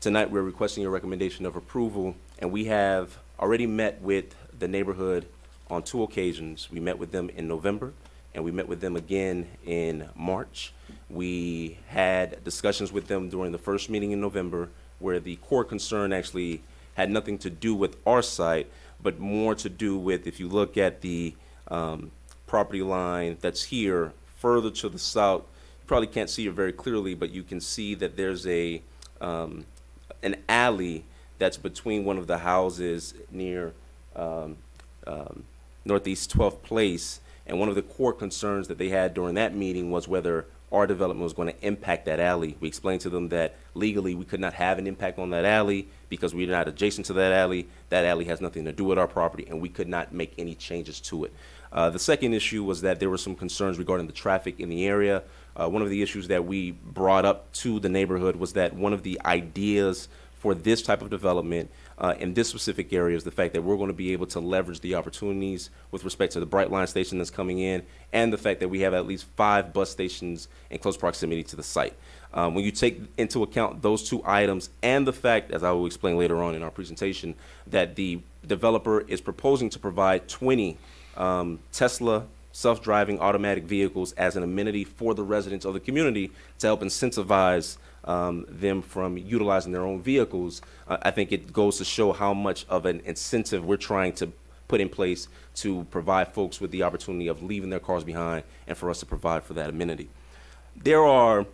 Tonight, we're requesting a recommendation of approval, and we have already met with the neighborhood on 2 occasions. We met with them in November, and we met with them again in March. We had discussions with them during the first meeting in November, where the core concern actually had nothing to do with our site, but more to do with, if you look at the property line that's here, further to the south, you probably can't see it very clearly, but you can see that there's a an alley that's between one of the houses near Northeast 12th Place. And one of the core concerns that they had during that meeting was whether our development was going to impact that alley. We explained to them that legally we could not have an impact on that alley because we're not adjacent to that alley. That alley has nothing to do with our property, and we could not make any changes to it. The second issue was that there were some concerns regarding the traffic in the area. One of the issues that we brought up to the neighborhood was that one of the ideas for this type of development in this specific area is the fact that we're going to be able to leverage the opportunities with respect to the Bright Line station that's coming in, and the fact that we have at least 5 bus stations in close proximity to the site. When you take into account those 2 items and the fact, as I will explain later on in our presentation, that the developer is proposing to provide 20 Tesla self-driving automatic vehicles as an amenity for the residents of the community to help incentivize them from utilizing their own vehicles, I think it goes to show how much of an incentive we're trying to put in place to provide folks with the opportunity of leaving their cars behind and for us to provide for that amenity. There are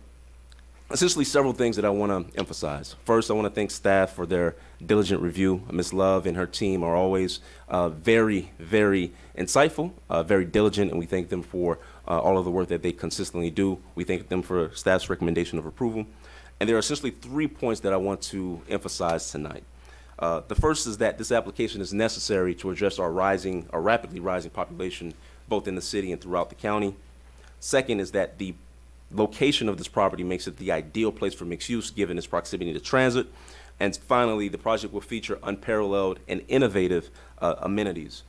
essentially several things that I want to emphasize. First, I want to thank staff for their diligent review. Ms. Love and her team are always very, very insightful, very diligent, and we thank them for all of the work that they consistently do. We thank them for staff's recommendation of approval. And there are essentially 3 points that I want to emphasize tonight. The first is that this application is necessary to address our rapidly rising population, both in the city and throughout the county. Second is that the location of this property makes it the ideal place for mixed use, given its proximity to transit. And finally, the project will feature unparalleled and innovative amenities.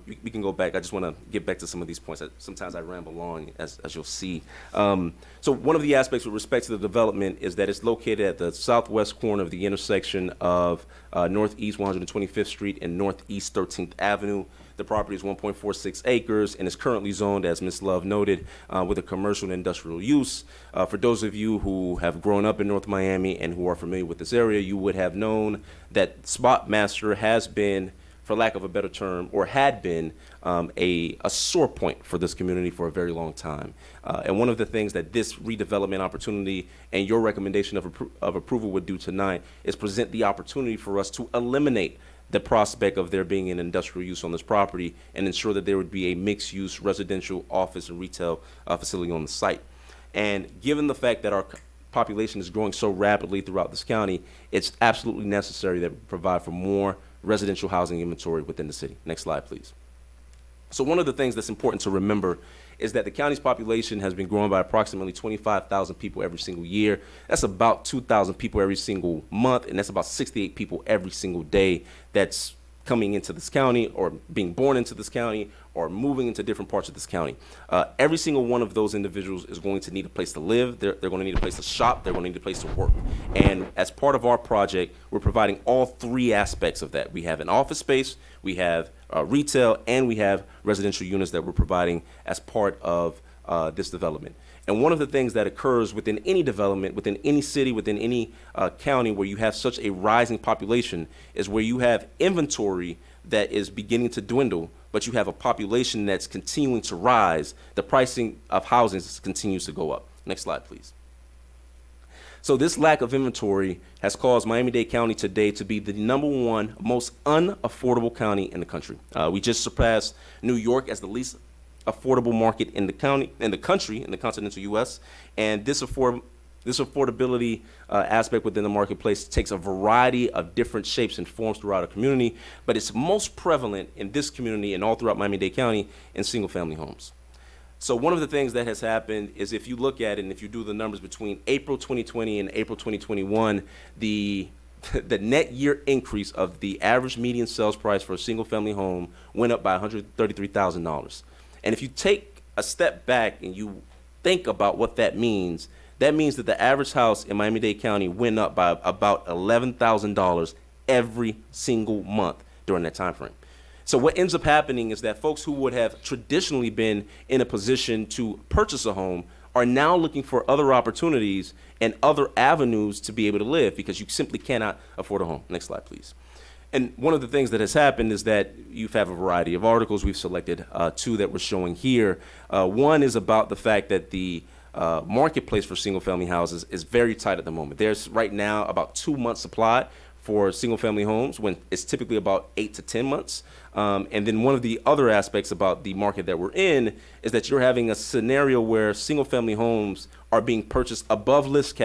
We can go back. I just want to get back to some of these points. Sometimes I ramble on, as you'll see. So one of the aspects with respect to the development is that it's located at the southwest corner of the intersection of Northeast 125th Street and Northeast 13th Avenue. The property is 1.46 acres and is currently zoned, as Ms. Love noted, with a commercial and industrial use. For those of you who have grown up in North Miami and who are familiar with this area, you would have known that Spot Master has been, for lack of a better term, or had been a sore point for this community for a very long time. And one of the things that this redevelopment opportunity and your recommendation of approval would do tonight is present the opportunity for us to eliminate the prospect of there being an industrial use on this property and ensure that there would be a mixed-use residential, office, and retail facility on the site. And given the fact that our population is growing so rapidly throughout this county, it's absolutely necessary that we provide for more residential housing inventory within the city. Next slide, please. So one of the things that's important to remember is that the county's population has been growing by approximately 25,000 people every single year. That's about 2,000 people every single month, and that's about 68 people every single day that's coming into this county or being born into this county or moving into different parts of this county. Every single one of those individuals is going to need a place to live. They're going to need a place to shop. They're going to need a place to work. And as part of our project, we're providing all three aspects of that. We have an office space, we have retail, and we have residential units that we're providing as part of this development. And one of the things that occurs within any development, within any city, within any county where you have such a rising population is where you have inventory that is beginning to dwindle, but you have a population that's continuing to rise. The pricing of housing continues to go up. Next slide, please. So this lack of inventory has caused Miami-Dade County today to be the #1 most unaffordable county in the country. We just surpassed New York as the least affordable market in the country, in the continental U.S. And this affordability aspect within the marketplace takes a variety of different shapes and forms throughout a community, but it's most prevalent in this community and all throughout Miami-Dade County in single-family homes. So one of the things that has happened is if you look at it and if you do the numbers between April 2020 and April 2021, the net year increase of the average median sales price for a single-family home went up by $133,000. And if you take a step back and you think about what that means that the average house in Miami-Dade County went up by about $11,000 every single month during that time frame. So what ends up happening is that folks who would have traditionally been in a position to purchase a home are now looking for other opportunities and other avenues to be able to live because you simply cannot afford a home. Next slide, please. And one of the things that has happened is that you have a variety of articles. We've selected two that we're showing here. One is about the fact that the marketplace for single-family houses is very tight at the moment. There's right now about 2 months supply for single-family homes when it's typically about 8 to 10 months. And then one of the other aspects about the market that we're in is that you're having a scenario where single-family homes are being purchased above list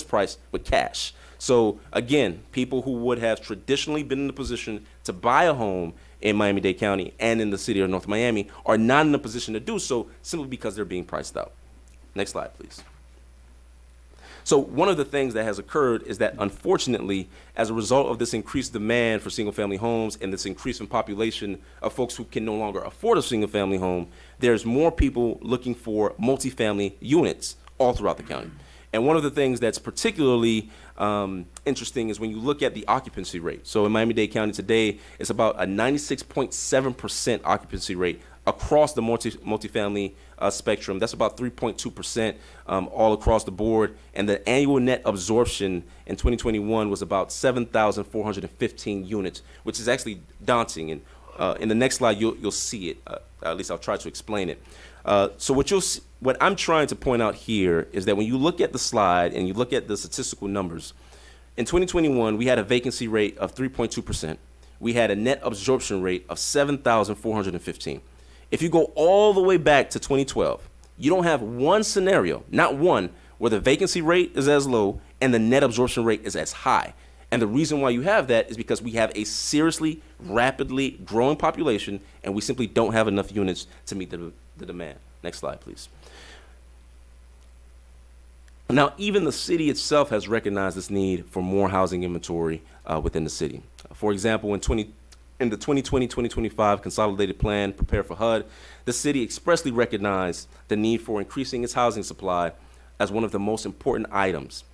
price with cash. So again, people who would have traditionally been in the position to buy a home in Miami-Dade County and in the city of North Miami are not in a position to do so simply because they're being priced out. Next slide, please. So one of the things that has occurred is that unfortunately, as a result of this increased demand for single-family homes and this increase in population of folks who can no longer afford a single-family home, there's more people looking for multifamily units all throughout the county. And one of the things that's particularly interesting is when you look at the occupancy rate. So in Miami-Dade County today, it's about a 96.7% occupancy rate across the multifamily spectrum. That's about 3.2% all across the board. And the annual net absorption in 2021 was about 7,415 units, which is actually daunting. And in the next slide, you'll see it. At least I'll try to explain it. So what I'm trying to point out here is that when you look at the slide and you look at the statistical numbers, in 2021, we had a vacancy rate of 3.2%. We had a net absorption rate of 7,415. If you go all the way back to 2012, you don't have one scenario, not one, where the vacancy rate is as low and the net absorption rate is as high. And the reason why you have that is because we have a seriously, rapidly growing population, and we simply don't have enough units to meet the demand. Next slide, please. Now, even the city itself has recognized this need for more housing inventory within the city. For example, in the 2020-2025 Consolidated Plan, Prepare for HUD, the city expressly recognized the need for increasing its housing supply as one of the most important items.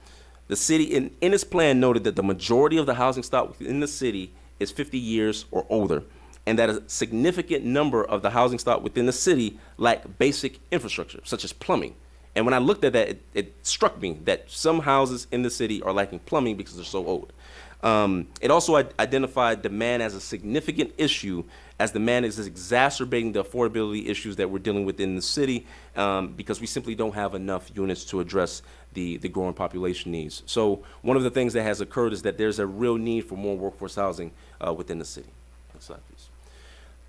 The city, in its plan, noted that the majority of the housing stock within the city is 50 years or older, and that a significant number of the housing stock within the city lack basic infrastructure, such as plumbing. And when I looked at that, it struck me that some houses in the city are lacking plumbing because they're so old. It also identified demand as a significant issue, as demand is exacerbating the affordability issues that we're dealing with in the city because we simply don't have enough units to address the growing population needs. So one of the things that has occurred is that there's a real need for more workforce housing within the city. Next slide, please.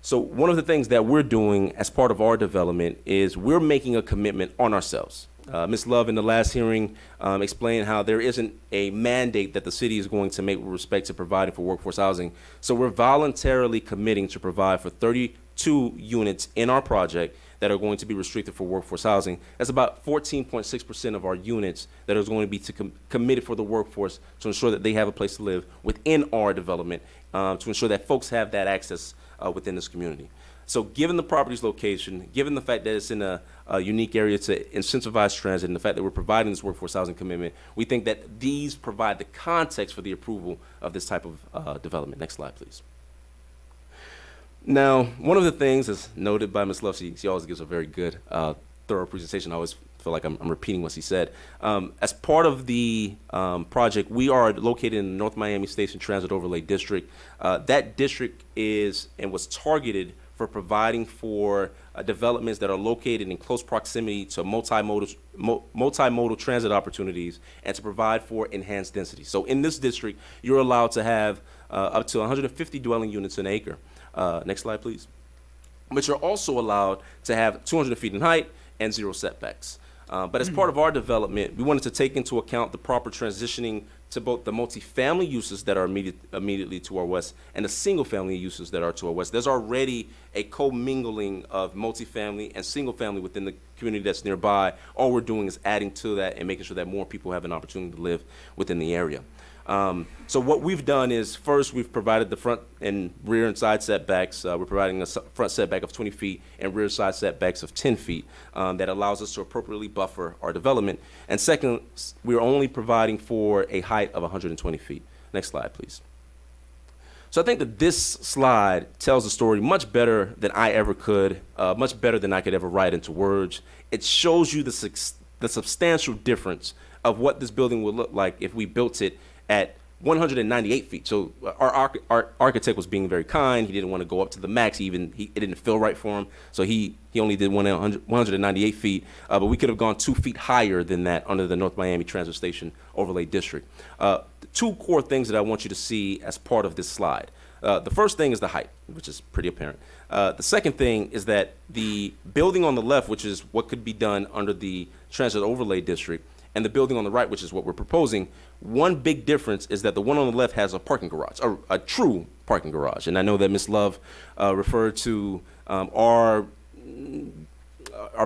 So one of the things that we're doing as part of our development is we're making a commitment on ourselves. Ms. Love in the last hearing explained how there isn't a mandate that the city is going to make with respect to providing for workforce housing. So we're voluntarily committing to provide for 32 units in our project that are going to be restricted for workforce housing. That's about 14.6% of our units that are going to be committed for the workforce to ensure that they have a place to live within our development, to ensure that folks have that access within this community. So given the property's location, given the fact that it's in a unique area to incentivize transit, and the fact that we're providing this workforce housing commitment, we think that these provide the context for the approval of this type of development. Next slide, please. Now, one of the things, as noted by Ms. Love, she always gives a very good, thorough presentation. I always feel like I'm repeating what she said. As part of the project, we are located in the North Miami Station Transit Overlay District. That district is and was targeted for providing for developments that are located in close proximity to multimodal transit opportunities and to provide for enhanced density. So in this district, you're allowed to have up to 150 dwelling units an acre. Next slide, please. But you're also allowed to have 200 feet in height and 0 setbacks. But as part of our development, we wanted to take into account the proper transitioning to both the multifamily uses that are immediately to our west and the single-family uses that are to our west. There's already a commingling of multifamily and single-family within the community that's nearby. All we're doing is adding to that and making sure that more people have an opportunity to live within the area. So what we've done is, first, we've provided the front and rear and side setbacks. We're providing a front setback of 20 feet and rear side setbacks of 10 feet that allows us to appropriately buffer our development. And second, we're only providing for a height of 120 feet. Next slide, please. So I think that this slide tells the story much better than I ever could, much better than I could ever write into words. It shows you the substantial difference of what this building would look like if we built it at 198 feet. So our architect was being very kind. He didn't want to go up to the max. It didn't feel right for him. So he only did 198 feet. But we could have gone 2 feet higher than that under the North Miami Transit Station Overlay District. Two core things that I want you to see as part of this slide. The first thing is the height, which is pretty apparent. The second thing is that the building on the left, which is what could be done under the Transit Overlay District, and the building on the right, which is what we're proposing, one big difference is that the one on the left has a parking garage, or a true parking garage. And I know that Ms. Love referred to our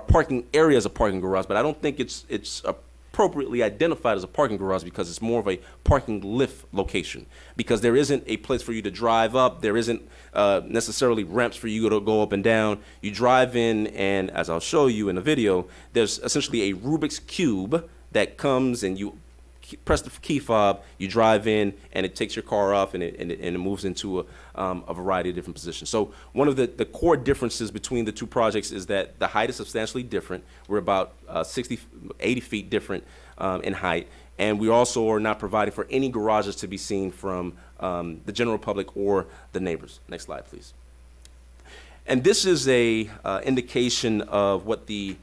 parking area as a parking garage, but I don't think it's appropriately identified as a parking garage because it's more of a parking lift location, because there isn't a place for you to drive up. There isn't necessarily ramps for you to go up and down. You drive in, and as I'll show you in the video, there's essentially a Rubik's Cube that comes and you press the key fob, you drive in, and it takes your car off, and it moves into a variety of different positions. So one of the core differences between the two projects is that the height is substantially different. We're about 80 feet different in height, and we also are not providing for any garages to be seen from the general public or the neighbors. Next slide, please. And this is a indication of what the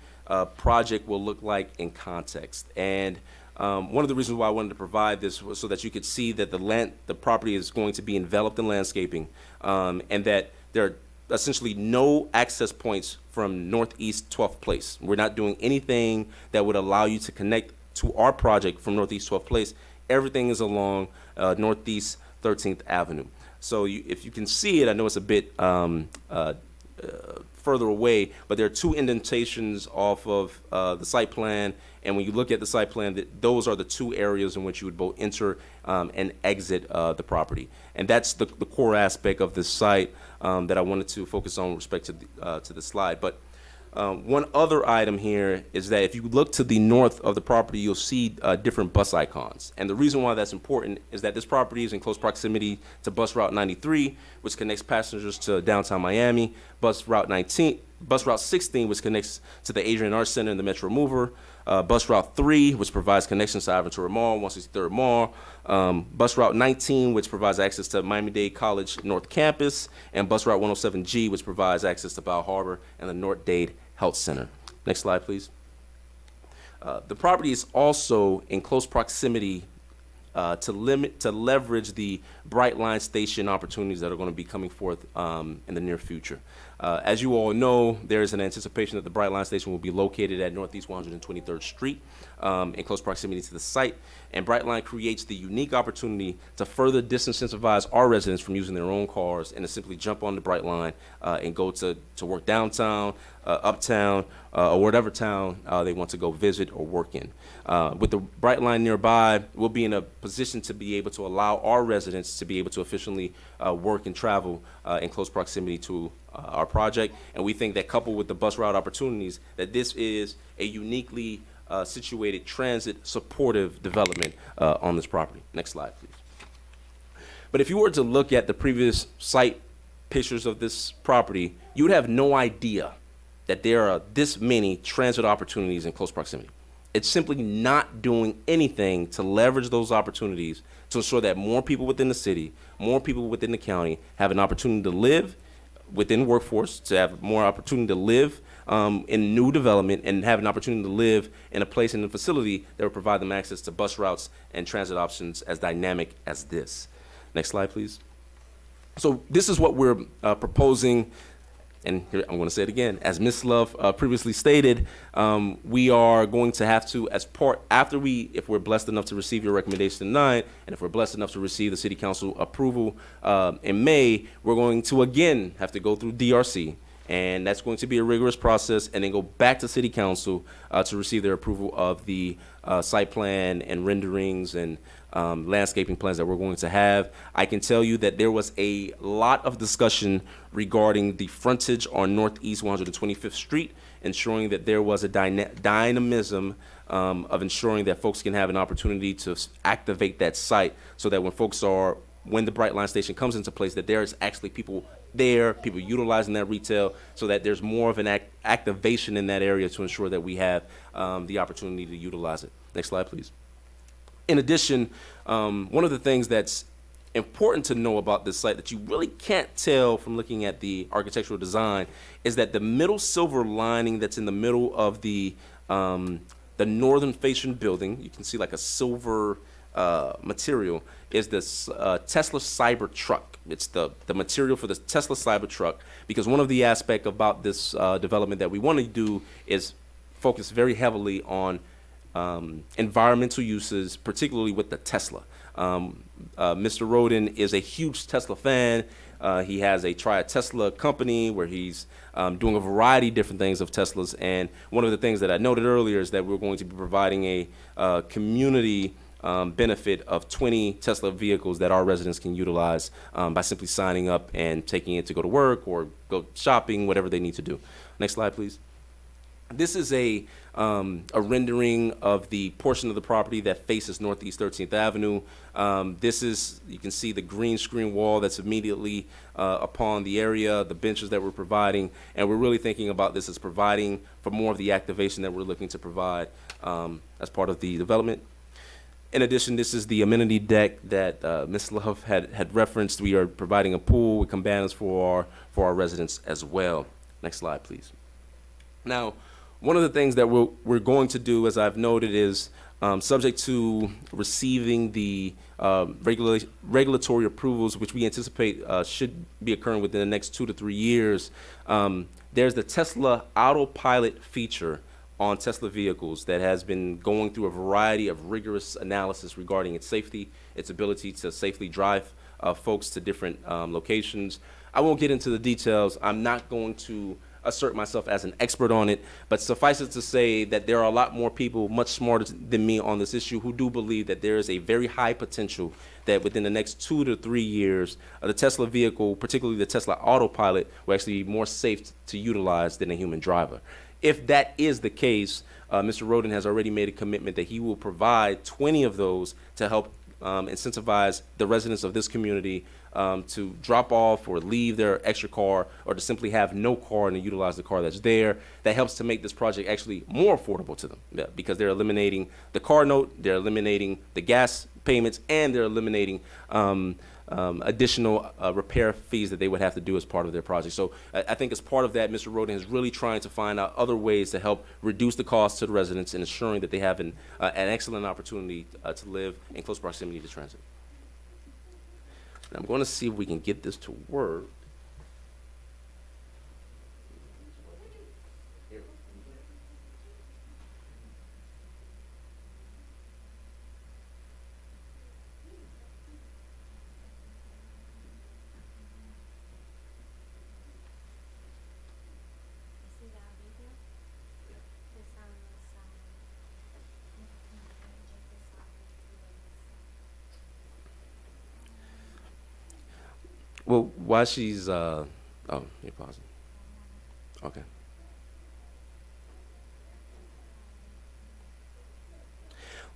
project will look like in context. And one of the reasons why I wanted to provide this was so that you could see that the property is going to be enveloped in landscaping, and that there are essentially no access points from Northeast 12th Place. We're not doing anything that would allow you to connect to our project from Northeast 12th Place. Everything is along Northeast 13th Avenue. So if you can see it, I know it's a bit further away, but there are two indentations off of the site plan, and when you look at the site plan, those are the two areas in which you would both enter and exit the property. And that's the core aspect of this site that I wanted to focus on with respect to the slide. But one other item here is that if you look to the north of the property, you'll see different bus icons. And the reason why that's important is that this property is in close proximity to Bus Route 93, which connects passengers to downtown Miami, Bus Route 16, which connects to the Adrian Arts Center and the Metro Mover, Bus Route 3, which provides connections to Aventura Mall, 163rd Mall, Bus Route 19, which provides access to Miami-Dade College North Campus, and Bus Route 107G, which provides access to Bal Harbor and the North Dade Health Center. Next slide, please. The property is also in close proximity to leverage the Bright Line station opportunities that are going to be coming forth in the near future. As you all know, there is an anticipation that the Brightline Station will be located at Northeast 123rd Street in close proximity to the site. And Brightline creates the unique opportunity to further disincentivize our residents from using their own cars and to simply jump on the Brightline and go to work downtown, uptown, or whatever town they want to go visit or work in. With the Brightline nearby, we'll be in a position to be able to allow our residents to be able to efficiently work and travel in close proximity to our project. And we think that coupled with the bus route opportunities, that this is a uniquely situated transit supportive development on this property. Next slide, please. But if you were to look at the previous site pictures of this property, you would have no idea that there are this many transit opportunities in close proximity. It's simply not doing anything to leverage those opportunities to ensure that more people within the city, more people within the county have an opportunity to live within workforce, to have more opportunity to live in new development and have an opportunity to live in a place in a facility that will provide them access to bus routes and transit options as dynamic as this. Next slide, please. So this is what we're proposing, and here I'm going to say it again. As Ms. Love previously stated, we are going to have to, if we're blessed enough to receive your recommendation tonight, and if we're blessed enough to receive the City Council approval in May, we're going to again have to go through DRC. And that's going to be a rigorous process, and then go back to City Council to receive their approval of the site plan and renderings and landscaping plans that we're going to have. I can tell you that there was a lot of discussion regarding the frontage on Northeast 125th Street, ensuring that there was a dynamism of ensuring that folks can have an opportunity to activate that site, so that when the Brightline Station comes into place, that there is actually people there, people utilizing that retail, so that there's more of an activation in that area to ensure that we have the opportunity to utilize it. Next slide, please. In addition, one of the things that's important to know about this site that you really can't tell from looking at the architectural design is that the middle silver lining that's in the middle of the northern facing building, you can see like a silver material, is this Tesla Cybertruck. It's the material for the Tesla Cybertruck, because one of the aspects about this development that we want to do is focus very heavily on environmental uses, particularly with the Tesla. Mr. Roden is a huge Tesla fan. He has a Try a Tesla company where he's doing a variety of different things of Teslas. And one of the things that I noted earlier is that we're going to be providing a community benefit of 20 Tesla vehicles that our residents can utilize by simply signing up and taking it to go to work or go shopping, whatever they need to do. Next slide, please. This is a rendering of the portion of the property that faces Northeast 13th Avenue. You can see the green screen wall that's immediately upon the area, the benches that we're providing, and we're really thinking about this as providing for more of the activation that we're looking to provide as part of the development. In addition, this is the amenity deck that Ms. Love had referenced. We are providing a pool with cabanas for our residents as well. Next slide, please. Now, one of the things that we're going to do, as I've noted, is subject to receiving the regulatory approvals, which we anticipate should be occurring within the next 2 to 3 years. There's the Tesla Autopilot feature on Tesla vehicles that has been going through a variety of rigorous analysis regarding its safety, its ability to safely drive folks to different locations. I won't get into the details. I'm not going to assert myself as an expert on it, but suffice it to say that there are a lot more people much smarter than me on this issue who do believe that there is a very high potential that within the next 2 to 3 years, the Tesla vehicle, particularly the Tesla Autopilot, will actually be more safe to utilize than a human driver. If that is the case, Mr. Roden has already made a commitment that he will provide 20 of those to help incentivize the residents of this community to drop off or leave their extra car, or to simply have no car and to utilize the car that's there. That helps to make this project actually more affordable to them, because they're eliminating the car note, they're eliminating the gas payments, and they're eliminating additional repair fees that they would have to do as part of their project. So I think as part of that, Mr. Roden is really trying to find out other ways to help reduce the cost to the residents and ensuring that they have an excellent opportunity to live in close proximity to transit. And I'm going to see if we can get this to work. Well, while she's, oh, you're pausing. Okay.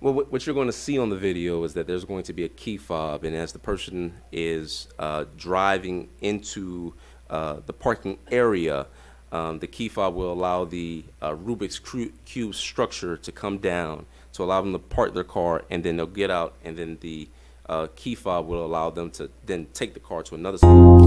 Well, what you're going to see on the video is that there's going to be a key fob, and as the person is driving into the parking area, the key fob will allow the Rubik's Cube structure to come down to allow them to park their car, and then they'll get out, and then the key fob will allow them to then take the car to another spot.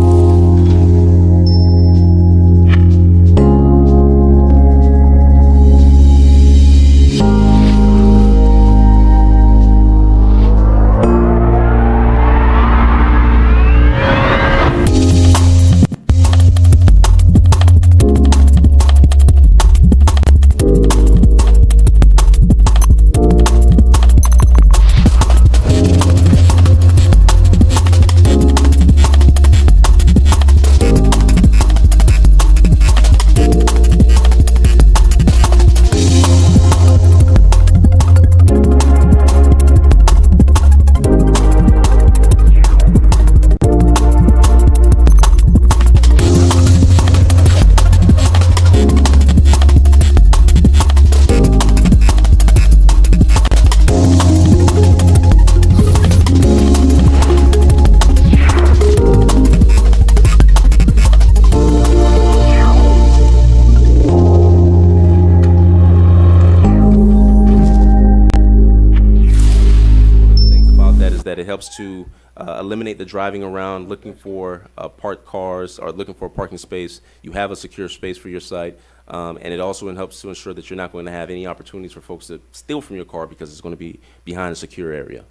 That it helps to eliminate the driving around looking for parked cars or looking for a parking space. You have a secure space for your site, and it also helps to ensure that you're not going to have any opportunities for folks to steal from your car because it's going to be behind a secure area.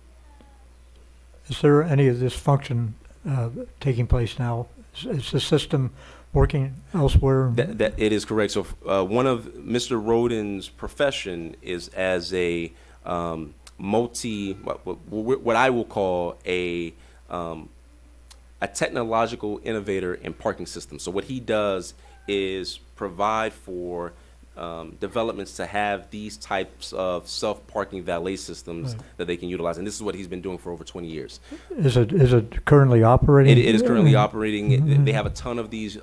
Is there any of this function taking place now? Is the system working elsewhere? That it is correct. So one of Mr. Roden's profession is as a what I will call a technological innovator in parking systems. So what he does is provide for developments to have these types of self-parking valet systems that they can utilize, and this is what he's been doing for over 20 years. Is it currently operating? It is currently operating. They have a ton of these.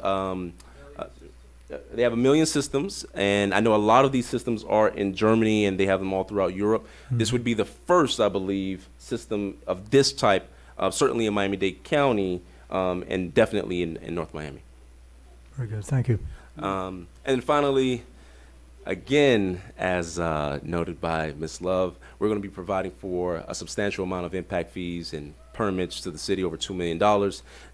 They have 1 million systems, and I know a lot of these systems are in Germany, and they have them all throughout Europe. This would be the first, I believe, system of this type, certainly in Miami-Dade County, and definitely in North Miami. Very good, thank you. And finally, again, as noted by Ms. Love, we're going to be providing for a substantial amount of impact fees and permits to the city, over $2 million.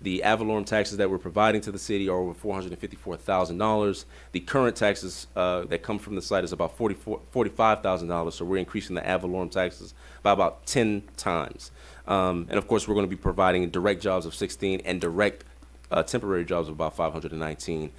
The ad valorem taxes that we're providing to the city are over $454,000. The current taxes that come from the site is about $45,000, so we're increasing the ad valorem taxes by about 10 times. And of course, we're going to be providing direct jobs of 16 and direct temporary jobs of about 519.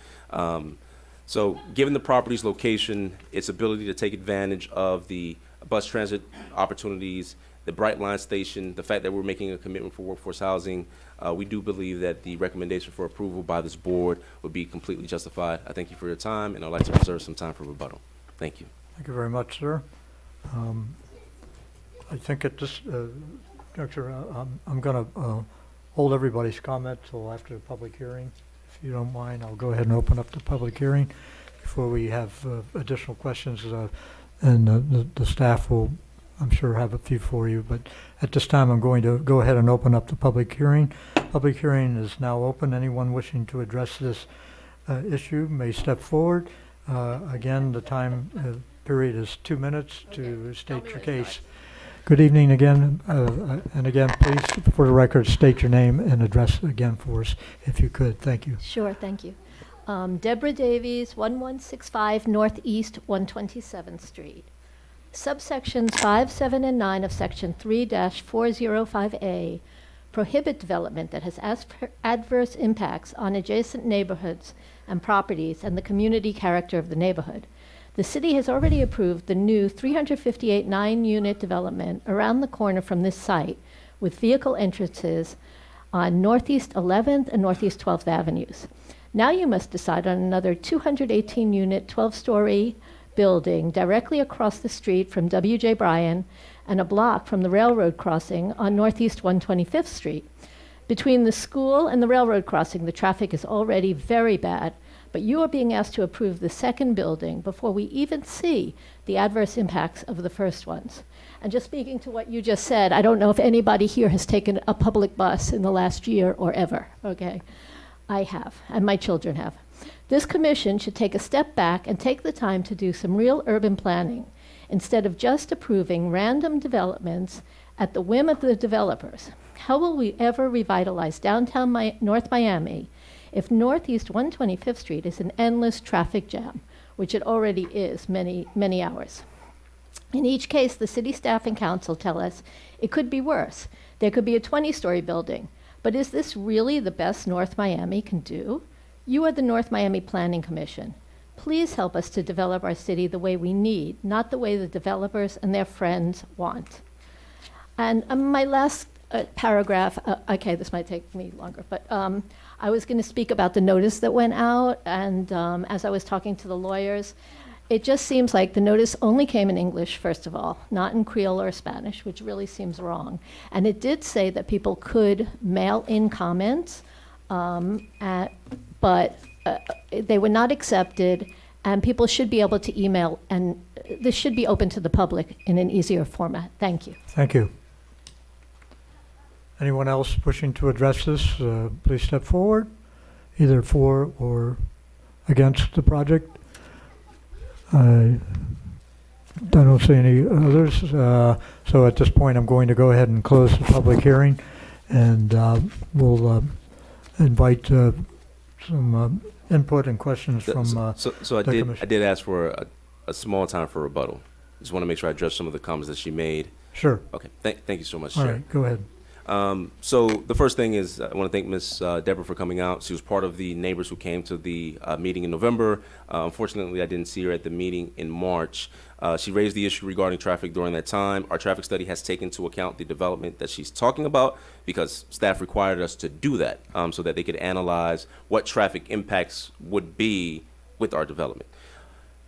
So given the property's location, its ability to take advantage of the bus transit opportunities, the Bright Line station, the fact that we're making a commitment for workforce housing, we do believe that the recommendation for approval by this board would be completely justified. I thank you for your time, and I'd like to reserve some time for rebuttal. Thank you. Thank you very much, sir. I think at this juncture, I'm going to hold everybody's comment till after the public hearing. If you don't mind, I'll go ahead and open up the public hearing before we have additional questions, and the staff will, I'm sure, have a few for you. But at this time, I'm going to go ahead and open up the public hearing. Public hearing is now open. Anyone wishing to address this issue may step forward. Again, the time period is 2 minutes to state your case. Good evening again, and again, please, for the record, state your name and address again for us, if you could. Thank you. Sure, thank you. Deborah Davies, 1165 Northeast 127th Street. Subsections 5, 7, and 9 of Section 3-405A prohibit development that has adverse impacts on adjacent neighborhoods and properties and the community character of the neighborhood. The city has already approved the new 358 9-unit development around the corner from this site with vehicle entrances on Northeast 11th and Northeast 12th Avenues. Now you must decide on another 218-unit, 12-story building directly across the street from W.J. Bryan and a block from the railroad crossing on Northeast 125th Street. Between the school and the railroad crossing, the traffic is already very bad, but you are being asked to approve the second building before we even see the adverse impacts of the first ones. And just speaking to what you just said, I don't know if anybody here has taken a public bus in the last year or ever, okay? I have, and my children have. This commission should take a step back and take the time to do some real urban planning instead of just approving random developments at the whim of the developers. How will we ever revitalize downtown North Miami if Northeast 125th Street is an endless traffic jam, which it already is many, many hours? In each case, the city staff and council tell us it could be worse. There could be a 20-story building. But is this really the best North Miami can do? You are the North Miami Planning Commission. Please help us to develop our city the way we need, not the way the developers and their friends want. And my last paragraph, okay, this might take me longer, but I was going to speak about the notice that went out, and as I was talking to the lawyers, it just seems like the notice only came in English, first of all, not in Creole or Spanish, which really seems wrong. And it did say that people could mail in comments, but they were not accepted, and people should be able to email, and this should be open to the public in an easier format. Thank you. Thank you. Anyone else wishing to address this, please step forward, either for or against the project. I don't see any others, so at this point I'm going to go ahead and close the public hearing, and we'll invite some input and questions from So the commission. I did ask for a small time for rebuttal. Just want to make sure I address some of the comments that she made. Sure. Okay, thank you so much, All Chair. right, go ahead. So the first thing is I want to thank Ms. Deborah for coming out. She was part of the neighbors who came to the meeting in November. Unfortunately, I didn't see her at the meeting in March. She raised the issue regarding traffic during that time. Our traffic study has taken into account the development that she's talking about because staff required us to do that so that they could analyze what traffic impacts would be with our development.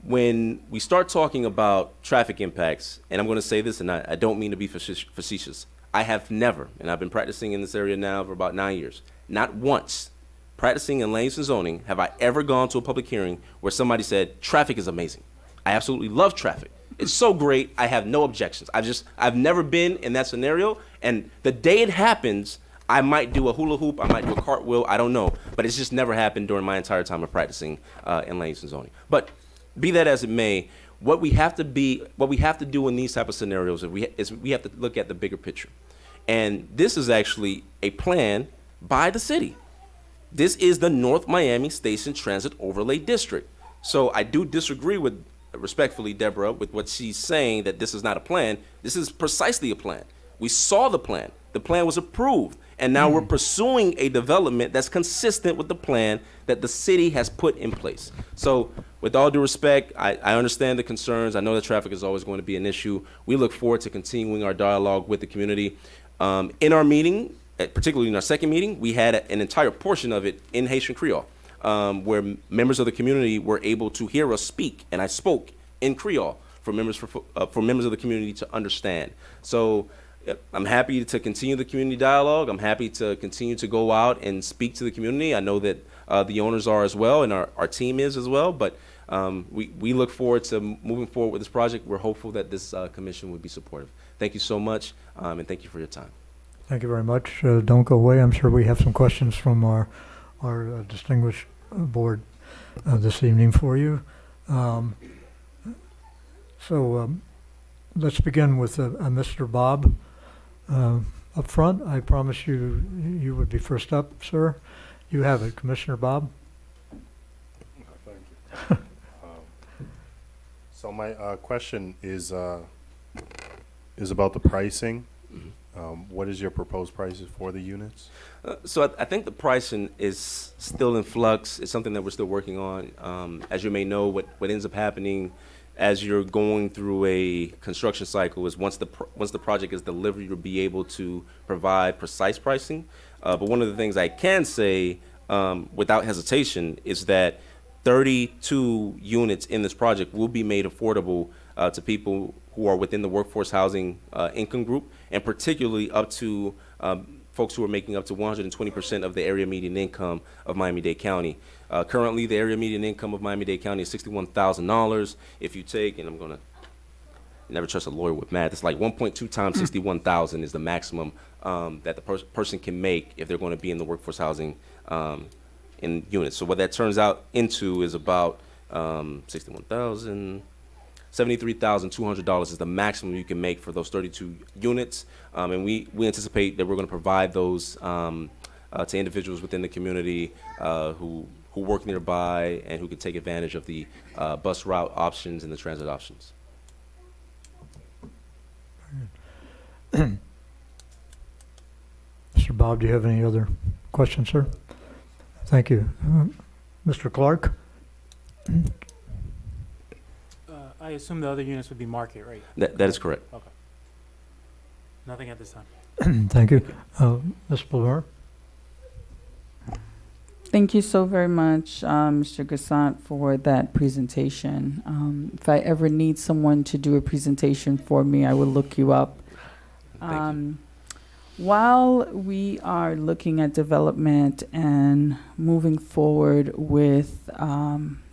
When we start talking about traffic impacts, and I'm going to say this, and I don't mean to be facetious, I have never, and I've been practicing in this area now for about 9 years, not once, practicing in land use and zoning, have I ever gone to a public hearing where somebody said, traffic is amazing. I absolutely love traffic. It's so great, I have no objections. I've never been in that scenario, and the day it happens, I might do a hula hoop, I might do a cartwheel, I don't know, but it's just never happened during my entire time of practicing in land use and zoning. But be that as it may, what we have to do in these type of scenarios is we have to look at the bigger picture. And this is actually a plan by the city. This is the North Miami Station Transit Overlay District. So I do disagree with, respectfully, Deborah, with what she's saying that this is not a plan. This is precisely a plan. We saw the plan. The plan was approved. And now we're pursuing a development that's consistent with the plan that the city has put in place. So with all due respect, I understand the concerns. I know that traffic is always going to be an issue. We look forward to continuing our dialogue with the community. In our meeting, particularly in our second meeting, we had an entire portion of it in Haitian Creole, where members of the community were able to hear us speak, and I spoke in Creole for members of the community to understand. So I'm happy to continue the community dialogue. I'm happy to continue to go out and speak to the community. I know that the owners are as well, and our team is as well, but we look forward to moving forward with this project. We're hopeful that this commission would be supportive. Thank you so much, and thank you for your time. Thank you very much. Don't go away. I'm sure we have some questions from our distinguished board this evening for you. So let's begin with Mr. Bob up front. I promise you would be first up, sir. You have it, Commissioner Bob. Thank you. So my question is about the pricing. What is your proposed prices for the units? So I think the pricing is still in flux. It's something that we're still working on. As you may know, what ends up happening as you're going through a construction cycle is once the project is delivered, you'll be able to provide precise pricing. But one of the things I can say without hesitation is that 32 units in this project will be made affordable to people who are within the workforce housing income group, and particularly up to folks who are making up to 120% of the area median income of Miami-Dade County. Currently, the area median income of Miami-Dade County is $61,000. If you take, and I'm going to never trust a lawyer with math, it's like 1.2 times 61,000 is the maximum that the person can make if they're going to be in the workforce housing in units. So what that turns out into is about 61,000. $73,200 is the maximum you can make for those 32 units, and we anticipate that we're going to provide those to individuals within the community who work nearby and who can take advantage of the bus route options and the transit options. Mr. Bob, do you have any other questions, sir? Thank you. Mr. Clark? I assume the other units would be market rate. That is correct. Okay. Nothing at this time. Thank you. Ms. Palmer? Thank you so very much, Mr. Gassant, for that presentation. If I ever need someone to do a presentation for me, I will look you up. Thank you. While we are looking at development and moving forward with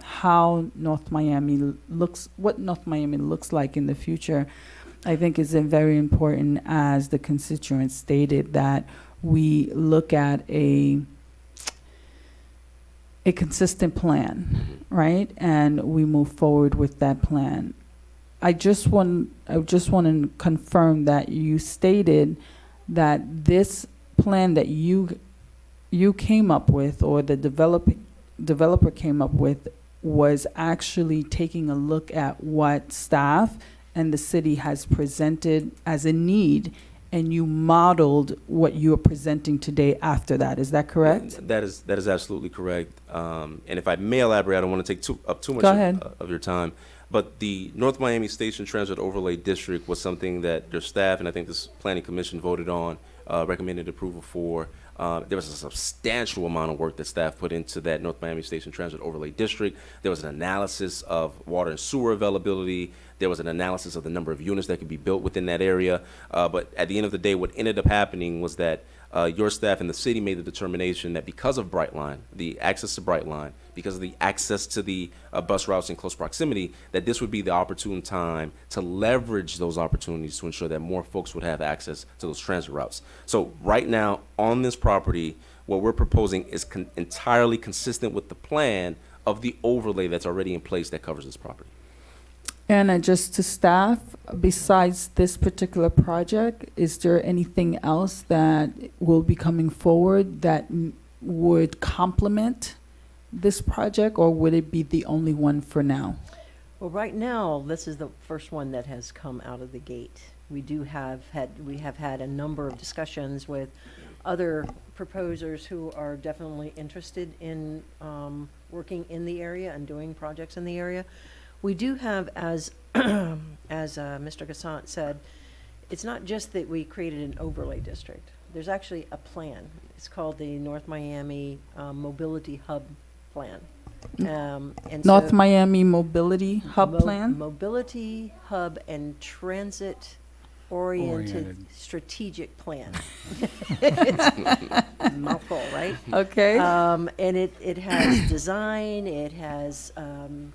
how North Miami looks, what North Miami looks like in the future, I think is very important, as the constituent stated, that we look at a consistent plan, right? And we move forward with that plan. I just want to confirm that you stated that this plan that you came up with, or the developer came up with, was actually taking a look at what staff and the city has presented as a need, and you modeled what you are presenting today after that. Is that correct? That is absolutely correct. And if I may elaborate, I don't want to take up too much of your time. But the North Miami Station Transit Overlay District was something that their staff, and I think this Planning Commission, voted on, recommended approval for. There was a substantial amount of work that staff put into that North Miami Station Transit Overlay District. There was an analysis of water and sewer availability. There was an analysis of the number of units that could be built within that area. But at the end of the day, what ended up happening was that your staff and the city made the determination that because of Brightline, the access to Brightline, because of the access to the bus routes in close proximity, that this would be the opportune time to leverage those opportunities to ensure that more folks would have access to those transit routes. So right now on this property, what we're proposing is entirely consistent with the plan of the overlay that's already in place that covers this property. And just to staff, besides this particular project, is there anything else that will be coming forward that would complement this project, or would it be the only one for now? Well, right now, this is the first one that has come out of the gate. We have had a number of discussions with other proposers who are definitely interested in working in the area and doing projects in the area. We do have, as Mr. Gassant said, it's not just that we created an overlay district. There's actually a plan. It's called the North Miami Mobility Hub Plan. And North so Miami Mobility Hub Plan? Mobility Hub and Transit-oriented strategic plan. It's a mouthful, right? Okay. And it has design, it has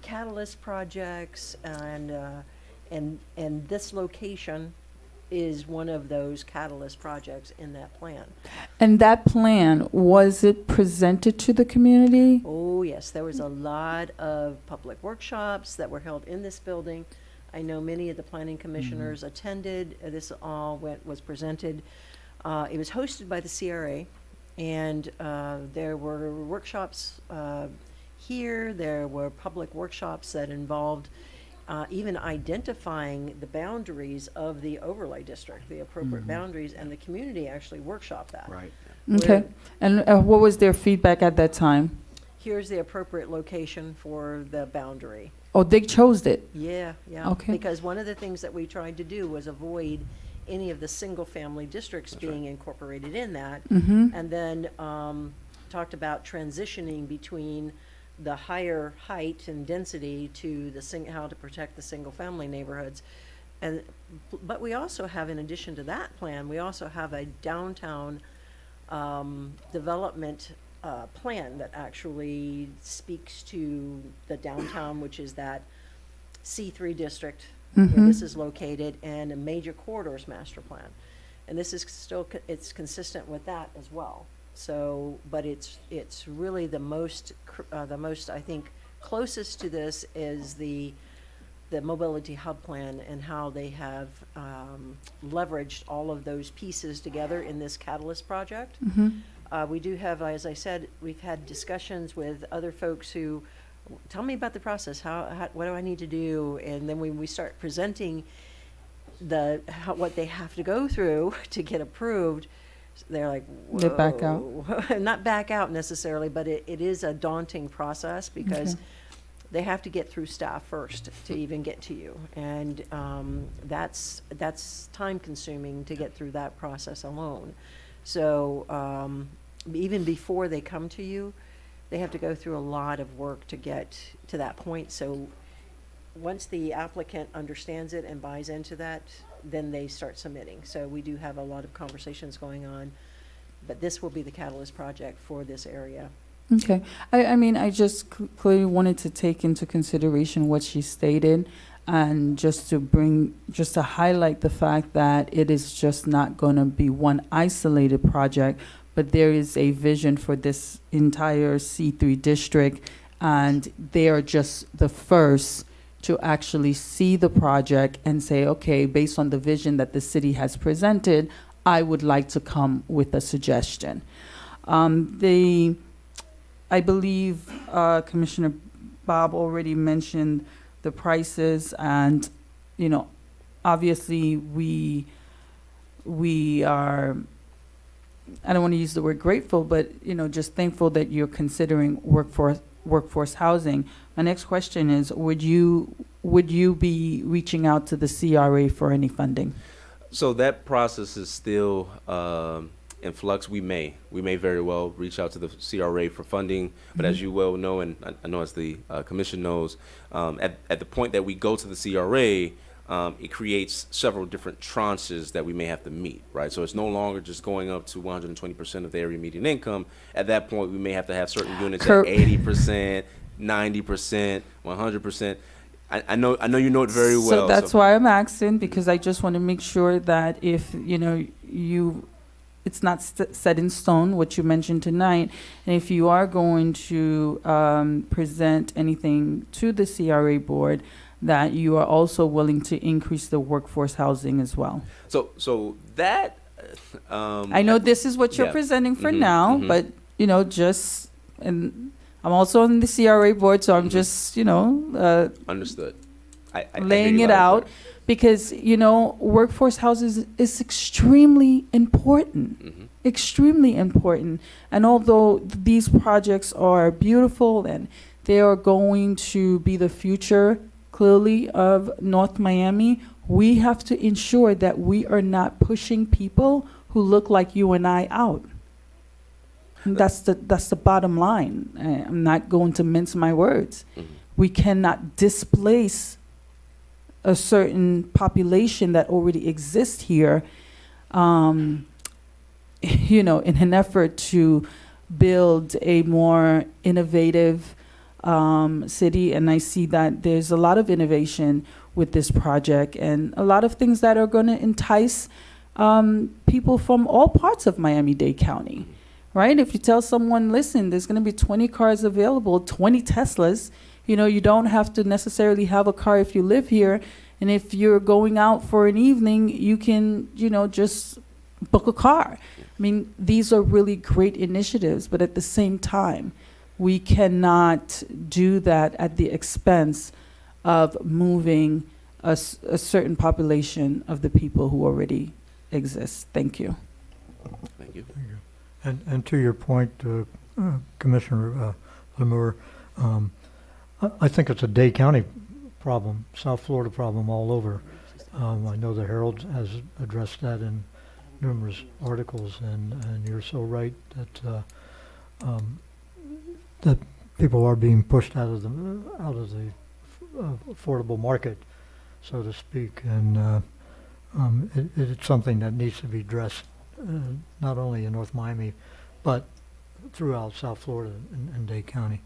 catalyst projects, and this location is one of those catalyst projects in that plan. And that plan, was it presented to the community? Oh, yes, there was a lot of public workshops that were held in this building. I know many of the planning commissioners attended. This all was presented. It was hosted by the CRA, and there were workshops here. There were public workshops that involved even identifying the boundaries of the overlay district, the appropriate boundaries, and the community actually workshopped that. Right. Okay. And what was their feedback at that time? Here's the appropriate location for the boundary. Oh, they chose it? Yeah. Okay. Because one of the things that we tried to do was avoid any of the single-family districts being incorporated in that, and then talked about transitioning between the higher height and density to how to protect the single-family neighborhoods. But we also have, in addition to that plan, we also have a downtown development plan that actually speaks to the downtown, which is that C3 district where this is located, and a major corridors master plan. And this is still, it's consistent with that as well. So, but it's really the most, I think, closest to this is the mobility hub plan and how they have leveraged all of those pieces together in this Catalyst project. We do have, as I said, we've had discussions with other folks who tell me about the process. What do I need to do? And then when we start presenting what they have to go through to get approved, they're like, whoa. They back out? Not back out necessarily, but it is a daunting process because they have to get through staff first to even get to you. And that's time consuming to get through that process alone. So even before they come to you, they have to go through a lot of work to get to that point. So once the applicant understands it and buys into that, then they start submitting. So we do have a lot of conversations going on, but this will be the catalyst project for this area. Okay. I mean, I just clearly wanted to take into consideration what she stated, and just to highlight the fact that it is just not going to be one isolated project, but there is a vision for this entire C3 district, and they are just the first to actually see the project and say, okay, based on the vision that the city has presented, I would like to come with a suggestion. I believe Commissioner Bob already mentioned the prices, and, you know, obviously we are, I don't want to use the word grateful, but, you know, just thankful that you're considering workforce housing. My next question is, would you be reaching out to the CRA for any funding? So that process is still in flux. We may very well reach out to the CRA for funding, but as you well know, and I know as the commission knows, at the point that we go to the CRA, it creates several different tranches that we may have to meet, right? So it's no longer just going up to 120% of the area median income. At that point, we may have to have certain units at 80%, 90%, 100%. I know you know it very well. So that's why I'm asking, because I just want to make sure that if, you know, it's not set in stone, what you mentioned tonight, and if you are going to present anything to the CRA board, that you are also willing to increase the workforce housing as well. So that I know this is what you're presenting for now, but, you know, and I'm also on the CRA board, so I'm just, you know, understood. I laying it out, because, you know, workforce housing is extremely important, extremely important. And although these projects are beautiful and they are going to be the future, clearly, of North Miami, we have to ensure that we are not pushing people who look like you and I out. And that's the bottom line. I'm not going to mince my words. We cannot displace a certain population that already exists here, you know, in an effort to build a more innovative city. And I see that there's a lot of innovation with this project and a lot of things that are going to entice people from all parts of Miami-Dade County, right? If you tell someone, listen, there's going to be 20 cars available, 20 Teslas, you know, you don't have to necessarily have a car if you live here. And if you're going out for an evening, you can, you know, just book a car. I mean, these are really great initiatives, but at the same time, we cannot do that at the expense of moving a certain population of the people who already exist. Thank you. Thank you. And to your point, Commissioner Lemur, I think it's a Dade County problem, South Florida problem all over. I know the Herald has addressed that in numerous articles, and you're so right that that people are being pushed out of the affordable market, so to speak, and it's something that needs to be addressed not only in North Miami, but throughout South Florida and Dade County.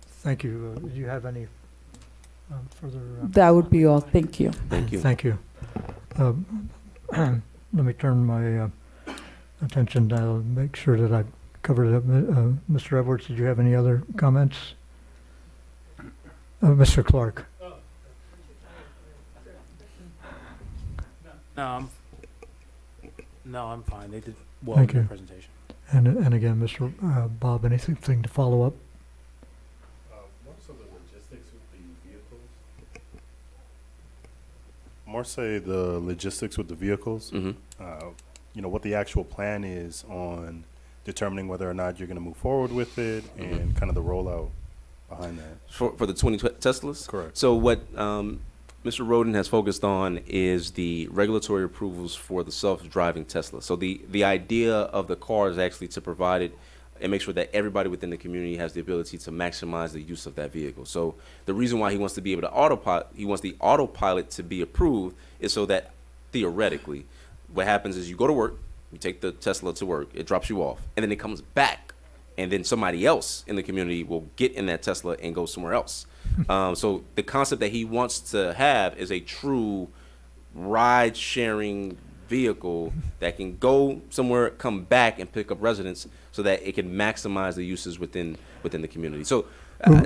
Thank you. Do you have any further? That would be all. Thank you. Thank you. Thank you. Let me turn my attention down, make sure that I covered it up. Mr. Edwards, did you have any other comments? Mr. Clark. No, I'm fine. They did well Thank in the you. presentation. And again, Mr. Bob, anything to follow up? More say the logistics with the vehicles. You know, what the actual plan is on determining whether or not you're going to move forward with it and kind of the rollout behind that. For the 20 Teslas? Correct. So what Mr. Roden has focused on is the regulatory approvals for the self-driving Tesla. So the idea of the car is actually to provide it and make sure that everybody within the community has the ability to maximize the use of that vehicle. So the reason why he wants to be able to autopilot, he wants the autopilot to be approved, is so that theoretically, what happens is you go to work, you take the Tesla to work, it drops you off, and then it comes back, and then somebody else in the community will get in that Tesla and go somewhere else. So the concept that he wants to have is a true ride-sharing vehicle that can go somewhere, come back, and pick up residents, so that it can maximize the uses within the community. So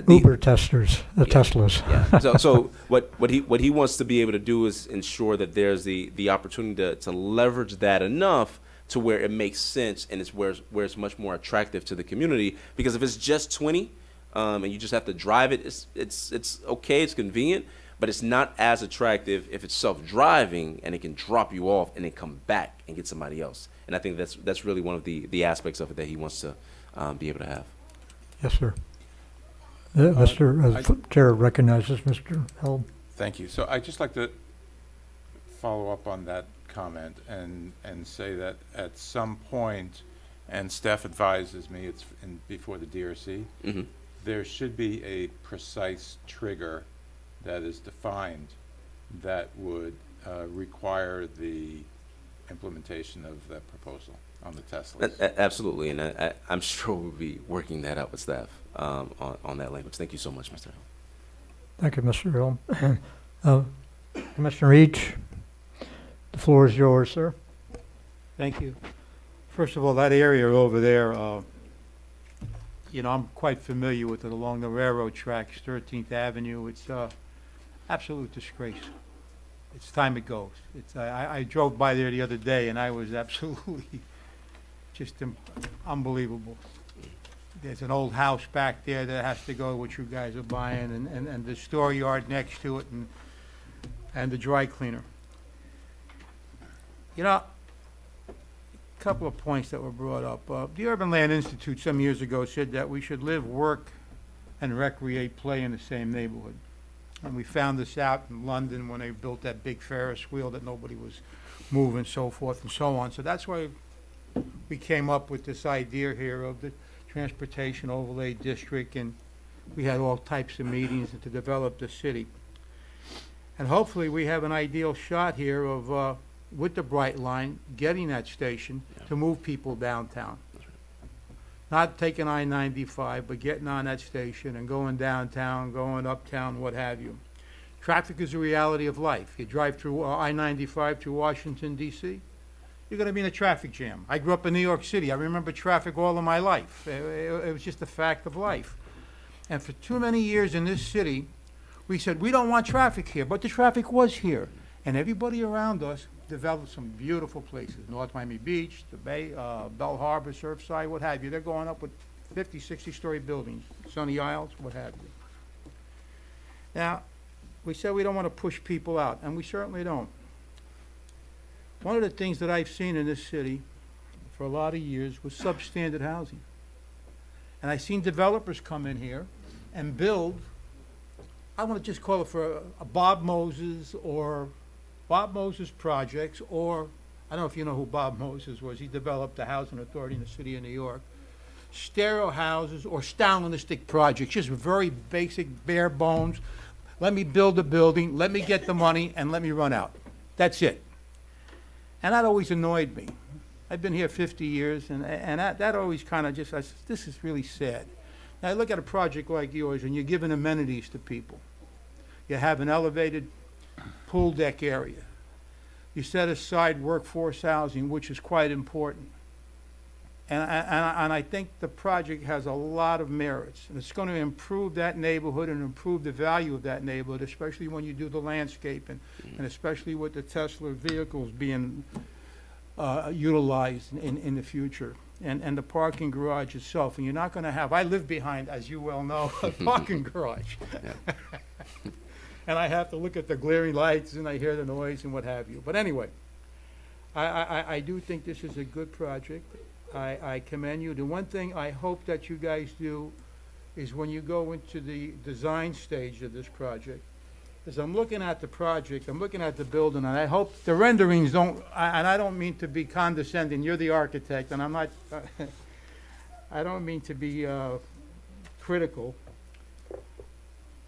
Uber testers, Teslas. Yeah. So what he wants to be able to do is ensure that there's the opportunity to leverage that enough to where it makes sense, and it's where it's much more attractive to the community. Because if it's just 20 and you just have to drive it, it's okay, it's convenient, but it's not as attractive if it's self-driving and it can drop you off and then come back and get somebody else. And I think that's really one of the aspects of it that he wants to be able to have. Yes, sir. Mr. Chair recognizes Mr. Helm. Thank you. So I'd just like to follow up on that comment and say that at some point, and staff advises me, it's before the DRC, there should be a precise trigger that is defined that would require the implementation of that proposal on the Teslas. Absolutely, and I'm sure we'll be working that out with staff on that language. Thank you so much, Mr. Hill. Thank you, Mr. Helm. Commissioner Each, the floor is yours, sir. Thank you. First of all, that area over there, you know, I'm quite familiar with it along the railroad tracks, 13th Avenue. It's absolute disgrace. It's time it goes. I drove by there the other day, and I was absolutely just unbelievable. There's an old house back there that has to go, which you guys are buying, and the store yard next to it, and the dry cleaner. You know, a couple of points that were brought up. The Urban Land Institute some years ago said that we should live, work, and recreate, play in the same neighborhood. And we found this out in London when they built that big Ferris wheel that nobody was moving, so forth and so on. So that's why we came up with this idea here of the Transportation Overlay District, and we had all types of meetings to develop the city. And hopefully we have an ideal shot here of, with the Bright Line, getting that station to move people downtown. Not taking I-95, but getting on that station and going downtown, going uptown, what have you. Traffic is a reality of life. You drive through I-95 to Washington, D.C., you're going to be in a traffic jam. I grew up in New York City. I remember traffic all of my life. It was just a fact of life. And for too many years in this city, we said, we don't want traffic here, but the traffic was here. And everybody around us developed some beautiful places. North Miami Beach, the Bay, Bell Harbor, Surfside, what have you. They're going up with 50, 60-story buildings, Sunny Isles, what have you. Now, we said we don't want to push people out, and we certainly don't. One of the things that I've seen in this city for a lot of years was substandard housing. And I've seen developers come in here and build, I want to just call it for a Bob Moses or Bob Moses projects, or I don't know if you know who Bob Moses was. He developed the housing authority in the city of New York. Stereo houses or Stalinistic projects, just very basic, bare bones. Let me build a building, let me get the money, and let me run out. That's it. And that always annoyed me. I've been here 50 years, and that always kind of just, I said, this is really sad. Now, I look at a project like yours, and you're giving amenities to people. You have an elevated pool deck area. You set aside workforce housing, which is quite important. And I think the project has a lot of merits, and it's going to improve that neighborhood and improve the value of that neighborhood, especially when you do the landscaping, and especially with the Tesla vehicles being utilized in the future, and the parking garage itself. And you're not going to have, I live behind, as you well know, a parking garage. And I have to look at the glaring lights, and I hear the noise and what have you. But anyway, I do think this is a good project. I commend you. The one thing I hope that you guys do is when you go into the design stage of this project, is I'm looking at the project, I'm looking at the building, and I hope the renderings don't, and I don't mean to be condescending, you're the architect, and I'm not, I don't mean to be critical,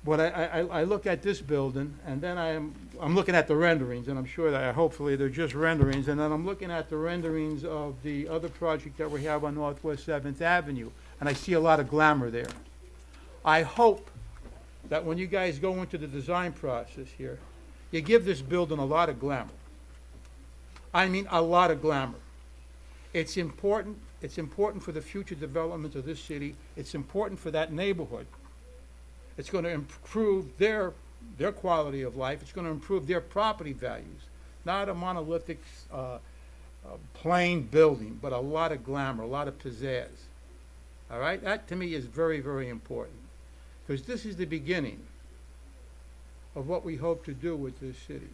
but I look at this building, and then I'm looking at the renderings, and I'm sure that hopefully they're just renderings, and then I'm looking at the renderings of the other project that we have on Northwest 7th Avenue, and I see a lot of glamour there. I hope that when you guys go into the design process here, you give this building a lot of glamour. I mean, a lot of glamour. It's important for the future development of this city. It's important for that neighborhood. It's going to improve their quality of life. It's going to improve their property values. Not a monolithic, plain building, but a lot of glamour, a lot of pizzazz. All right? That, to me, is very, very important. Because this is the beginning of what we hope to do with this city.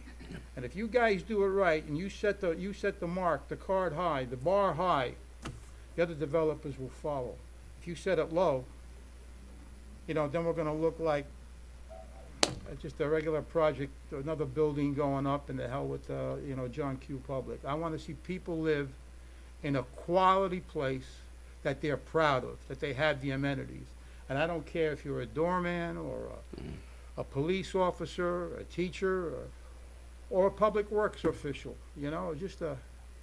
And if you guys do it right, and you set the mark, the card high, the bar high, the other developers will follow. If you set it low, you know, then we're going to look like just a regular project, another building going up, and the hell with, you know, John Q. Public. I want to see people live in a quality place that they're proud of, that they have the amenities. And I don't care if you're a doorman or a police officer, a teacher, or a public works official. You know, just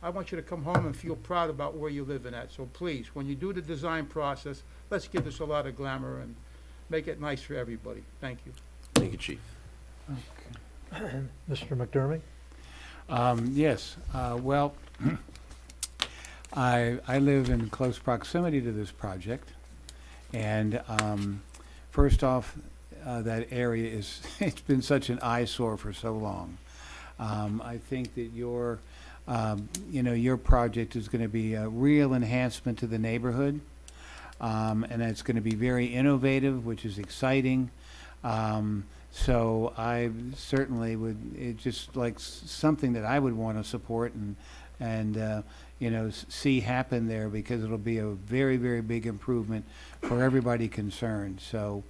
I want you to come home and feel proud about where you're living at. So please, when you do the design process, let's give this a lot of glamour and make it nice for everybody. Thank you. Thank you, Chief. Okay. Mr. McDermott? Yes. Well, I live in close proximity to this project. And first off, that area is, it's been such an eyesore for so long. I think that your project is going to be a real enhancement to the neighborhood. And it's going to be very innovative, which is exciting. So I certainly would, it's just like something that I would want to support and see happen there, because it'll be a very, very big improvement for everybody concerned. So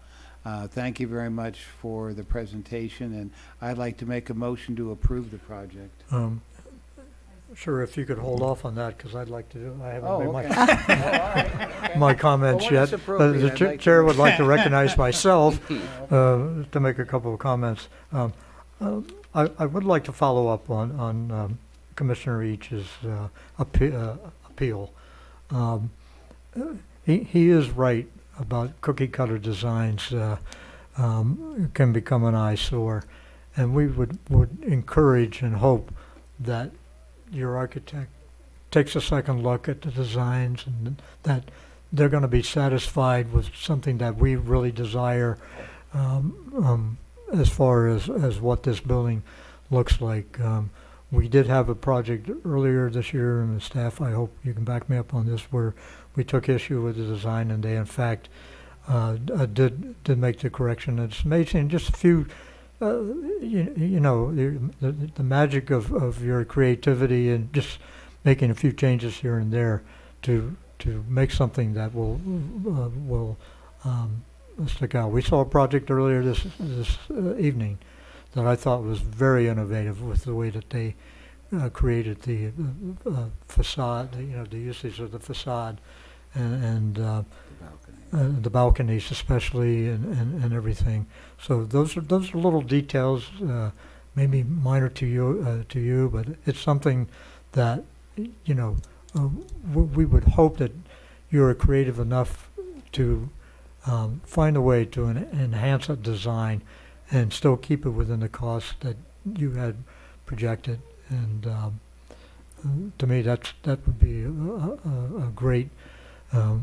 thank you very much for the presentation, and I'd like to make a motion to approve the project. Sure, if you could hold off on that, because I'd like to do, I haven't Oh, made okay. my comments Well, when yet. it's appropriate, The I'd like to- chair would like to recognize myself to make a couple of comments. I would like to follow up on Commissioner Each's appeal. He is right about cookie cutter designs can become an eyesore, and we would encourage and hope that your architect takes a second look at the designs, and that they're going to be satisfied with something that we really desire as far as what this building looks like. We did have a project earlier this year, and the staff, I hope you can back me up on this, where we took issue with the design, and they in fact did make the correction. It's amazing, just a few, you know, the magic of your creativity and just making a few changes here and there to make something that will stick out. We saw a project earlier this evening that I thought was very innovative with the way that they created the facade, you know, the usage of the facade and the balconies especially, and everything. So those are little details, maybe minor to you, but it's something that, you know, we would hope that you're creative enough to find a way to enhance a design and still keep it within the cost that you had projected. And to me, that would be a great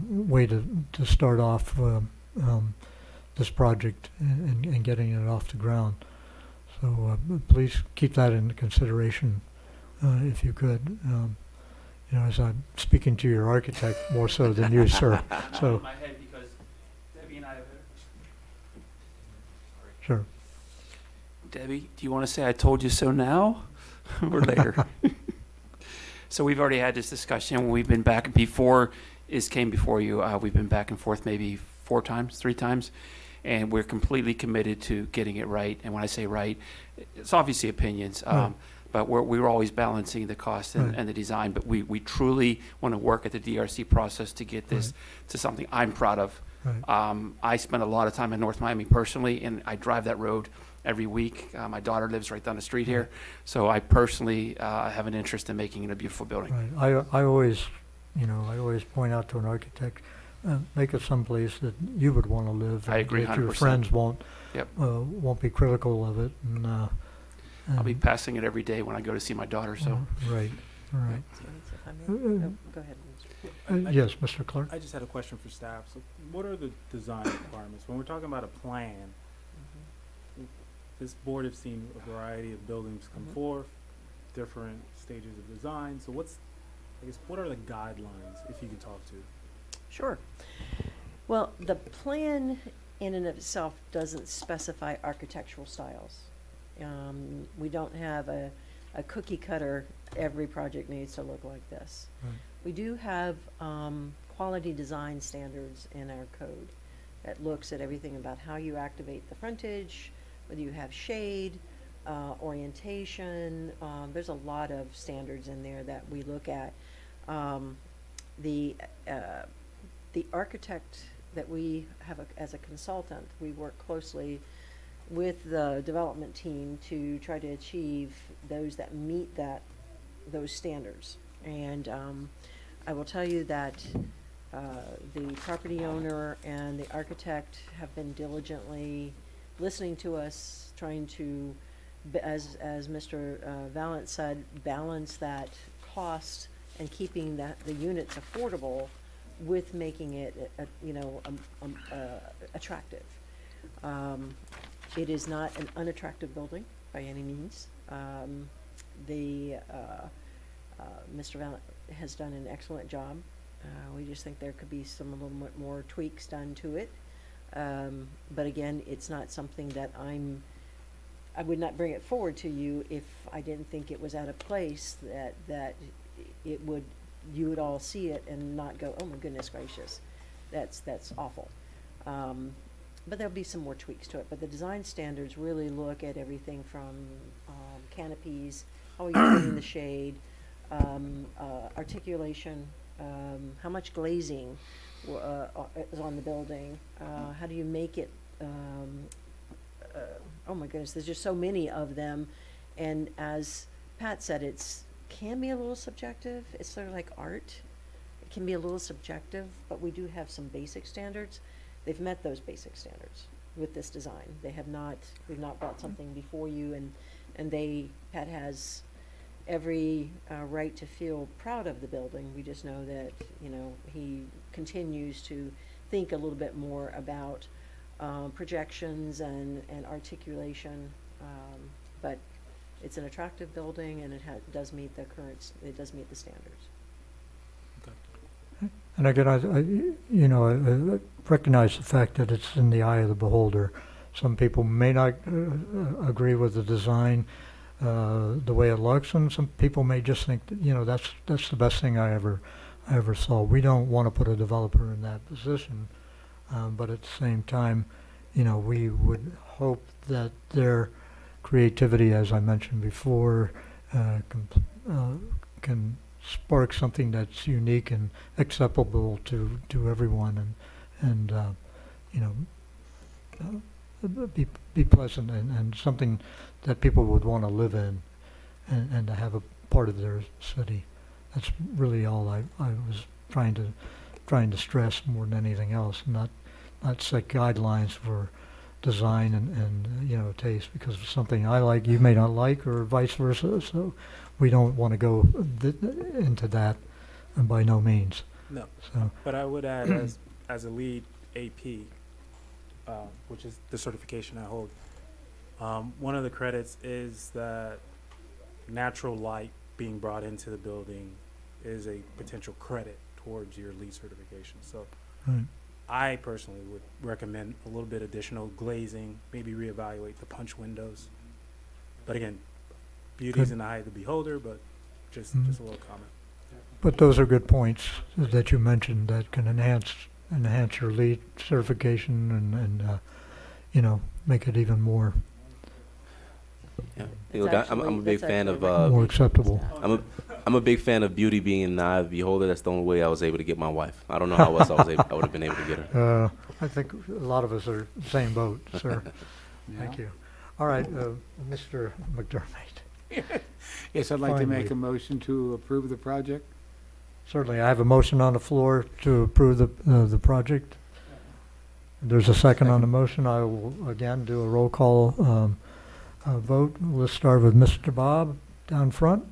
way to start off this project and getting it off the ground. So please keep that into consideration if you could. You know, as I'm speaking to your architect more so than you, sir. So. My head because Debbie and I have. Sure. Debbie, do you want to say I told you so now or later? So we've already had this discussion. We've been back before this came before you. We've been back and forth maybe 3 times, and we're completely committed to getting it right. And when I say right, it's obviously opinions. But we're always balancing the cost and the design. But we truly want to work at the DRC process to get this to something I'm proud of. I spend a lot of time in North Miami personally, and I drive that road every week. My daughter lives right down the street here, so I personally have an interest in making it a beautiful building. I always, you know, I always point out to an architect, make it someplace that you would want to live. I agree, that your 100%. friends won't Yep. won't be critical of it. And I'll be passing it every day when I go to see my daughter. So right. If I may. Go ahead. Yes, Mr. Clark. I just had a question for staff. So what are the design requirements? When we're talking about a plan, this board has seen a variety of buildings come forth, different stages of design. So what are the guidelines, if you can talk to? Sure. Well, the plan in and of itself doesn't specify architectural styles. We don't have a cookie cutter, every project needs to look like this. We do have quality design standards in our code that looks at everything about how you activate the frontage, whether you have shade, orientation. There's a lot of standards in there that we look at. The architect that we have as a consultant, we work closely with the development team to try to achieve those that meet those standards. And I will tell you that the property owner and the architect have been diligently listening to us, trying to, as Mr. Valent said, balance that cost and keeping the units affordable with making it, attractive. It is not an unattractive building by any means. Mr. Valent has done an excellent job. We just think there could be a little bit more tweaks done to it. But again, it's not something that I would not bring it forward to you if I didn't think it was at a place that you would all see it and not go, oh my goodness gracious, that's awful. But there'll be some more tweaks to it. But the design standards really look at everything from canopies, how are you creating the shade, articulation, how much glazing is on the building, how do you make it, oh my goodness, there's just so many of them. And as Pat said, can be a little subjective. It's sort of like art. It can be a little subjective, but we do have some basic standards. They've met those basic standards with this design. We've not brought something before you, and Pat has every right to feel proud of the building. We just know that, he continues to think a little bit more about projections and articulation, but it's an attractive building, and it does meet the standards. And again, I recognize the fact that it's in the eye of the beholder. Some people may not agree with the design, the way it looks, and some people may just think that, that's the best thing I ever saw. We don't want to put a developer in that position, but at the same time, we would hope that their creativity, as I mentioned before, can spark something that's unique and acceptable to everyone, and be pleasant and something that people would want to live in, and to have a part of their city. That's really all I was trying to stress more than anything else, not set guidelines for design and you know, taste, because if something I like you may not like, or vice versa. So we don't want to go into that, and by no means. No, So but I would add as a lead AP, which is the certification I hold, one of the credits is that natural light being brought into the building is a potential credit towards your LEED certification. So right. I personally would recommend a little bit additional glazing, maybe reevaluate the punch windows. But again, beauty's Good. in the eye of the beholder, but just a little comment. But those are good points that you mentioned that can enhance your LEED certification and you know, make it even more Yeah. Look, I'm a big fan of more acceptable. I'm a big fan of beauty being in the eye of the beholder. That's the only way I was able to get my wife. I don't know how else I would have been able to get her. I think a lot of us are the same boat, sir. Thank you. All right, Mr. McDermott. Yes, I'd like to make Finally. a motion to approve the project. Certainly, I have a motion on the floor to approve the project. There's a second on the motion. I will again do a roll call vote. Let's start with Mr. Bob down front.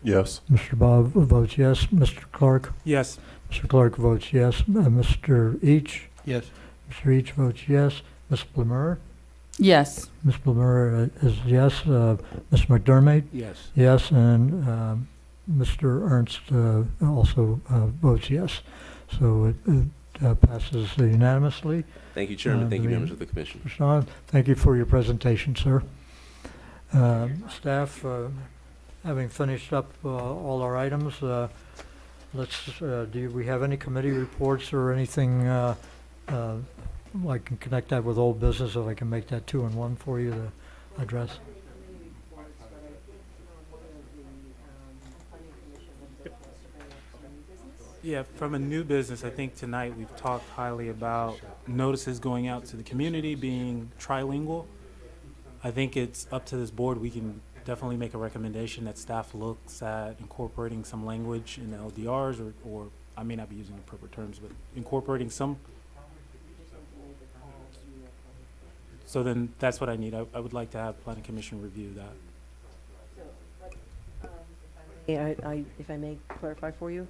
Yes. Mr. Bob votes yes. Mr. Clark? Yes. Mr. Clark votes yes. Mr. Each? Yes. Mr. Each votes yes. Ms. Blumer? Yes. Ms. Blumer is yes. Ms. McDermott? Yes. Yes, and Mr. Ernst also votes yes. So it passes unanimously. Thank you, Chairman. Thank you, the members of the commission. Sean, thank you for your presentation, sir. Staff, having finished up all our items, do we have any committee reports or anything I can connect that with old business, so I can make that 2-in-1 for you to address? Yeah, from a new business, I think tonight we've talked highly about notices going out to the community being trilingual. I think it's up to this board. We can definitely make a recommendation that staff looks at incorporating some language in the LDRs, or I may not be using the proper terms, but incorporating some. So then that's what I need. I would like to have Planning Commission review that. If I may clarify for you,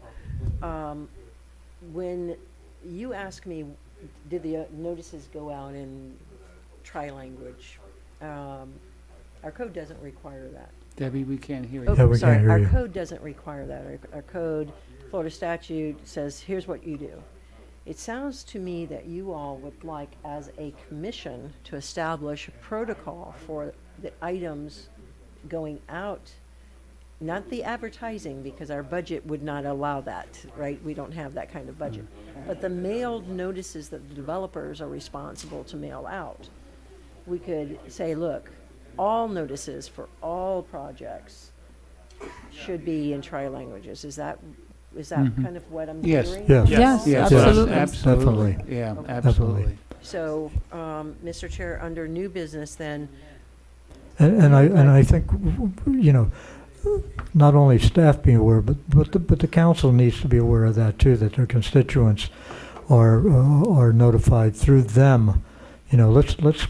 when you ask me, did the notices go out in tri-language? Our code doesn't require that. Debbie, we can't hear you. Oh, Yeah, we sorry, can't hear our you. code doesn't require that. Our code, Florida statute says, here's what you do. It sounds to me that you all would like, as a commission, to establish a protocol for the items going out, not the advertising, because our budget would not allow that, right? We don't have that kind of budget. But the mailed notices that the developers are responsible to mail out. We could say, look, all notices for all projects should be in tri-languages. Is that kind of what I'm Yes. hearing? Yes. Yes, Yes, absolutely. absolutely. Definitely. Yeah, Okay. absolutely. So, Mr. Chair, under new business then, And I think, you know, not only staff being aware, but the council needs to be aware of that too, that their constituents are notified through them. You know, let's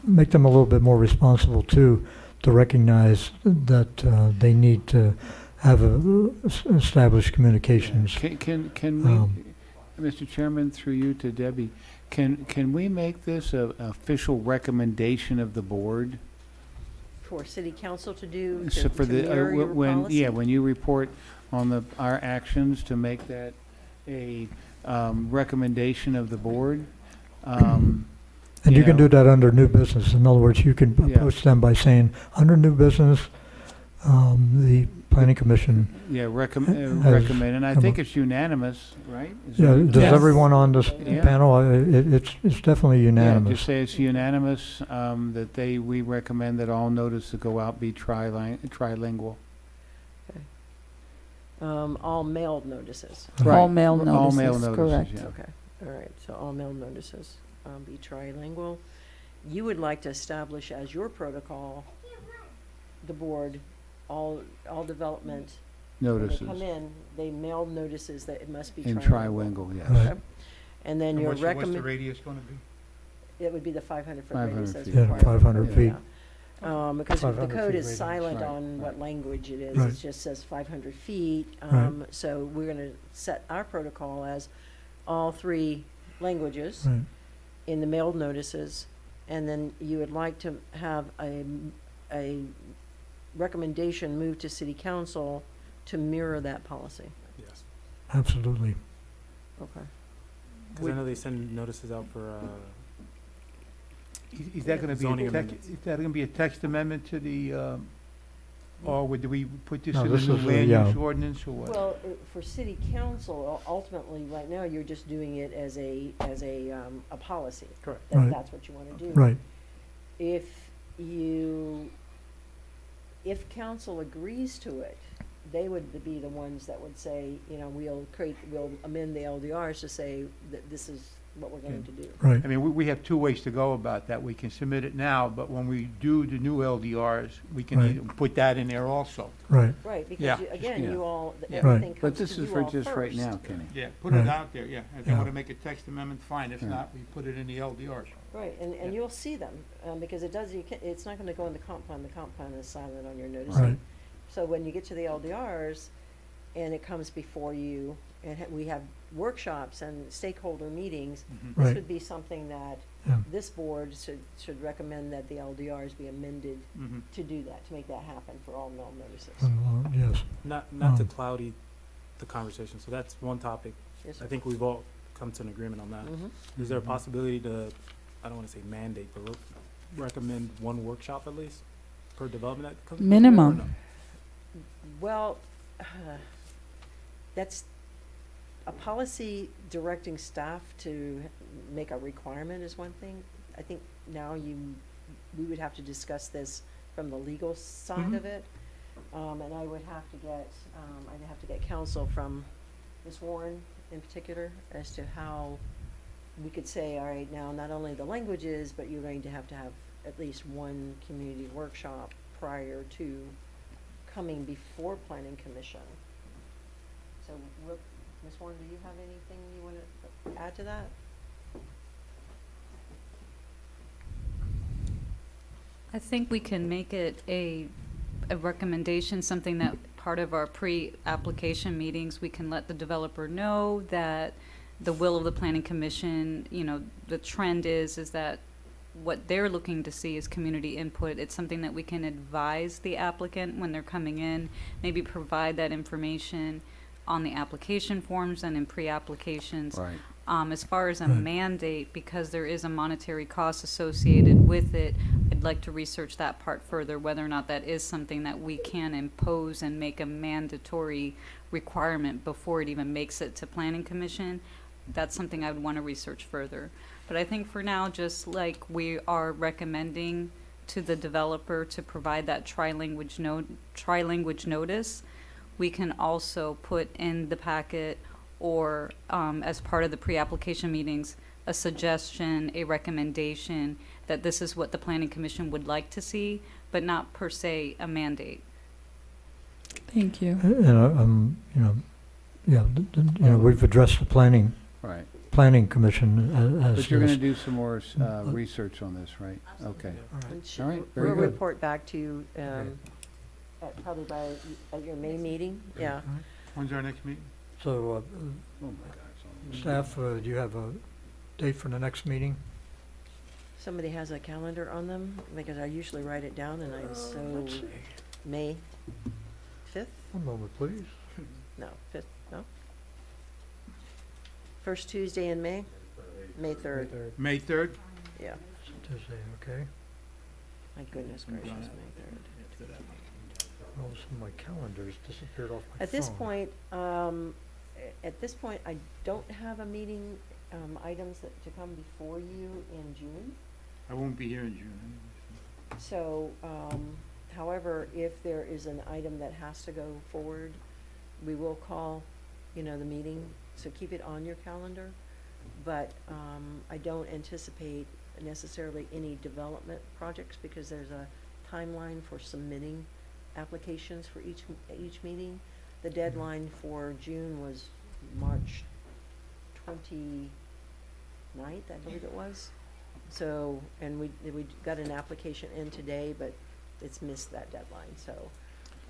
make them a little bit more responsible too, to recognize that they need to have established communications. Can we, Mr. Chairman, through you to Debbie, can we make this an official recommendation of the board? for city council to do, So for to the, mirror your policy? yeah, when you report on our actions, to make that a recommendation of the board. And you can do that under new business. In other words, you can Yeah. approach them by saying, under new business, the planning commission. Yeah, has recommend, and I come think up- it's unanimous, right? Is Yeah, it- does Yes. everyone on this Yeah. panel, it's definitely Yeah, unanimous. just say it's unanimous, that we recommend that all notices go out be trilingual. All mailed notices. All mail notices, All mail notices, correct. yeah. Okay, all right, so all mail notices be trilingual. You would like to establish as your protocol, the board, all development, when they come Notices. in, they mail notices that it must be In trilingual. trilingual, yes. Right. Okay? And then And your what's the recommend, radius gonna be? it would be the 500-foot 500 radius as feet. Yeah, required. 500 feet. Because the 500 code feet is radius. silent Right, on what language it is. Right. It just says 500 feet. Right. So we're gonna set our protocol as all 3 languages Right. in the mailed notices. And then you would like to have a recommendation moved to city council to mirror that policy. Yes. Absolutely. Okay. Because I know they send notices out for, Is that gonna be Zoning a text, amendments. is that gonna be a text amendment to the, or do we put this No, in the this new is, land yeah. use ordinance or what? Well, for city council, ultimately, right now, you're just doing it as a policy. Correct. Right. That's what you want to do. Right. If council agrees to it, they would be the ones that would say, you know, we'll amend the LDRs to say that this is what we're going to do. Right. I mean, we have 2 ways to go about that. We can submit it now, but when we do the new LDRs, we can Right. either put that in there also. Right. Right, Yeah. because again, Yeah. you all, Yeah. everything But comes to this is you for all just right first. now, Kenny. Yeah, put Right. it out there, yeah. If they Yeah. wanna make a text amendment, fine. If Yeah. not, we put it in the LDRs. Right, and you'll see them, because it's not gonna go in the comp plan is silent on your notice. Right. So when you get to the LDRs, and it comes before you, and we have workshops and stakeholder meetings, Mhm. this Right. would be something that Yeah. this board should recommend that the LDRs be amended Mhm. to do that, to make that happen for all mail notices. Yes. not to Um, cloudy the conversation. So that's one topic. Yes, sir. I think we've all come to an agreement on that. Mhm. Is there a possibility to, I don't want to say mandate, but recommend 1 workshop at least per development that comes? Minimum. Or no? Well, that's a policy directing staff to make a requirement is one thing. I think now we would have to discuss this from the legal side of it. And I would have to get counsel from Ms. Warren in particular as to how we could say, all right, now not only the languages, but you're going to have at least 1 community workshop prior to coming before planning commission. So, Ms. Warren, do you have anything you want to add to that? I think we can make it a recommendation, something that part of our pre-application meetings, we can let the developer know that the will of the planning commission, you know, the trend is that what they're looking to see is community input. It's something that we can advise the applicant when they're coming in, maybe provide that information on the application forms and in pre-applications. Right. As far as a Right. mandate, because there is a monetary cost associated with it, I'd like to research that part further, whether or not that is something that we can impose and make a mandatory requirement before it even makes it to planning commission. That's something I would want to research further. But I think for now, just like we are recommending to the developer to provide that trilanguage notice, we can also put in the packet or as part of the pre-application meetings, a suggestion, a recommendation that this is what the planning commission would like to see, but not per se a mandate. Thank you. And, we've addressed the planning Right. commission as But you're going to this. do some more research on this, right? Okay. And All right, very we'll good. report back to you, probably at your May meeting, yeah. When's our next meeting? So, Oh, my God. it's on. staff, do you have a date for the next meeting? Somebody has a calendar on them, because I usually write it down, and let's see. May 5th? One moment, please. No, 5th, no? First Tuesday in May? May 3rd, May 3rd? yeah. Tuesday, okay. My goodness gracious, May 3rd. Oh, some of my calendars disappeared off my phone. At this point, I don't have a meeting, items to come before you in June. I won't be here in June. So, however, if there is an item that has to go forward, we will call, the meeting, so keep it on your calendar. But, I don't anticipate necessarily any development projects because there's a timeline for submitting applications for each meeting. The deadline for June was March 29th, I believe it was. So, and we got an application in today, but it's missed that deadline, so,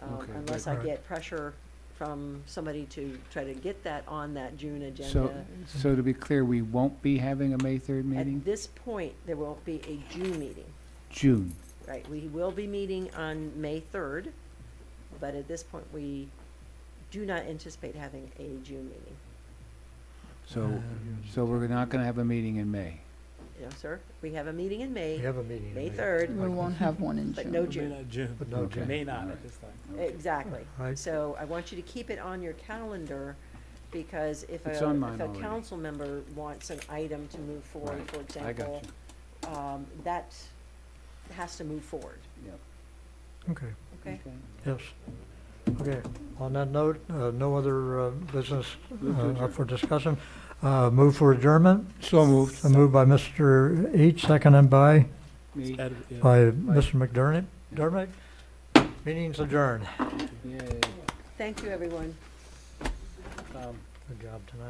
Okay, unless but- I get pressure from somebody to try to get that on that June So, agenda. so to be clear, we won't be having a May 3rd meeting? At this point, there won't be a June meeting. June. Right, we will be meeting on May 3rd, but at this point, we do not anticipate having a June meeting. So we're not gonna have a meeting in May? You know, sir, we have a meeting in May. We have a meeting in May May. 3rd. We won't have one in But June. no May June. not June. But no Okay. June. May not at this time. Exactly. Right. So I want you to keep it on your calendar, because if It's on mine if a already. council member wants an item to move forward, Right. for I got example, that has to move forward, Okay, okay? yes. Okay, on that note, no other business up for discussion. Move for adjournment. So moved. So moved by Mr. H, seconded by Me. Mr. McDermott. Dermott. Meeting's adjourned. Yay. Thank you, everyone. Good job tonight.